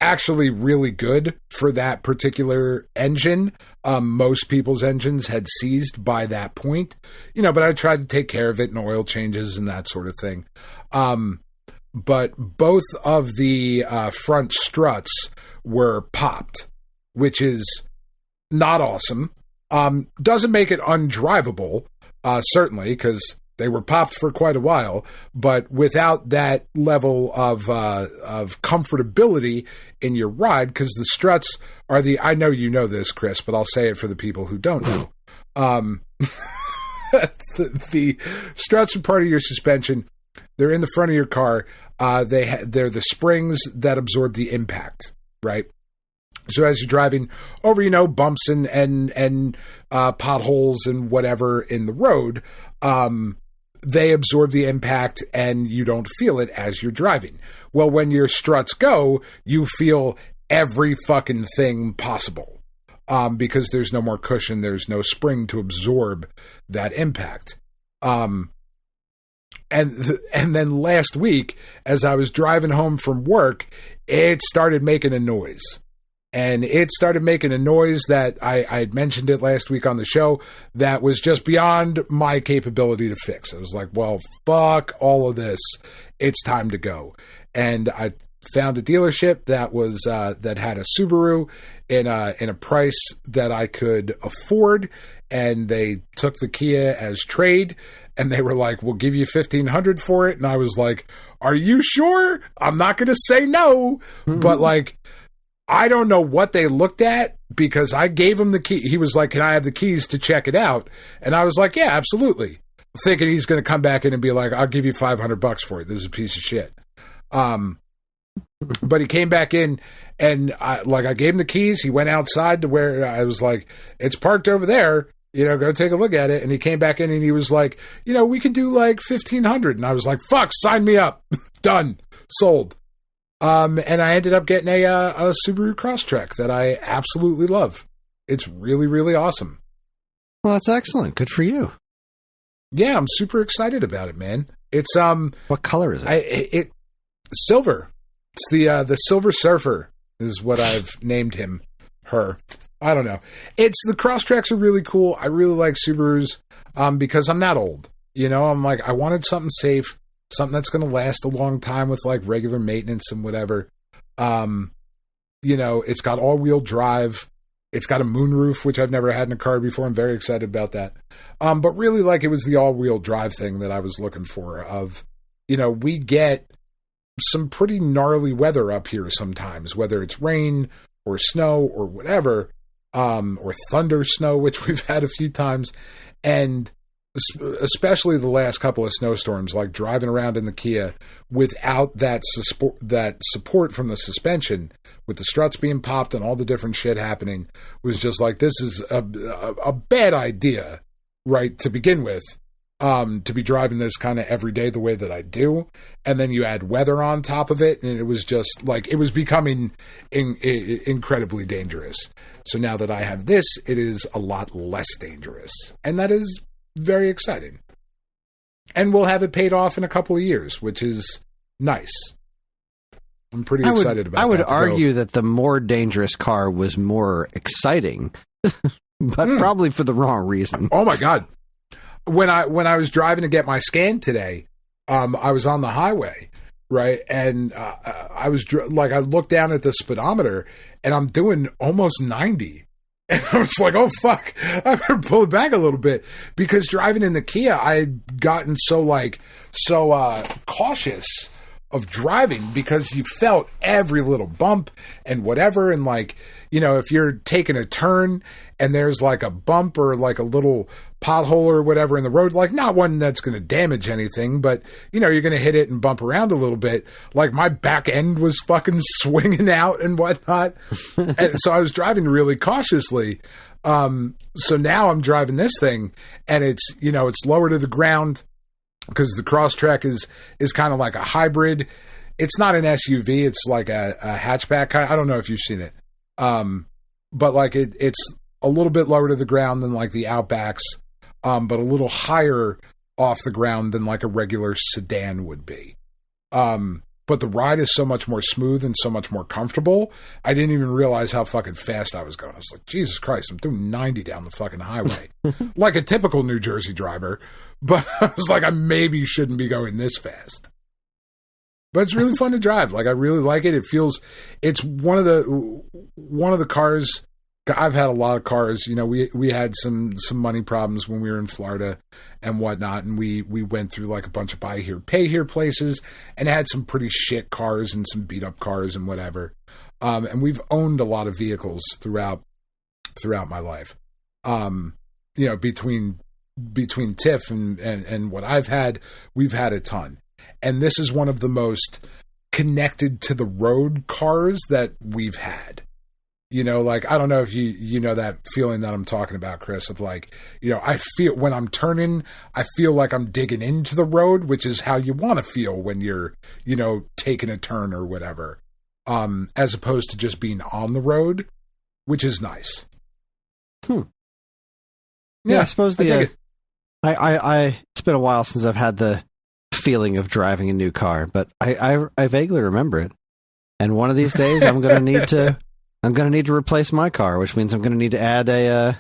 actually really good for that particular engine. Most people's engines had seized by that point, but I tried to take care of it and oil changes and that sort of thing. But both of the front struts were popped, which is not awesome. Doesn't make it undrivable, certainly, because they were popped for quite a while, but without that level of comfortability in your ride, because the struts are I know you know this, Kris, but I'll say it for the people who don't know. The struts are part of your suspension. They're in the front of your car. They're the springs that absorb the impact, right? So as you're driving over, bumps and potholes and whatever in the road, they absorb the impact and you don't feel it as you're driving. Well, when your struts go, you feel every fucking thing possible, because there's no more cushion. There's no spring to absorb that impact. And then last week, as I was driving home from work, it started making a noise. And it started making a noise that I had mentioned it last week on the show that was just beyond my capability to fix. I was like, well, fuck all of this. It's time to go. And I found a dealership that was that had a Subaru in a price that I could afford, and they took the Kia as trade, and they were like, we'll give you $1,500 for it. And I was like, are you sure? I'm not going to say no. But like, I don't know what they looked at, because I gave him the key. He was like, can I have the keys to check it out? And I was like, yeah, absolutely. Thinking he's going to come back in and be like, I'll give you $500 for it. This is a piece of shit. But he came back in, and I gave him the keys. He went outside to where I was like, it's parked over there. Go take a look at it. And he came back in and he was like, we can do like $1,500. And I was like, fuck, sign me up. Done. Sold. And I ended up getting a Subaru Crosstrek that I absolutely love. It's really, really awesome. Well, that's excellent. Good for you. Yeah, I'm super excited about it, man. It's what color is it? Silver. It's the Silver Surfer is what I've named him. Her. I don't know. The Crosstreks are really cool. I really like Subarus because I'm not old. I'm like, I wanted something safe. Something that's going to last a long time with like regular maintenance and whatever. It's got all-wheel drive. It's got a moonroof, which I've never had in a car before. I'm very excited about that. But really, like, it was the all-wheel drive thing that I was looking for. We get some pretty gnarly weather up here sometimes, whether it's rain or snow or whatever, or thunder snow, which we've had a few times. And especially the last couple of snowstorms, like driving around in the Kia without that support from the suspension, with the struts being popped and all the different shit happening, was just like, this is a bad idea, right, to begin with, to be driving this kind of every day the way that I do. And then you add weather on top of it, and it was just like, it was becoming incredibly dangerous. So now that I have this, it is a lot less dangerous. And that is very exciting. And we'll have it paid off in a couple of years, which is nice. I'm pretty excited about it. I would argue that the more dangerous car was more exciting, but probably for the wrong reason. Oh my God. When I was driving to get my scan today, I was on the highway, right? And I was I looked down at the speedometer and I'm doing almost 90. And I was like, oh, fuck, I better pull it back a little bit, because driving in the Kia, I had gotten so cautious of driving, because you felt every little bump and whatever. And like, if you're taking a turn and there's like a bump or like a little pothole or whatever in the road, like not one that's going to damage anything, but you're going to hit it and bump around a little bit. Like my back end was fucking swinging out and whatnot. And so I was driving really cautiously. So now I'm driving this thing, and it's, it's lower to the ground, because the Crosstrek is kind of like a hybrid. It's not an SUV. It's like a hatchback. I don't know if you've seen it. But like it's a little bit lower to the ground than like the Outbacks, but a little higher off the ground than like a regular sedan would be. But the ride is so much more smooth and so much more comfortable. I didn't even realize how fucking fast I was going. I was like, Jesus Christ, I'm doing 90 down the fucking highway. Like a typical New Jersey driver. But I was like, I maybe shouldn't be going this fast. But it's really fun to drive. Like, I really like it. It's one of the cars. I've had a lot of cars. We had some money problems when we were in Florida and whatnot, and we went through like a bunch of buy here, pay here places, and had some pretty shit cars and some beat up cars and whatever. And we've owned a lot of vehicles throughout my life. Between Tiff and what I've had, we've had a ton. And this is one of the most connected to the road cars that we've had. Like, I don't know if you know that feeling that I'm talking about, Kris, of like, I feel when I'm turning, I feel like I'm digging into the road, which is how you want to feel when you're, taking a turn or whatever, as opposed to just being on the road, which is nice. Yeah, I suppose it's been a while since I've had the feeling of driving a new car, but I vaguely remember it. And one of these days I'm going to need to I'm going to need to replace my car, which means I'm going to need to add a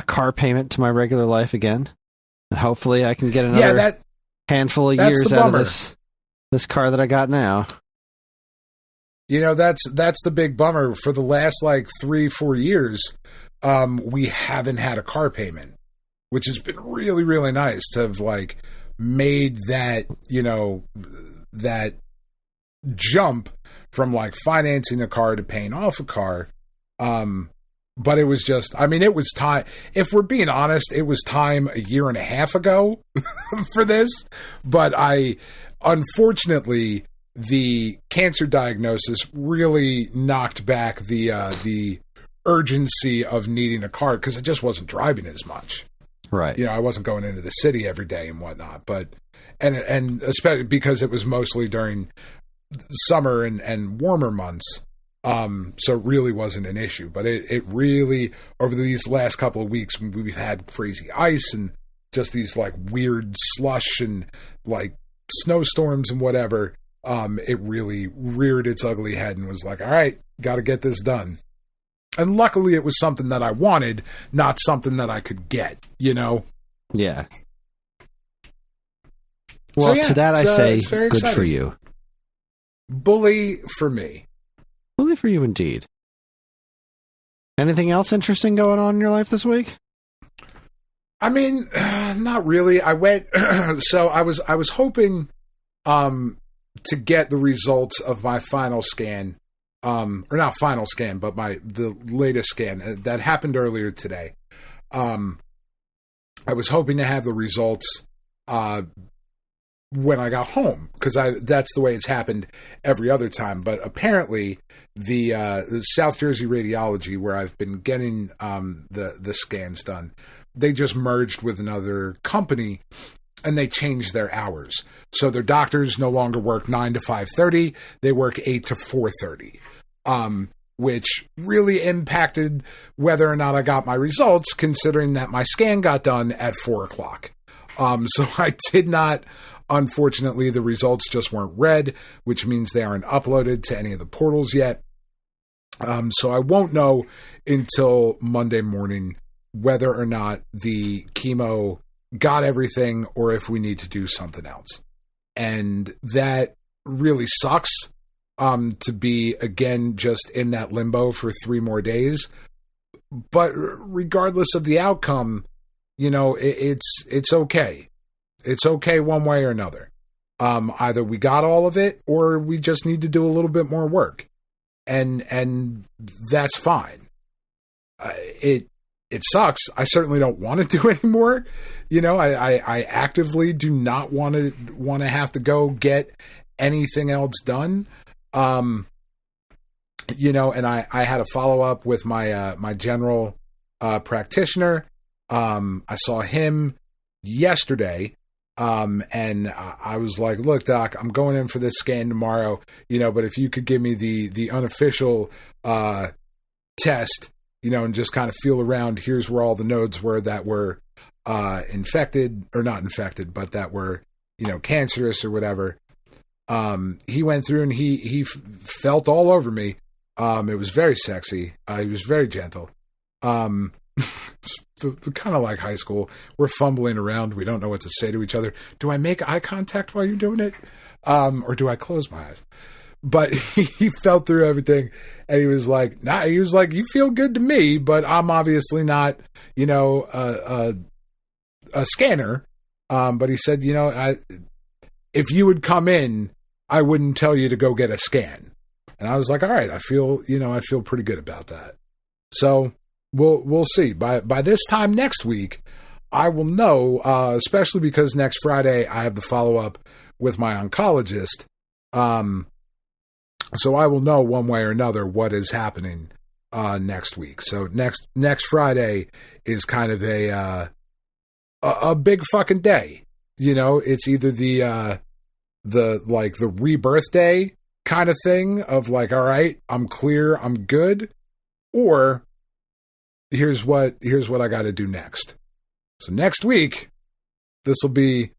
car payment to my regular life again. And hopefully I can get another handful of years out of this car that I got now. You know, that's the big bummer. For the last 3-4 years, we haven't had a car payment, which has been really, really nice to have made that, that jump from financing a car to paying off a car. But it was just, it was time. If we're being honest, it was time a year and a half ago for this. But unfortunately, the cancer diagnosis really knocked back the urgency of needing a car because I just wasn't driving as much. Right. I wasn't going into the city every day and whatnot. But and especially because it was mostly during summer and warmer months. So it really wasn't an issue, but it really, over these last couple of weeks, we've had crazy ice and just these weird slush and snowstorms and whatever. It really reared its ugly head and was all right, got to get this done. And luckily it was something that I wanted, not something that I could get, Yeah. Well, to that I say, good exciting. For you. Bully for me. Bully for you indeed. Anything else interesting going on in your life this week? Not really. I went, so I was hoping to get the results of my final scan, or not final scan, but the latest scan that happened earlier today. I was hoping to have the results when I got home, because that's the way it's happened every other time. But apparently, the South Jersey Radiology, where I've been getting the scans done, they just merged with another company, and they changed their hours. So their doctors no longer work 9 to 5:30; they work 8 to 4:30, which really impacted whether or not I got my results, considering that my scan got done at 4:00. So I did not. Unfortunately, the results just weren't read, which means they aren't uploaded to any of the portals yet. So I won't know until Monday morning whether or not the chemo got everything or if we need to do something else. And that really sucks to be, again, just in that limbo for 3 more days. But regardless of the outcome, it's okay. It's okay one way or another. Either we got all of it or we just need to do a little bit more work. And that's fine. It sucks. I certainly don't want to do anymore. I actively do not want to have to go get anything else done. And I had a follow up with my general practitioner. I saw him yesterday. And I was like, look, doc, I'm going in for this scan tomorrow, but if you could give me the unofficial, test, and just kind of feel around, here's where all the nodes were that were, infected or not infected, but that were, cancerous or whatever. He went through and he felt all over me. It was very sexy. He was very gentle. Kind of like high school. We're fumbling around. We don't know what to say to each other. Do I make eye contact while you're doing it? Or do I close my eyes? But he felt through everything and he was like, nah, he was like, you feel good to me, but I'm obviously not, a scanner. But he said, if you would come in, I wouldn't tell you to go get a scan. And I was like, all right, I feel pretty good about that. So we'll see. By this time next week, I will know, especially because next Friday I have the follow-up with my oncologist. So I will know one way or another what is happening next week. So next Friday is kind of a big fucking day. It's either the rebirth day kind of thing of all right, I'm clear, I'm good, or here's what I got to do next. So next week, this will be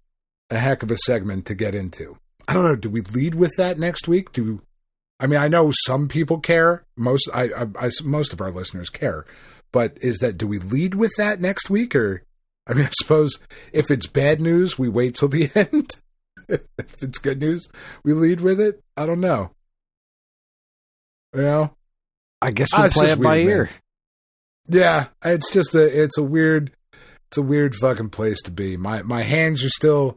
a heck of a segment to get into. I don't know. Do we lead with that next week? I mean, I know some people care. Most of our listeners care. But do we lead with that next week? Or, I mean, I suppose if it's bad news, we wait till the end. If it's good news, we lead with it. I don't know. You know? I guess we play it by ear. Man. Yeah, it's a weird fucking place to be. My hands are still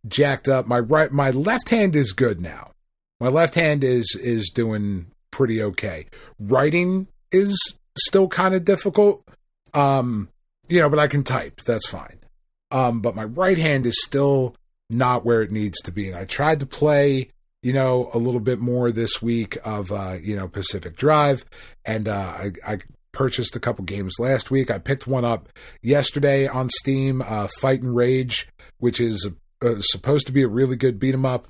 jacked up. My left hand is good now. My left hand is doing pretty okay. Writing is still kind of difficult. But I can type. That's fine. But my right hand is still not where it needs to be. And I tried to play, a little bit more this week of, Pacific Drive. And I purchased a couple games last week. I picked one up yesterday on Steam, Fight and Rage, which is supposed to be a really good beat 'em up.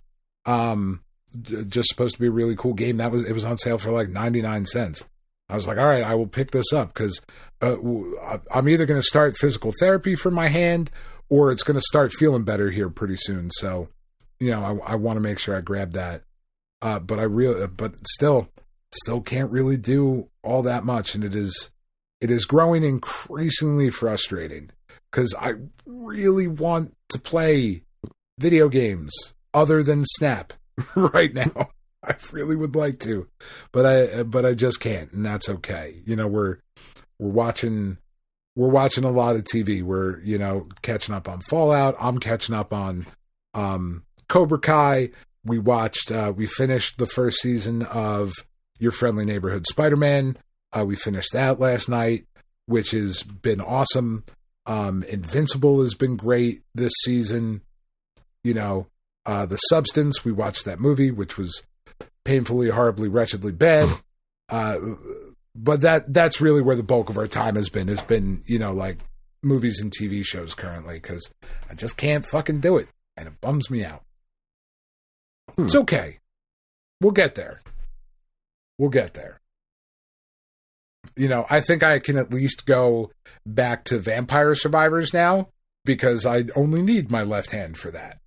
Just supposed to be a really cool game. It was on sale for like 99 cents. I was like, all right, I will pick this up because I'm either going to start physical therapy for my hand or it's going to start feeling better here pretty soon. So, I want to make sure I grab that. But still can't really do all that much. And it is growing increasingly frustrating because I really want to play video games other than Snap right now. I really would like to, but I just can't, and that's okay. We're watching a lot of TV. We're catching up on Fallout. I'm catching up on Cobra Kai. We finished the first season of Your Friendly Neighborhood Spider-Man. We finished that last night, which has been awesome. Invincible has been great this season. The Substance, we watched that movie, which was painfully, horribly, wretchedly bad. But that's really where the bulk of our time has been. It's been, like movies and TV shows currently, because I just can't fucking do it. And it bums me out. It's okay. We'll get there. I think I can at least go back to Vampire Survivors now, because I only need my left hand for that.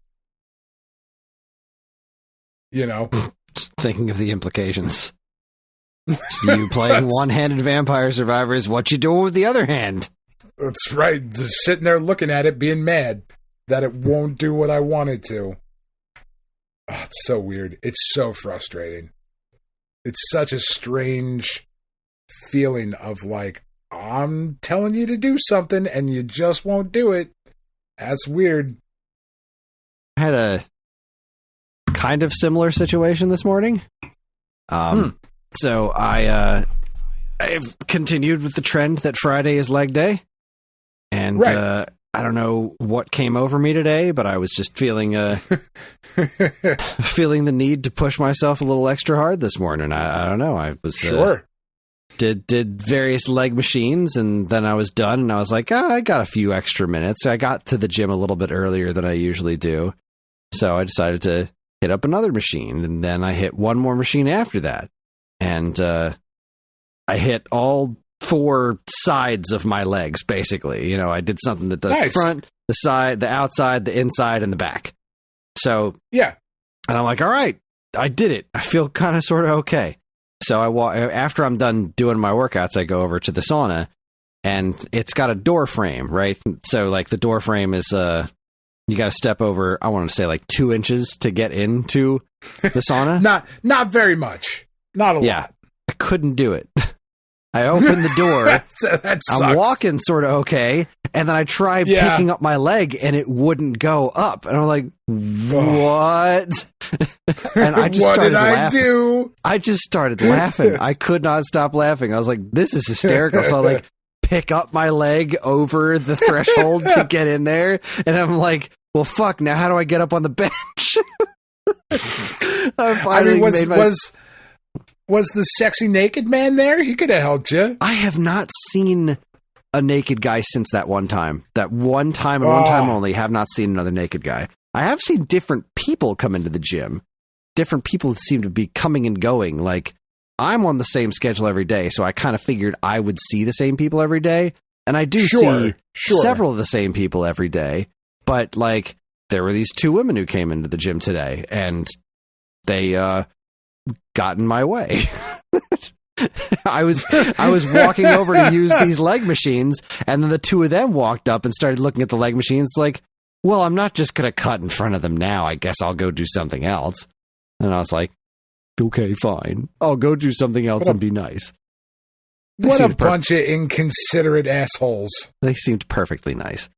Thinking of the implications. So you playing one-handed Vampire Survivors, what you doing with the other hand? That's right. Just sitting there looking at it, being mad that it won't do what I want it to. Oh, it's so weird. It's so frustrating. It's such a strange feeling of like, I'm telling you to do something and you just won't do it. That's weird. I had a kind of similar situation this morning. So I've continued with the trend that Friday is leg day. And right. I don't know what came over me today, but I was just feeling feeling the need to push myself a little extra hard this morning. I don't know. I was sure. Did various leg machines, and then I was done, and I was like, I got a few extra minutes. I got to the gym a little bit earlier than I usually do. So I decided to hit up another machine, and then I hit one more machine after that. And I hit all four sides of my legs, basically. I did something that does the front, the side, the outside, the inside, and the back. So, yeah. And I'm like, all right, I did it. I feel kind of sort of okay. So after I'm done doing my workouts, I go over to the sauna, and it's got a door frame, right? So, like, the door frame is, you got to step over, I want to say, like 2 inches to get into the sauna. Not very much. Not a lot. I couldn't do it. I opened the door. that sucks. I'm walking sort of okay, and then I tried picking up my leg, and it wouldn't go up. And I'm like, what? And I just started laughing. I just started laughing. I could not stop laughing. I was like, this is hysterical. So I like pick up my leg over the threshold to get in there, and I'm like, well, fuck, now how do I get up on the bench? Was the sexy naked man there? He could have helped you. I have not seen a naked guy since that one time. That one time and one time only, have not seen another naked guy. I have seen different people come into the gym. Different people seem to be coming and going. Like, I'm on the same schedule every day, so I kind of figured I would see the same people every day. And I do see several of the same people every day. But, like, there were these two women who came into the gym today, and they got in my way. I was walking over to use these leg machines, and then the two of them walked up and started looking at the leg machines like, well, I'm not just going to cut in front of them now. I guess I'll go do something else. And I was like, okay, fine. I'll go do something else and be nice. What a bunch of inconsiderate assholes. They seemed perfectly nice.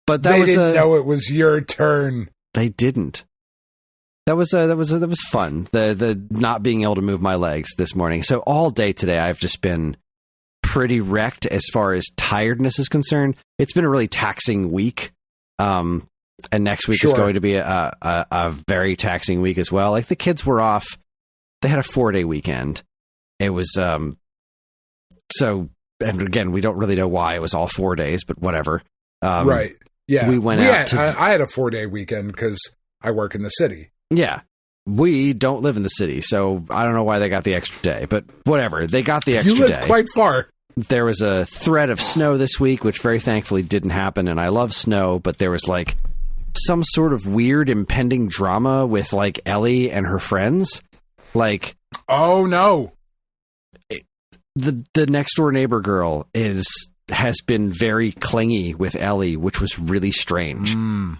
But they didn't know it was your turn. They didn't. That was fun. The not being able to move my legs this morning. So all day today, I've just been pretty wrecked as far as tiredness is concerned. It's been a really taxing week. And next week is going to be a very taxing week as well. Like the kids were off. They had a 4-day weekend. It was, so, and again, we don't really know why it was all 4 days, but whatever. Right. Yeah. We went out I had a 4-day weekend because I work in the city. Yeah. We don't live in the city, so I don't know why they got the extra day, but whatever. They got the extra day. You live quite far. There was a threat of snow this week, which very thankfully didn't happen, and I love snow, but there was like some sort of weird impending drama with like Ellie and her friends. Like, oh no. The next door neighbor girl has been very clingy with Ellie, which was really strange.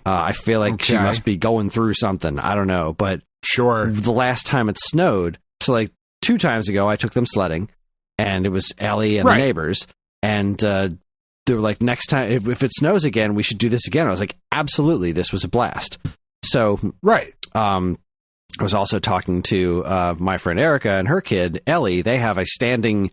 I feel like she must be going through something. I don't know, but sure. The last time it snowed, so like 2 times ago, I took them sledding, and it was Ellie and the neighbors, and they were like, next time, if it snows again, we should do this again. I was like, absolutely, this was a blast. So, I was also talking to my friend Erica and her kid, Ellie. They have a standing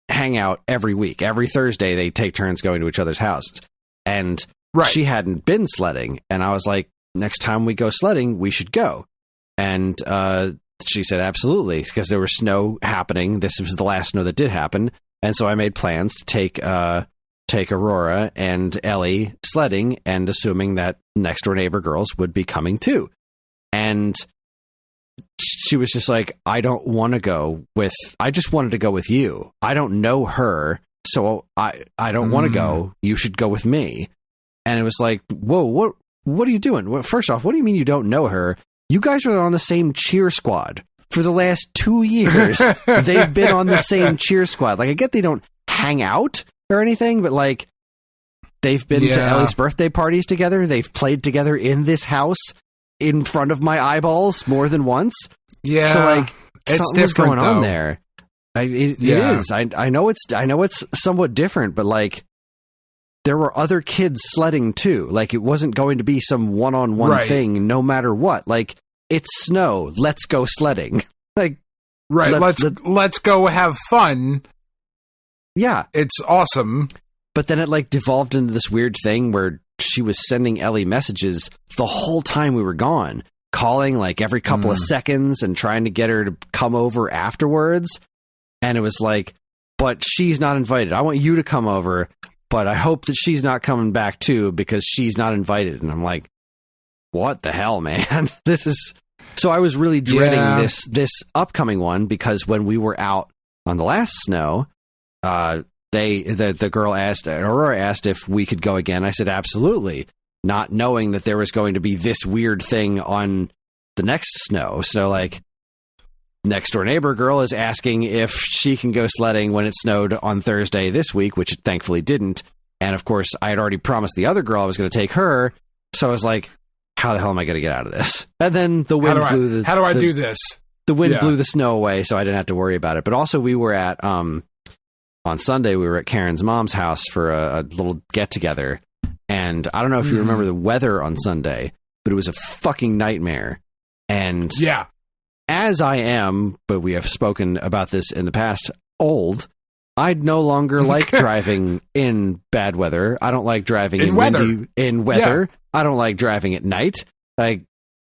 hangout every week. Every Thursday, they take turns going to each other's houses. And she hadn't been sledding. And I was like, next time we go sledding, we should go. And she said, absolutely, because there was snow happening. This was the last snow that did happen. And so I made plans to take Aurora and Ellie sledding, and assuming that next door neighbor girls would be coming too. And she was just like, I just wanted to go with you. I don't know her, so I don't want to go. You should go with me. And it was like, whoa, what are you doing? Well, first off, what do you mean you don't know her? You guys are on the same cheer squad. For the last 2 years, they've been on the same cheer squad. Like, I get they don't hang out or anything, but like, they've been to Ellie's birthday parties together. They've played together in this house in front of my eyeballs more than once. Yeah. So like, it's something's going on there. It is. I know it's somewhat different, but like, there were other kids sledding too. Like, it wasn't going to be some one-on-one thing no matter what. Like, it's snow. Let's go sledding. Like, let's go have fun. Yeah. It's awesome. But then it like devolved into this weird thing where she was sending Ellie messages the whole time we were gone, calling like every couple of seconds and trying to get her to come over afterwards. And it was like, but she's not invited. I want you to come over, but I hope that she's not coming back too, because she's not invited. And I'm like, what the hell, man? This is... So I was really dreading this upcoming one, because when we were out on the last snow, the girl Aurora asked if we could go again. I said, absolutely, not knowing that there was going to be this weird thing on the next snow. So like, next door neighbor girl is asking if she can go sledding when it snowed on Thursday this week, which it thankfully didn't. And of course, I had already promised the other girl I was going to take her. So I was like, how the hell am I going to get out of this? And then the wind blew how do I do this? The wind blew the snow away, so I didn't have to worry about it. But also, we were at on Sunday, we were at Karen's mom's house for a little get together. And I don't know if you remember the weather on Sunday, but it was a fucking nightmare. And as I am, but we have spoken about this in the past, old, I'd no longer like driving in bad weather. I don't like driving in weather. I don't like driving at night. I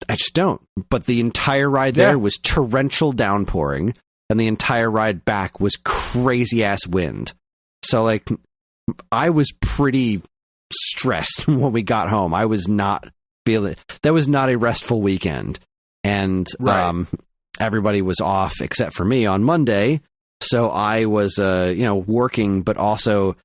just don't. But the entire ride there was torrential downpouring, and the entire ride back was crazy ass wind. So like, I was pretty stressed when we got home. I was not feeling... That was not a restful weekend. And everybody was off except for me on Monday. So I was, working, but also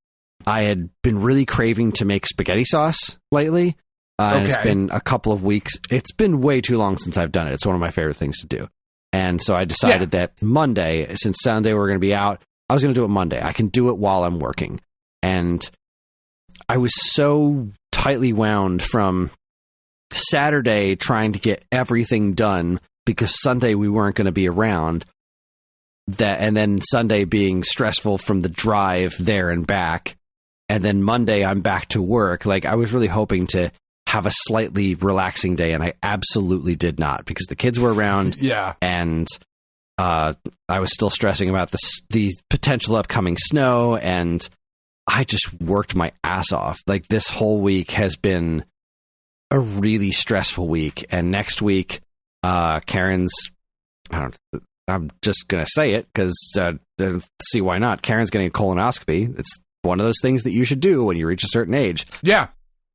I had been really craving to make spaghetti sauce lately. And it's been a couple of weeks. It's been way too long since I've done it. It's one of my favorite things to do. And so I decided that Monday, since Sunday we're going to be out, I was going to do it Monday. I can do it while I'm working. And I was so tightly wound from Saturday trying to get everything done because Sunday we weren't going to be around, and then Sunday being stressful from the drive there and back, and then Monday I'm back to work. Like, I was really hoping to have a slightly relaxing day, and I absolutely did not, because the kids were around. And I was still stressing about the potential upcoming snow, and I just worked my ass off. Like, this whole week has been a really stressful week, and next week Karen's, I'm just gonna say it because see why not. Karen's getting a colonoscopy. It's one of those things that you should do when you reach a certain age. Yeah.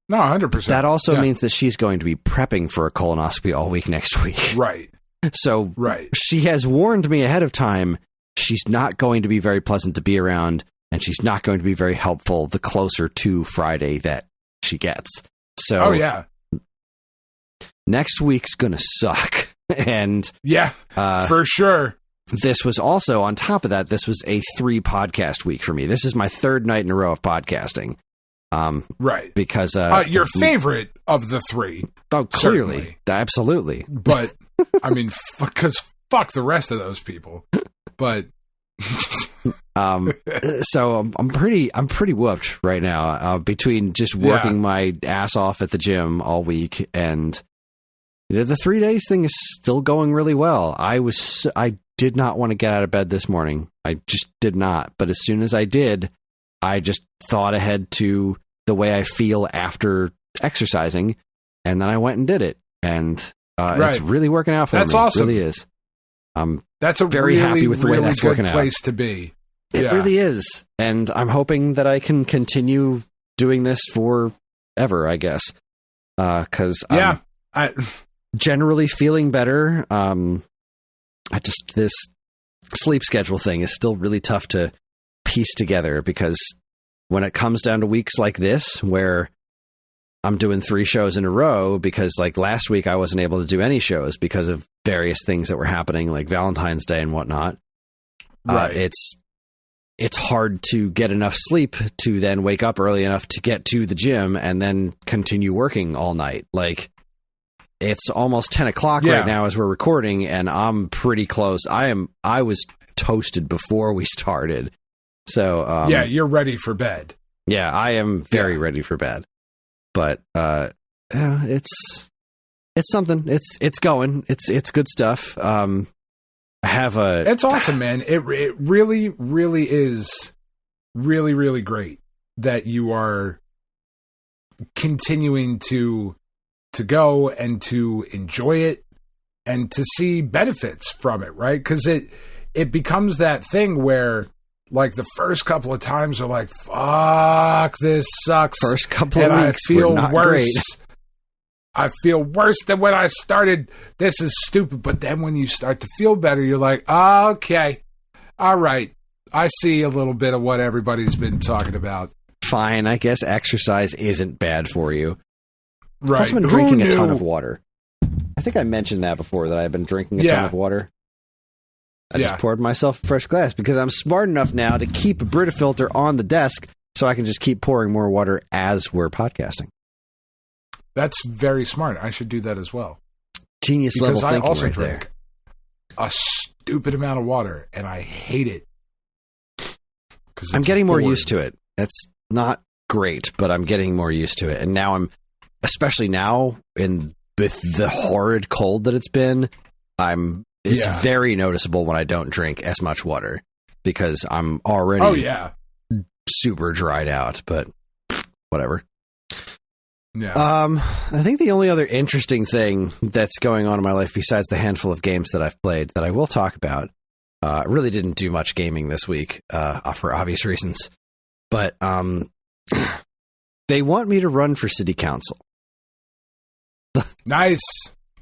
No, 100%. That also means that she's going to be prepping for a colonoscopy all week next week. Right. So she has warned me ahead of time. She's not going to be very pleasant to be around, and she's not going to be very helpful the closer to Friday that she gets. So next week's going to suck. And for sure. This was also, on top of that, this was a 3 podcast week for me. This is my 3rd night in a row of podcasting. Because your favorite of the 3. Oh, clearly. Certainly. Absolutely. But I mean, because fuck the rest of those people. But so I'm pretty whooped right now, between just working my ass off at the gym all week, and the 3 days thing is still going really well. I did not want to get out of bed this morning. I just did not. But as soon as I did, I just thought ahead to the way I feel after exercising, and then I went and did it. And it's really working out for me. That's awesome. It really is. That's a very happy with the way that's working out. Place to be. It really is. And I'm hoping that I can continue doing this forever, I guess. Because I'm generally feeling better. This sleep schedule thing is still really tough to piece together, because when it comes down to weeks like this, where I'm doing 3 shows in a row, because like last week I wasn't able to do any shows because of various things that were happening, like Valentine's Day and whatnot. It's hard to get enough sleep to then wake up early enough to get to the gym and then continue working all night. Like, it's almost 10 o'clock right now as we're recording, and I'm pretty close. I was toasted before we started. So you're ready for bed. Yeah, I am very ready for bed. But it's something. It's going. It's good stuff. It's awesome, man. It really, really is really, really great that you are continuing to go and to enjoy it and to see benefits from it, right? Because it becomes that thing where, like, the first couple of times are like, fuck, this sucks. First couple of weeks were not great. I feel worse than when I started. This is stupid. But then when you start to feel better, you're like, oh, okay, all right. I see a little bit of what everybody's been talking about. Fine. I guess exercise isn't bad for you. Right. I've been drinking a ton of water. I think I mentioned that before, that I've been drinking a ton of water. I just poured myself a fresh glass because I'm smart enough now to keep a Brita filter on the desk so I can just keep pouring more water as we're podcasting. That's very smart. I should do that as well. Genius level thinking also right drink there. A stupid amount of water, and I hate it. I'm getting more used to it. That's not great, but I'm getting more used to it. And now especially now with the horrid cold that it's been, it's very noticeable when I don't drink as much water, because I'm already super dried out, but whatever. Yeah. I think the only other interesting thing that's going on in my life, besides the handful of games that I've played that I will talk about, I really didn't do much gaming this week, for obvious reasons, but they want me to run for city council. Nice.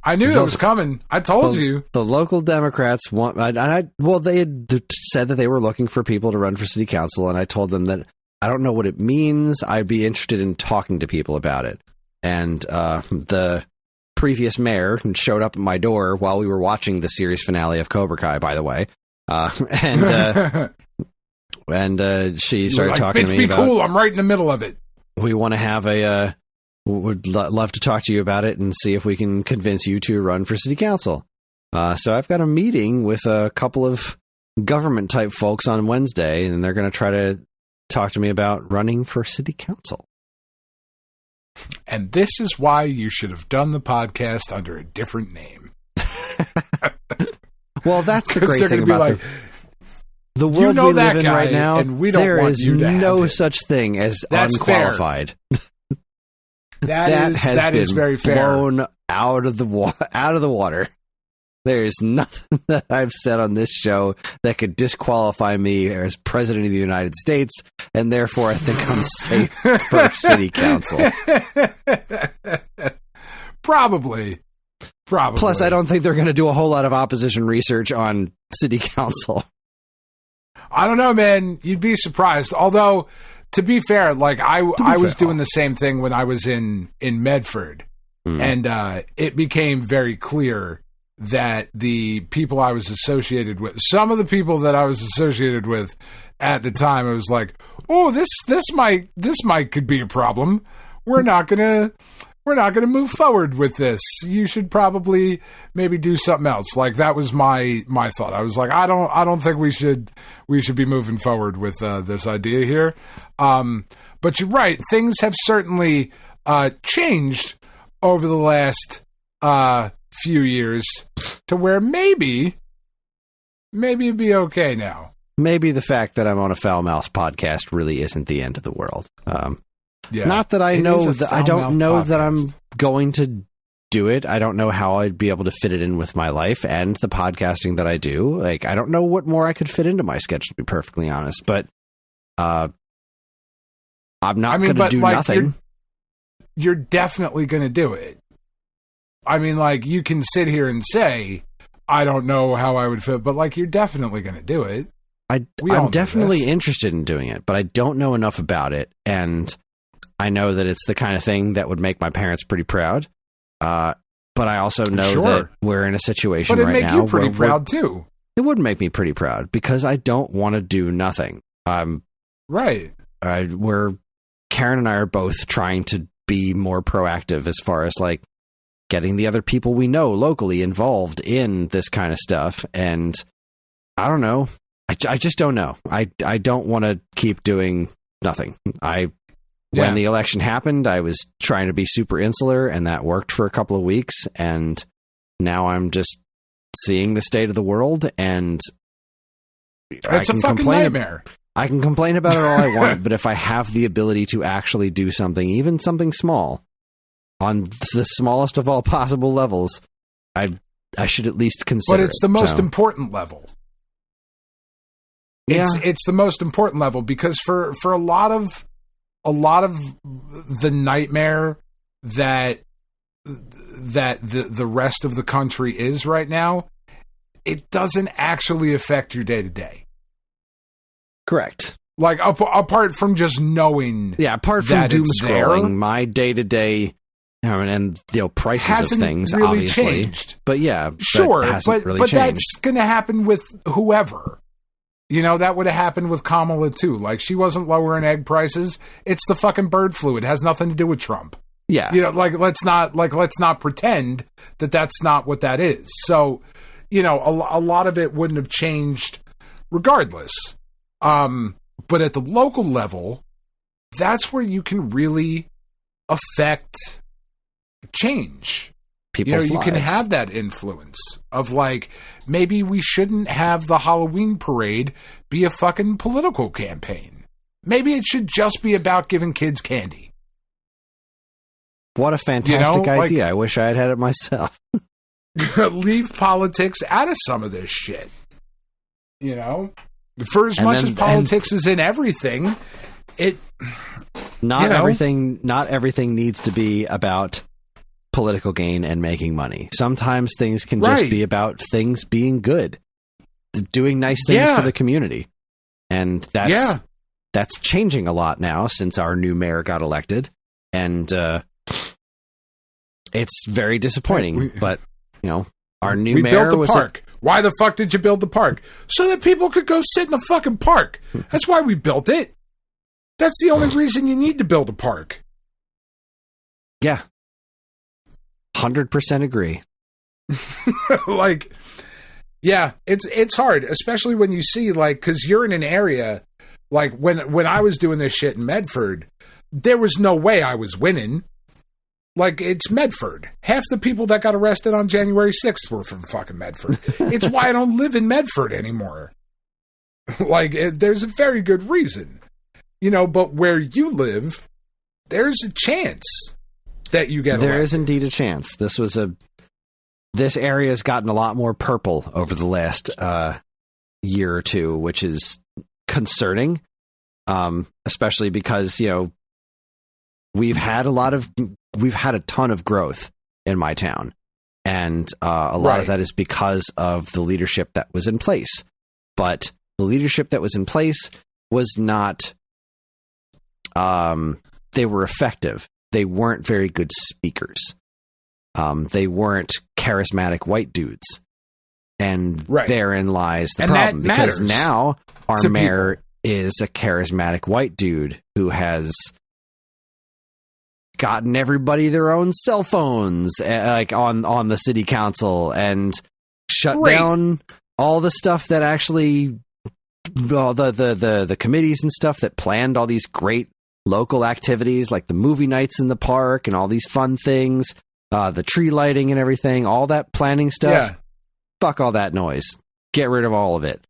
I knew that was coming. I told you. The local Democrats want. They had said that they were looking for people to run for city council, and I told them that I don't know what it means. I'd be interested in talking to people about it. And the previous mayor showed up at my door while we were watching the series finale of Cobra Kai, by the way. And she started talking to me about... cool, I'm right in the middle of it. We want to have would love to talk to you about it and see if we can convince you to run for city council. So I've got a meeting with a couple of government-type folks on Wednesday, and they're going to try to talk to me about running for city council. And this is why you should have done the podcast under a different name. Well, that's the great thing about the world we live in right now. And we don't there want is you to no have such thing as That's unqualified. That is very fair. Blown out of the water. There is nothing that I've said on this show that could disqualify me as president of the United States, and therefore I think I'm safe for city council. Probably. Plus, I don't think they're going to do a whole lot of opposition research on city council. I don't know, man. You'd be surprised. Although, to be fair, like I was doing the same thing when I was in Medford, and it became very clear that the people I was associated with, some of the people that I was associated with at the time, I was like, oh, this might could be a problem. We're not gonna move forward with this. You should probably maybe do something else. Like, that was my thought. I was like, I don't think we should be moving forward with this idea here. But you're right. Things have certainly changed over the last few years to where maybe it'd be okay now. Maybe the fact that I'm on a Foul Mouth podcast really isn't the end of the world. Yeah, not that I know that I don't know podcast. That I'm going to do it. I don't know how I'd be able to fit it in with my life and the podcasting that I do. Like, I don't know what more I could fit into my schedule, to be perfectly honest. But I'm not going to do nothing. You're definitely going to do it. I mean, like, you can sit here and say, I don't know how I would fit, but, like, you're definitely going to do it. I'm definitely interested in doing it, but I don't know enough about it. And I know that it's the kind of thing that would make my parents pretty proud. But I also know that we're in a situation right now. But it'd make you pretty proud, too. It would make me pretty proud because I don't want to do nothing. Right. Karen and I are both trying to be more proactive as far as, like, getting the other people we know locally involved in this kind of stuff. And I don't know. I just don't know. I don't want to keep doing nothing. When the election happened, I was trying to be super insular, and that worked for a couple of weeks. And now I'm just seeing the state of the world, and it's a fucking nightmare. I can complain about it all I want, but if I have the ability to actually do something, even something small, on the smallest of all possible levels, I should at least consider it. But it's the most important level. It's the most important level because for a lot of the nightmare that the rest of the country is right now, it doesn't actually affect your day to day. Correct. Like, apart from just knowing, apart from doom scrolling, my day to day. And prices hasn't of things really obviously changed. But but that's going to happen with whoever. That would have happened with Kamala too. Like, she wasn't lowering egg prices. It's the fucking bird flu. It has nothing to do with Trump. Yeah. Let's not pretend that that's not what that is. So, a lot of it wouldn't have changed regardless. But at the local level, that's where you can really affect change. People's you lives. can have that influence of, like, maybe we shouldn't have the Halloween parade be a fucking political campaign. Maybe it should just be about giving kids candy. What a fantastic idea. I wish I had it myself. Leave politics out of some of this shit. For as much as politics is in everything, not everything needs to be about political gain and making money. Sometimes things can just be about things being good, doing nice things for the community. And that's changing a lot now since our new mayor got elected. And it's very disappointing. But, you know, our new we mayor built a was park. Why the fuck did you build the park? So that people could go sit in the fucking park. That's why we built it. That's the only reason you need to build a park. Yeah. 100% agree. Like, yeah, it's hard, especially when you see, like, because you're in an area, like, when I was doing this shit in Medford, there was no way I was winning. Like, it's Medford. Half the people that got arrested on January 6th were from fucking Medford. It's why I don't live in Medford anymore. Like, there's a very good reason. You know, but where you live, there's a chance that you get elected. There is indeed a chance. This area has gotten a lot more purple over the last year or two, which is concerning, especially because, you know, we've had a ton of growth in my town, and a lot of that is because of the leadership that was in place. But the leadership that was in place was not, they were effective. They weren't very good speakers. They weren't charismatic white dudes. And therein lies the problem. Because now our mayor is a charismatic white dude who has gotten everybody their own cell phones, like on the city council, and shut down all the stuff that actually, the committees and stuff that planned all these great local activities, like the movie nights in the park and all these fun things, the tree lighting and everything, all that planning stuff. Yeah. Fuck all that noise. Get rid of all of it.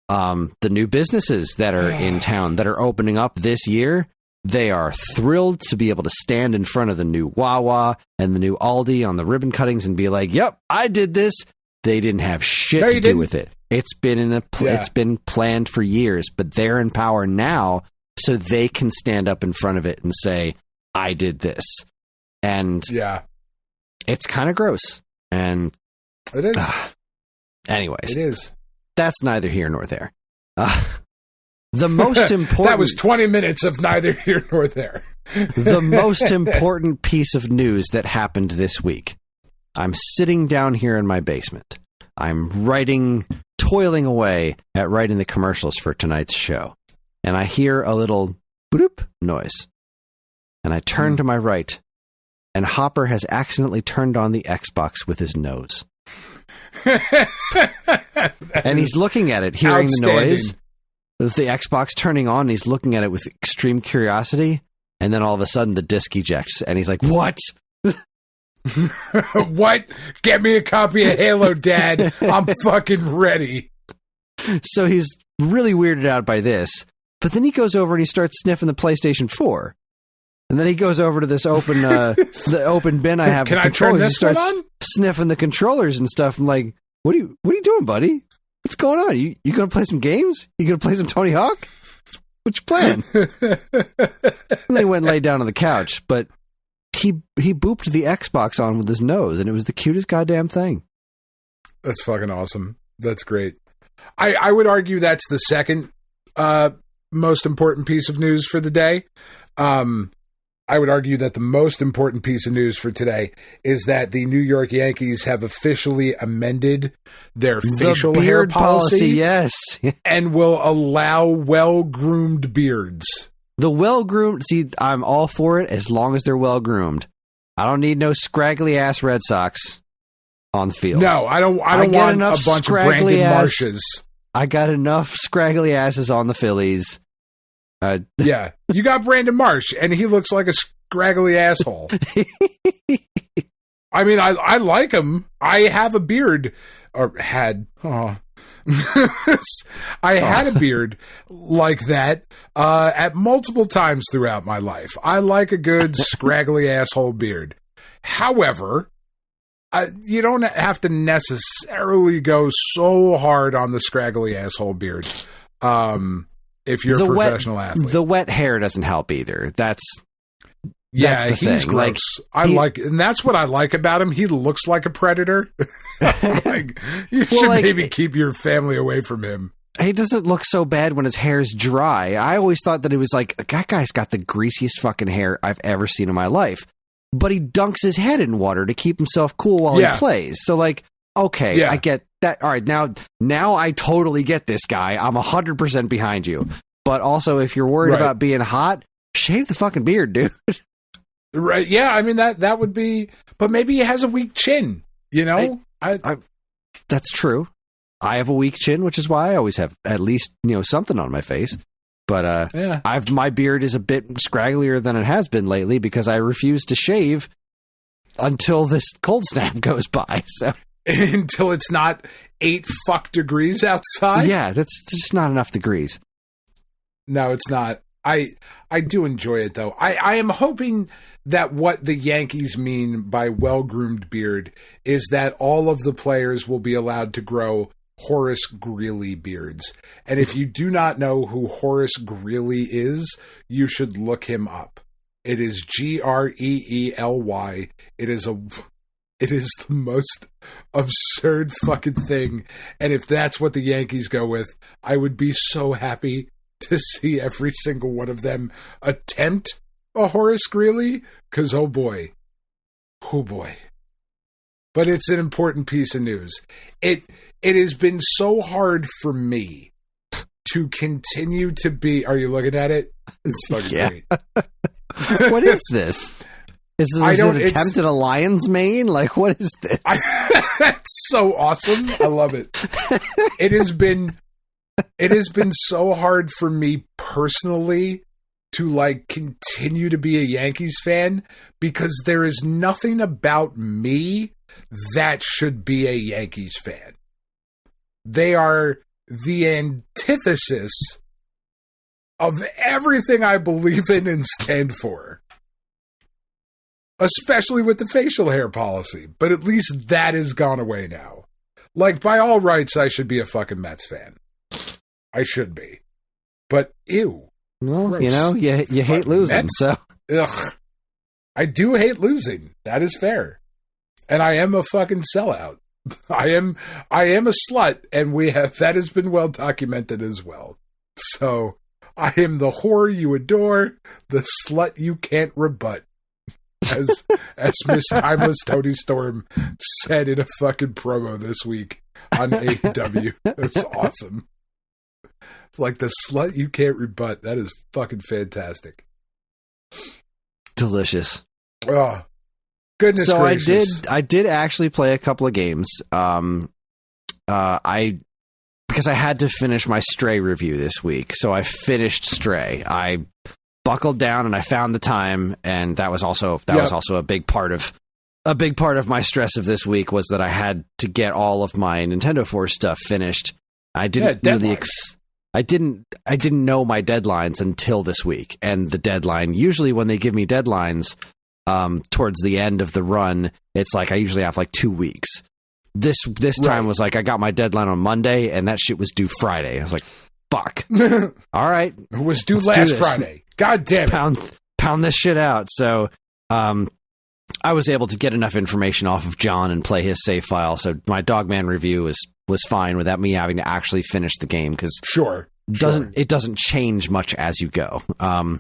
The new businesses that are in town that are opening up this year, they are thrilled to be able to stand in front of the new Wawa and the new Aldi on the ribbon cuttings and be like, "Yep, I did this." They didn't have shit to do with it. It's been it's been planned for years, but they're in power now, so they can stand up in front of it and say, "I did this." And it's kind of gross. And it is. Anyways, it is. That's neither here nor there. The most important... That was 20 minutes of neither here nor there. The most important piece of news that happened this week. I'm sitting down here in my basement. I'm toiling away at writing the commercials for tonight's show. And I hear a little bloop noise. And I turn to my right, and Hopper has accidentally turned on the Xbox with his nose. And he's looking at it, hearing the noise. With the Xbox turning on, he's looking at it with extreme curiosity, and then all of a sudden the disc ejects, and he's like, "What? What? Get me a copy of Halo, Dad. I'm fucking ready." So he's really weirded out by this, but then he goes over and he starts sniffing the PlayStation 4. And then he goes over to this open the open bin I have. Can I turn this one on? Sniffing the controllers and stuff. I'm like, what are you doing, buddy? What's going on? You gonna play some games? You gonna play some Tony Hawk? What's your plan? And they went and laid down on the couch, but he booped the Xbox on with his nose, and it was the cutest goddamn thing. That's fucking awesome. That's great. I would argue that's the second most important piece of news for the day. I would argue that the most important piece of news for today is that the New York Yankees have officially amended their facial hair policy. Yes. And will allow well-groomed beards. The well-groomed, see, I'm all for it as long as they're well-groomed. I don't need no scraggly-ass Red Sox on the field. No, I don't want a bunch of Brandon Marshes. I got enough scraggly asses on the Phillies. Yeah, you got Brandon Marsh, and he looks like a scraggly asshole. I mean, I like him. I have a beard, or had. Oh. I had a beard like that at multiple times throughout my life. I like a good scraggly asshole beard. However, you don't have to necessarily go so hard on the scraggly asshole beard. If you're a professional athlete. The wet hair doesn't help either. That's he's thing. gross. And that's what I like about him. He looks like a predator. Like, you should maybe keep your family away from him. He doesn't look so bad when his hair's dry. I always thought that it was like, that guy's got the greasiest fucking hair I've ever seen in my life. but he dunks his head in water to keep himself cool while he plays. So like, okay, I get that. All right, now I totally get this guy. I'm 100% behind you. But also, if you're worried about being hot, shave the fucking beard, dude. Right? Yeah, I mean that would be. But maybe he has a weak chin. You know, that's true. I have a weak chin, which is why I always have at least something on my face. But my beard is a bit scragglier than it has been lately because I refuse to shave until this cold snap goes by. So until it's not 8 degrees outside. Yeah, that's just not enough degrees. No, it's not. I do enjoy it though. I am hoping that what the Yankees mean by well-groomed beard is that all of the players will be allowed to grow Horace Greeley beards. And if you do not know who Horace Greeley is, you should look him up. It is Greely. It is the most absurd fucking thing. And if that's what the Yankees go with, I would be so happy to see every single one of them attempt a Horace Greeley. Because oh boy. But it's an important piece of news. It has been so hard for me to continue to be... Are you looking at it? It's fucking great. What is this? Is this an attempt at a lion's mane? Like, what is this? That's so awesome. I love it. It has been so hard for me personally to like continue to be a Yankees fan because there is nothing about me that should be a Yankees fan. They are the antithesis of everything I believe in and stand for. Especially with the facial hair policy. But at least that has gone away now. Like, by all rights, I should be a fucking Mets fan. I should be. But, ew. Well, gross. You hate losing, Mets? So. Ugh. I do hate losing. That is fair. And I am a fucking sellout. I am a slut, and that has been well documented as well. So, I am the whore you adore, the slut you can't rebut. As Miss Timeless Tony Storm said in a fucking promo this week on AEW. It was awesome. It's like the slut you can't rebut. That is fucking fantastic. Delicious. Oh, goodness gracious. I did actually play a couple of games. Because I had to finish my Stray review this week. So I finished Stray. I buckled down and I found the time, and that was also a big part of my stress of this week was that I had to get all of my Nintendo 4 stuff finished. I didn't I didn't know my deadlines until this week, and the deadline, usually when they give me deadlines towards the end of the run, it's like I usually have like 2 weeks. This time was like I got my deadline on Monday and that shit was due Friday. I was like, fuck. All right. It was due last Friday. God damn it. Pound this shit out. So I was able to get enough information off of John and play his save file. So my Dogman review was fine without me having to actually finish the game because it doesn't change much as you go. I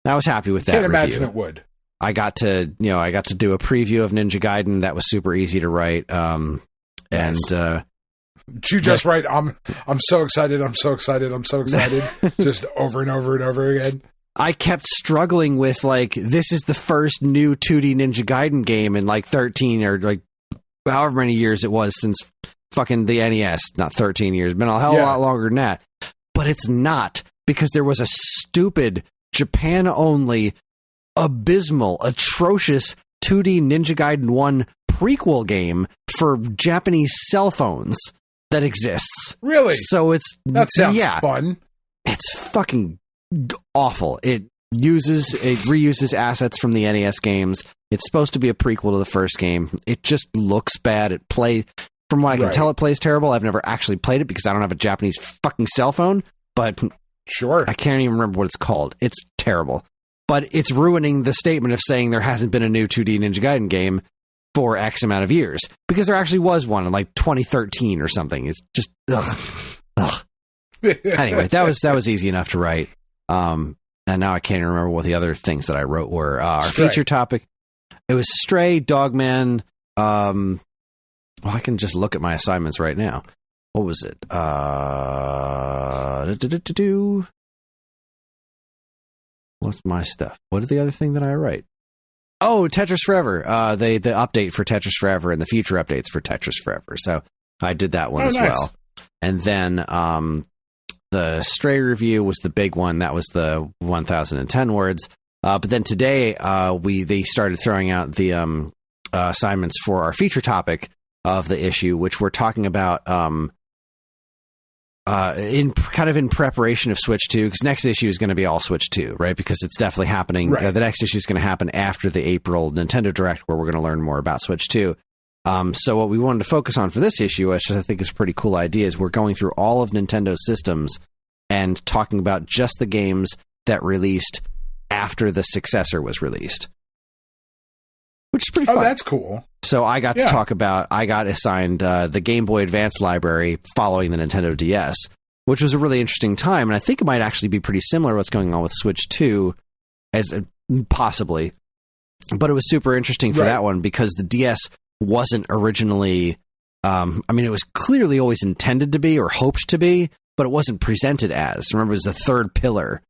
was happy with that. Can't review. imagine it would. I got to do a preview of Ninja Gaiden that was super easy to write. And did you just write, I'm so excited, I'm so excited, I'm so excited, just over and over and over again? I kept struggling with, like, this is the first new 2D Ninja Gaiden game in, like, 13 or, like, however many years it was since fucking the NES. Not 13 years. Been a hell of a lot longer than that. But it's not, because there was a stupid, Japan-only, abysmal, atrocious 2D Ninja Gaiden 1 prequel game for Japanese cell phones that exists. Really? So that sounds fun. It's fucking awful. It reuses assets from the NES games. It's supposed to be a prequel to the first game. It just looks bad. From what I can tell, it plays terrible. I've never actually played it because I don't have a Japanese fucking cell phone, but sure, I can't even remember what it's called. It's terrible. But it's ruining the statement of saying there hasn't been a new 2D Ninja Gaiden game for X amount of years, because there actually was one in like 2013 or something. It's just ugh. Anyway, that was easy enough to write. And now I can't even remember what the other things that I wrote were. Our feature topic. It was Stray, Dogman. Well, I can just look at my assignments right now. What was it? What's my stuff? What is the other thing that I write? Oh, Tetris Forever. The update for Tetris Forever and the future updates for Tetris Forever. So I did that one as well. And then the Stray review was the big one. That was the 1010 words. But then today they started throwing out the assignments for our feature topic of the issue, which we're talking about in preparation of Switch 2, because next issue is going to be all Switch 2, right? Because it's definitely happening. Right. The next issue is going to happen after the April Nintendo Direct, where we're going to learn more about Switch 2. So what we wanted to focus on for this issue, which I think is a pretty cool idea, is we're going through all of Nintendo's systems and talking about just the games that released after the successor was released, which is pretty fun. Oh, that's cool. So I got to talk about, I got assigned the Game Boy Advance library following the Nintendo DS, which was a really interesting time. And I think it might actually be pretty similar to what's going on with Switch 2, possibly. But it was super interesting for that one because the DS wasn't originally, it was clearly always intended to be or hoped to be, but it wasn't presented as. Remember, it was the third pillar.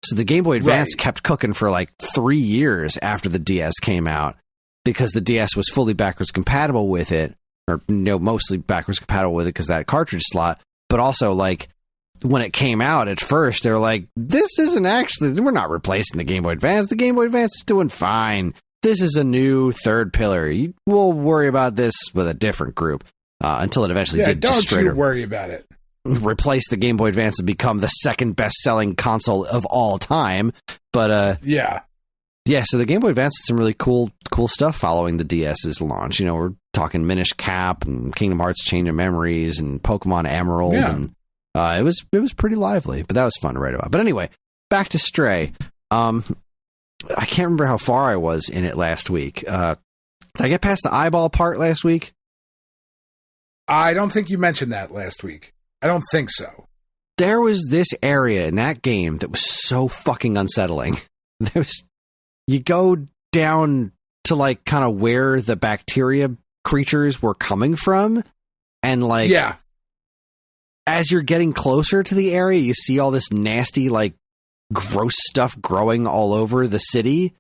So the Game Boy Advance kept cooking for like 3 years after the DS came out, because the DS was fully backwards compatible with it, or mostly backwards compatible with it because that cartridge slot. But also, like, when it came out at first, they were like, this isn't actually, we're not replacing the Game Boy Advance. The Game Boy Advance is doing fine. This is a new third pillar. We'll worry about this with a different group until it eventually did don't just straight you worry about it. Replace the Game Boy Advance and become the second best-selling console of all time. But so the Game Boy Advance is some really cool stuff following the DS's launch. We're talking Minish Cap and Kingdom Hearts Chain of Memories and Pokemon Emerald, and it was pretty lively. But that was fun to write about. But anyway, back to Stray. I can't remember how far I was in it last week. Did I get past the eyeball part last week? I don't think you mentioned that last week. I don't think so. There was this area in that game that was so fucking unsettling. You go down to like kind of where the bacteria creatures were coming from, and like as you're getting closer to the area, you see all this nasty, like, gross stuff growing all over the city.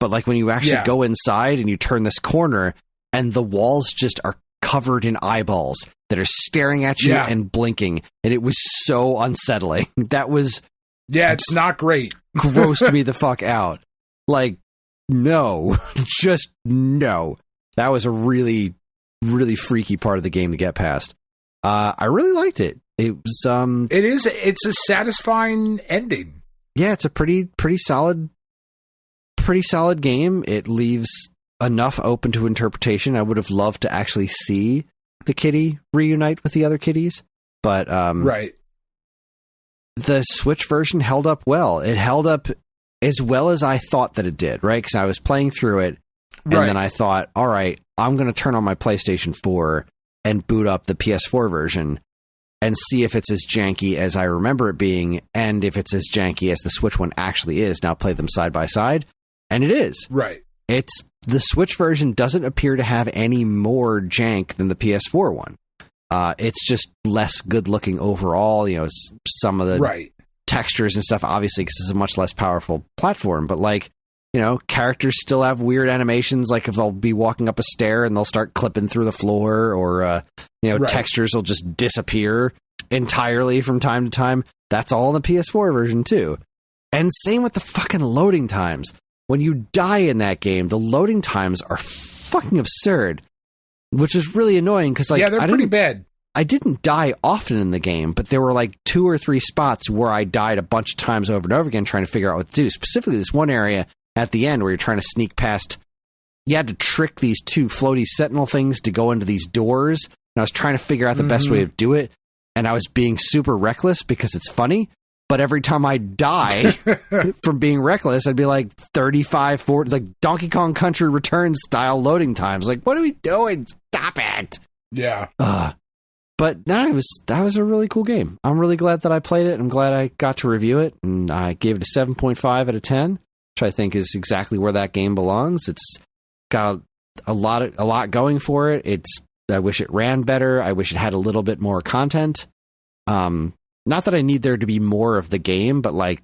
But like when you actually go inside and you turn this corner, and the walls just are covered in eyeballs that are staring at you and blinking, and it was so unsettling. That was it's not great. Grossed me the fuck out. Like, no, just no. That was a really, really freaky part of the game to get past. I really liked it. It was it's a satisfying ending. Yeah, it's a pretty solid game. It leaves enough open to interpretation. I would have loved to actually see the kitty reunite with the other kitties, but the Switch version held up well. It held up as well as I thought that it did, right? Because I was playing through it, and then I thought, all right, I'm going to turn on my PlayStation 4 and boot up the PS4 version and see if it's as janky as I remember it being, and if it's as janky as the Switch one actually is. Now play them side by side, and it is. Right. The Switch version doesn't appear to have any more jank than the PS4 one. It's just less good looking overall. Some of the textures and stuff, obviously, because it's a much less powerful platform. But like, characters still have weird animations. Like if they'll be walking up a stair and they'll start clipping through the floor, or textures will just disappear entirely from time to time. That's all in the PS4 version too. And same with the fucking loading times. When you die in that game, the loading times are fucking absurd, which is really annoying because they're pretty bad. I didn't die often in the game, but there were like 2 or 3 spots where I died a bunch of times over and over again trying to figure out what to do. Specifically, this one area at the end where you're trying to sneak past. You had to trick these 2 floaty sentinel things to go into these doors, and I was trying to figure out the best way to do it, and I was being super reckless because it's funny. But every time I die from being reckless, I'd be like 35, 40, like Donkey Kong Country Returns style loading times. Like, what are we doing? Stop it. Yeah. But no, that was a really cool game. I'm really glad that I played it. I'm glad I got to review it, and I gave it a 7.5 out of 10, which I think is exactly where that game belongs. It's got a lot going for it. I wish it ran better. I wish it had a little bit more content. Not that I need there to be more of the game, but like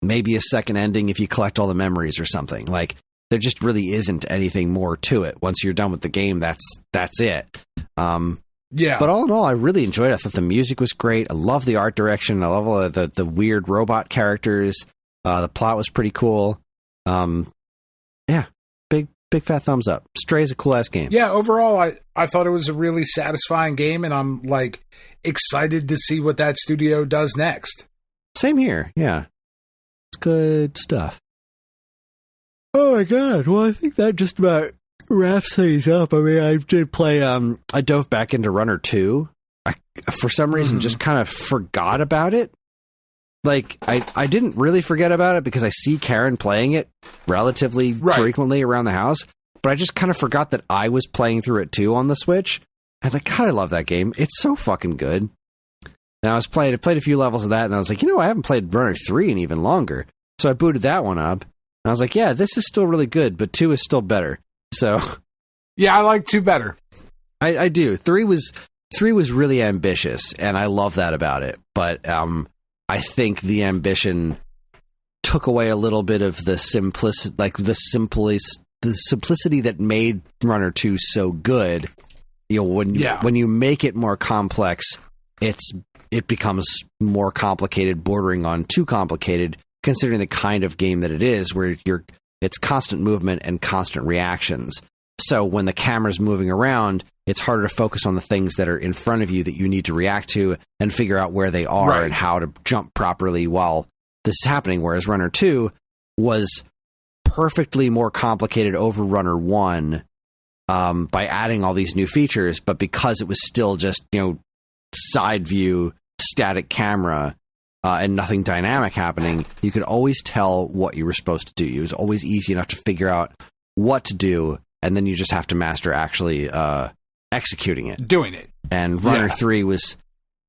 maybe a second ending if you collect all the memories or something. Like there just really isn't anything more to it. Once you're done with the game, that's it. Yeah. But all in all, I really enjoyed it. I thought the music was great. I love the art direction. I love all the weird robot characters. The plot was pretty cool. Yeah, big fat thumbs up. Stray is a cool ass game. Yeah, overall, I thought it was a really satisfying game, and I'm like excited to see what that studio does next. Same here. Yeah, it's good stuff. Oh my god! Well, I think that just about wraps things up. I mean, I did play. I dove back into Runner 2. I, for some reason, just kind of forgot about it. Like, I didn't really forget about it because I see Karen playing it relatively frequently around the house, but I just kind of forgot that I was playing through it too on the Switch. And like, God, I love that game. It's so fucking good. And I played a few levels of that, and I was like, I haven't played Runner 3 in even longer. So I booted that one up, and I was like, yeah, this is still really good, but 2 is still better. So yeah, I like 2 better. I do. 3 was really ambitious, and I love that about it. But I think the ambition took away a little bit of the simplicity that made Runner 2 so good. When you make it more complex, it becomes more complicated, bordering on too complicated, considering the kind of game that it is, where it's constant movement and constant reactions. So when the camera's moving around, it's harder to focus on the things that are in front of you that you need to react to and figure out where they are and how to jump properly while this is happening. Whereas Runner 2 was perfectly more complicated over Runner 1 by adding all these new features, but because it was still just, side view, static camera, and nothing dynamic happening, you could always tell what you were supposed to do. It was always easy enough to figure out what to do, and then you just have to master actually executing it. Doing it. And Runner 3 was,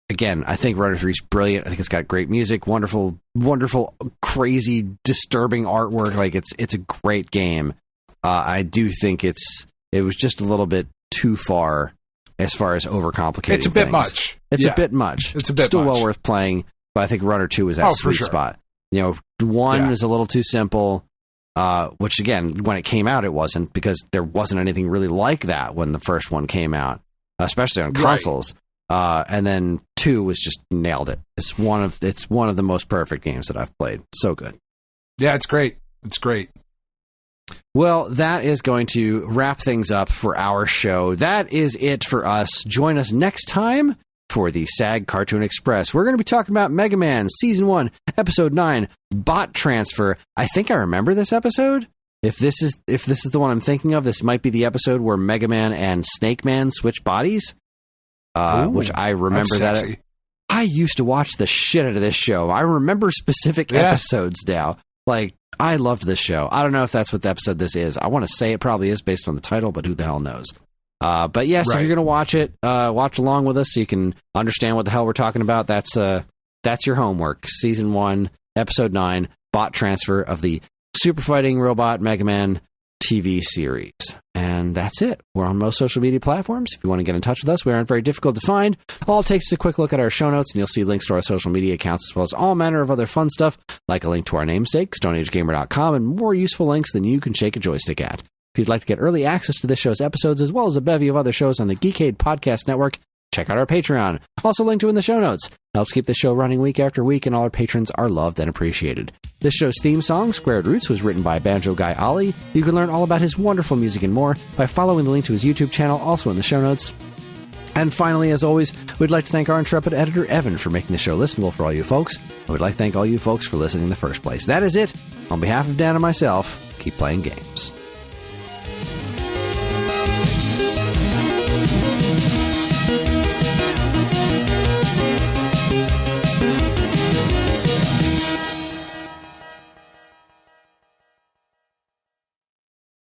again, I think Runner 3 is brilliant. I think it's got great music, wonderful, crazy, disturbing artwork. Like, it's a great game. I do think it was just a little bit too far as overcomplicating. It's a bit much. It's a bit much. It's a bit still much. well worth playing, but I think Runner 2 is that sweet spot. 1 is a little too simple. Which, again, when it came out, it wasn't, because there wasn't anything really like that when the first one came out, especially on consoles. And then 2 was just nailed it. It's one of the most perfect games that I've played. So good. Yeah, it's great. It's great. Well, that is going to wrap things up for our show. That is it for us. Join us next time for the SAG Cartoon Express. We're going to be talking about Mega Man Season 1, Episode 9, Bot Transfer. I think I remember this episode. If this is the one I'm thinking of, this might be the episode where Mega Man and Snake Man switch bodies, which I remember that. I used to watch the shit out of this show. I remember specific episodes now. Like, I loved this show. I don't know if that's what the episode this is. I want to say it probably is based on the title, but who the hell knows? But yes, if you're going to watch it, watch along with us so you can understand what the hell we're talking about. That's your homework. Season 1, Episode 9, Bot Transfer of the Super Fighting Robot Mega Man TV series. And that's it. We're on most social media platforms. If you want to get in touch with us, we aren't very difficult to find. All it takes is a quick look at our show notes, and you'll see links to our social media accounts, as well as all manner of other fun stuff, like a link to our namesake, StoneAgeGamer.com, and more useful links than you can shake a joystick at. If you'd like to get early access to this show's episodes, as well as a bevy of other shows on the Geekade Podcast Network, check out our Patreon. Also linked to in the show notes. It helps keep the show running week after week, and all our patrons are loved and appreciated. This show's theme song, Squared Roots, was written by Banjo Guy Ollie. You can learn all about his wonderful music and more by following the link to his YouTube channel, also in the show notes. And finally, as always, we'd like to thank our intrepid editor, Evan, for making the show listenable for all you folks. And we'd like to thank all you folks for listening in the first place. That is it. On behalf of Dan and myself, keep playing games.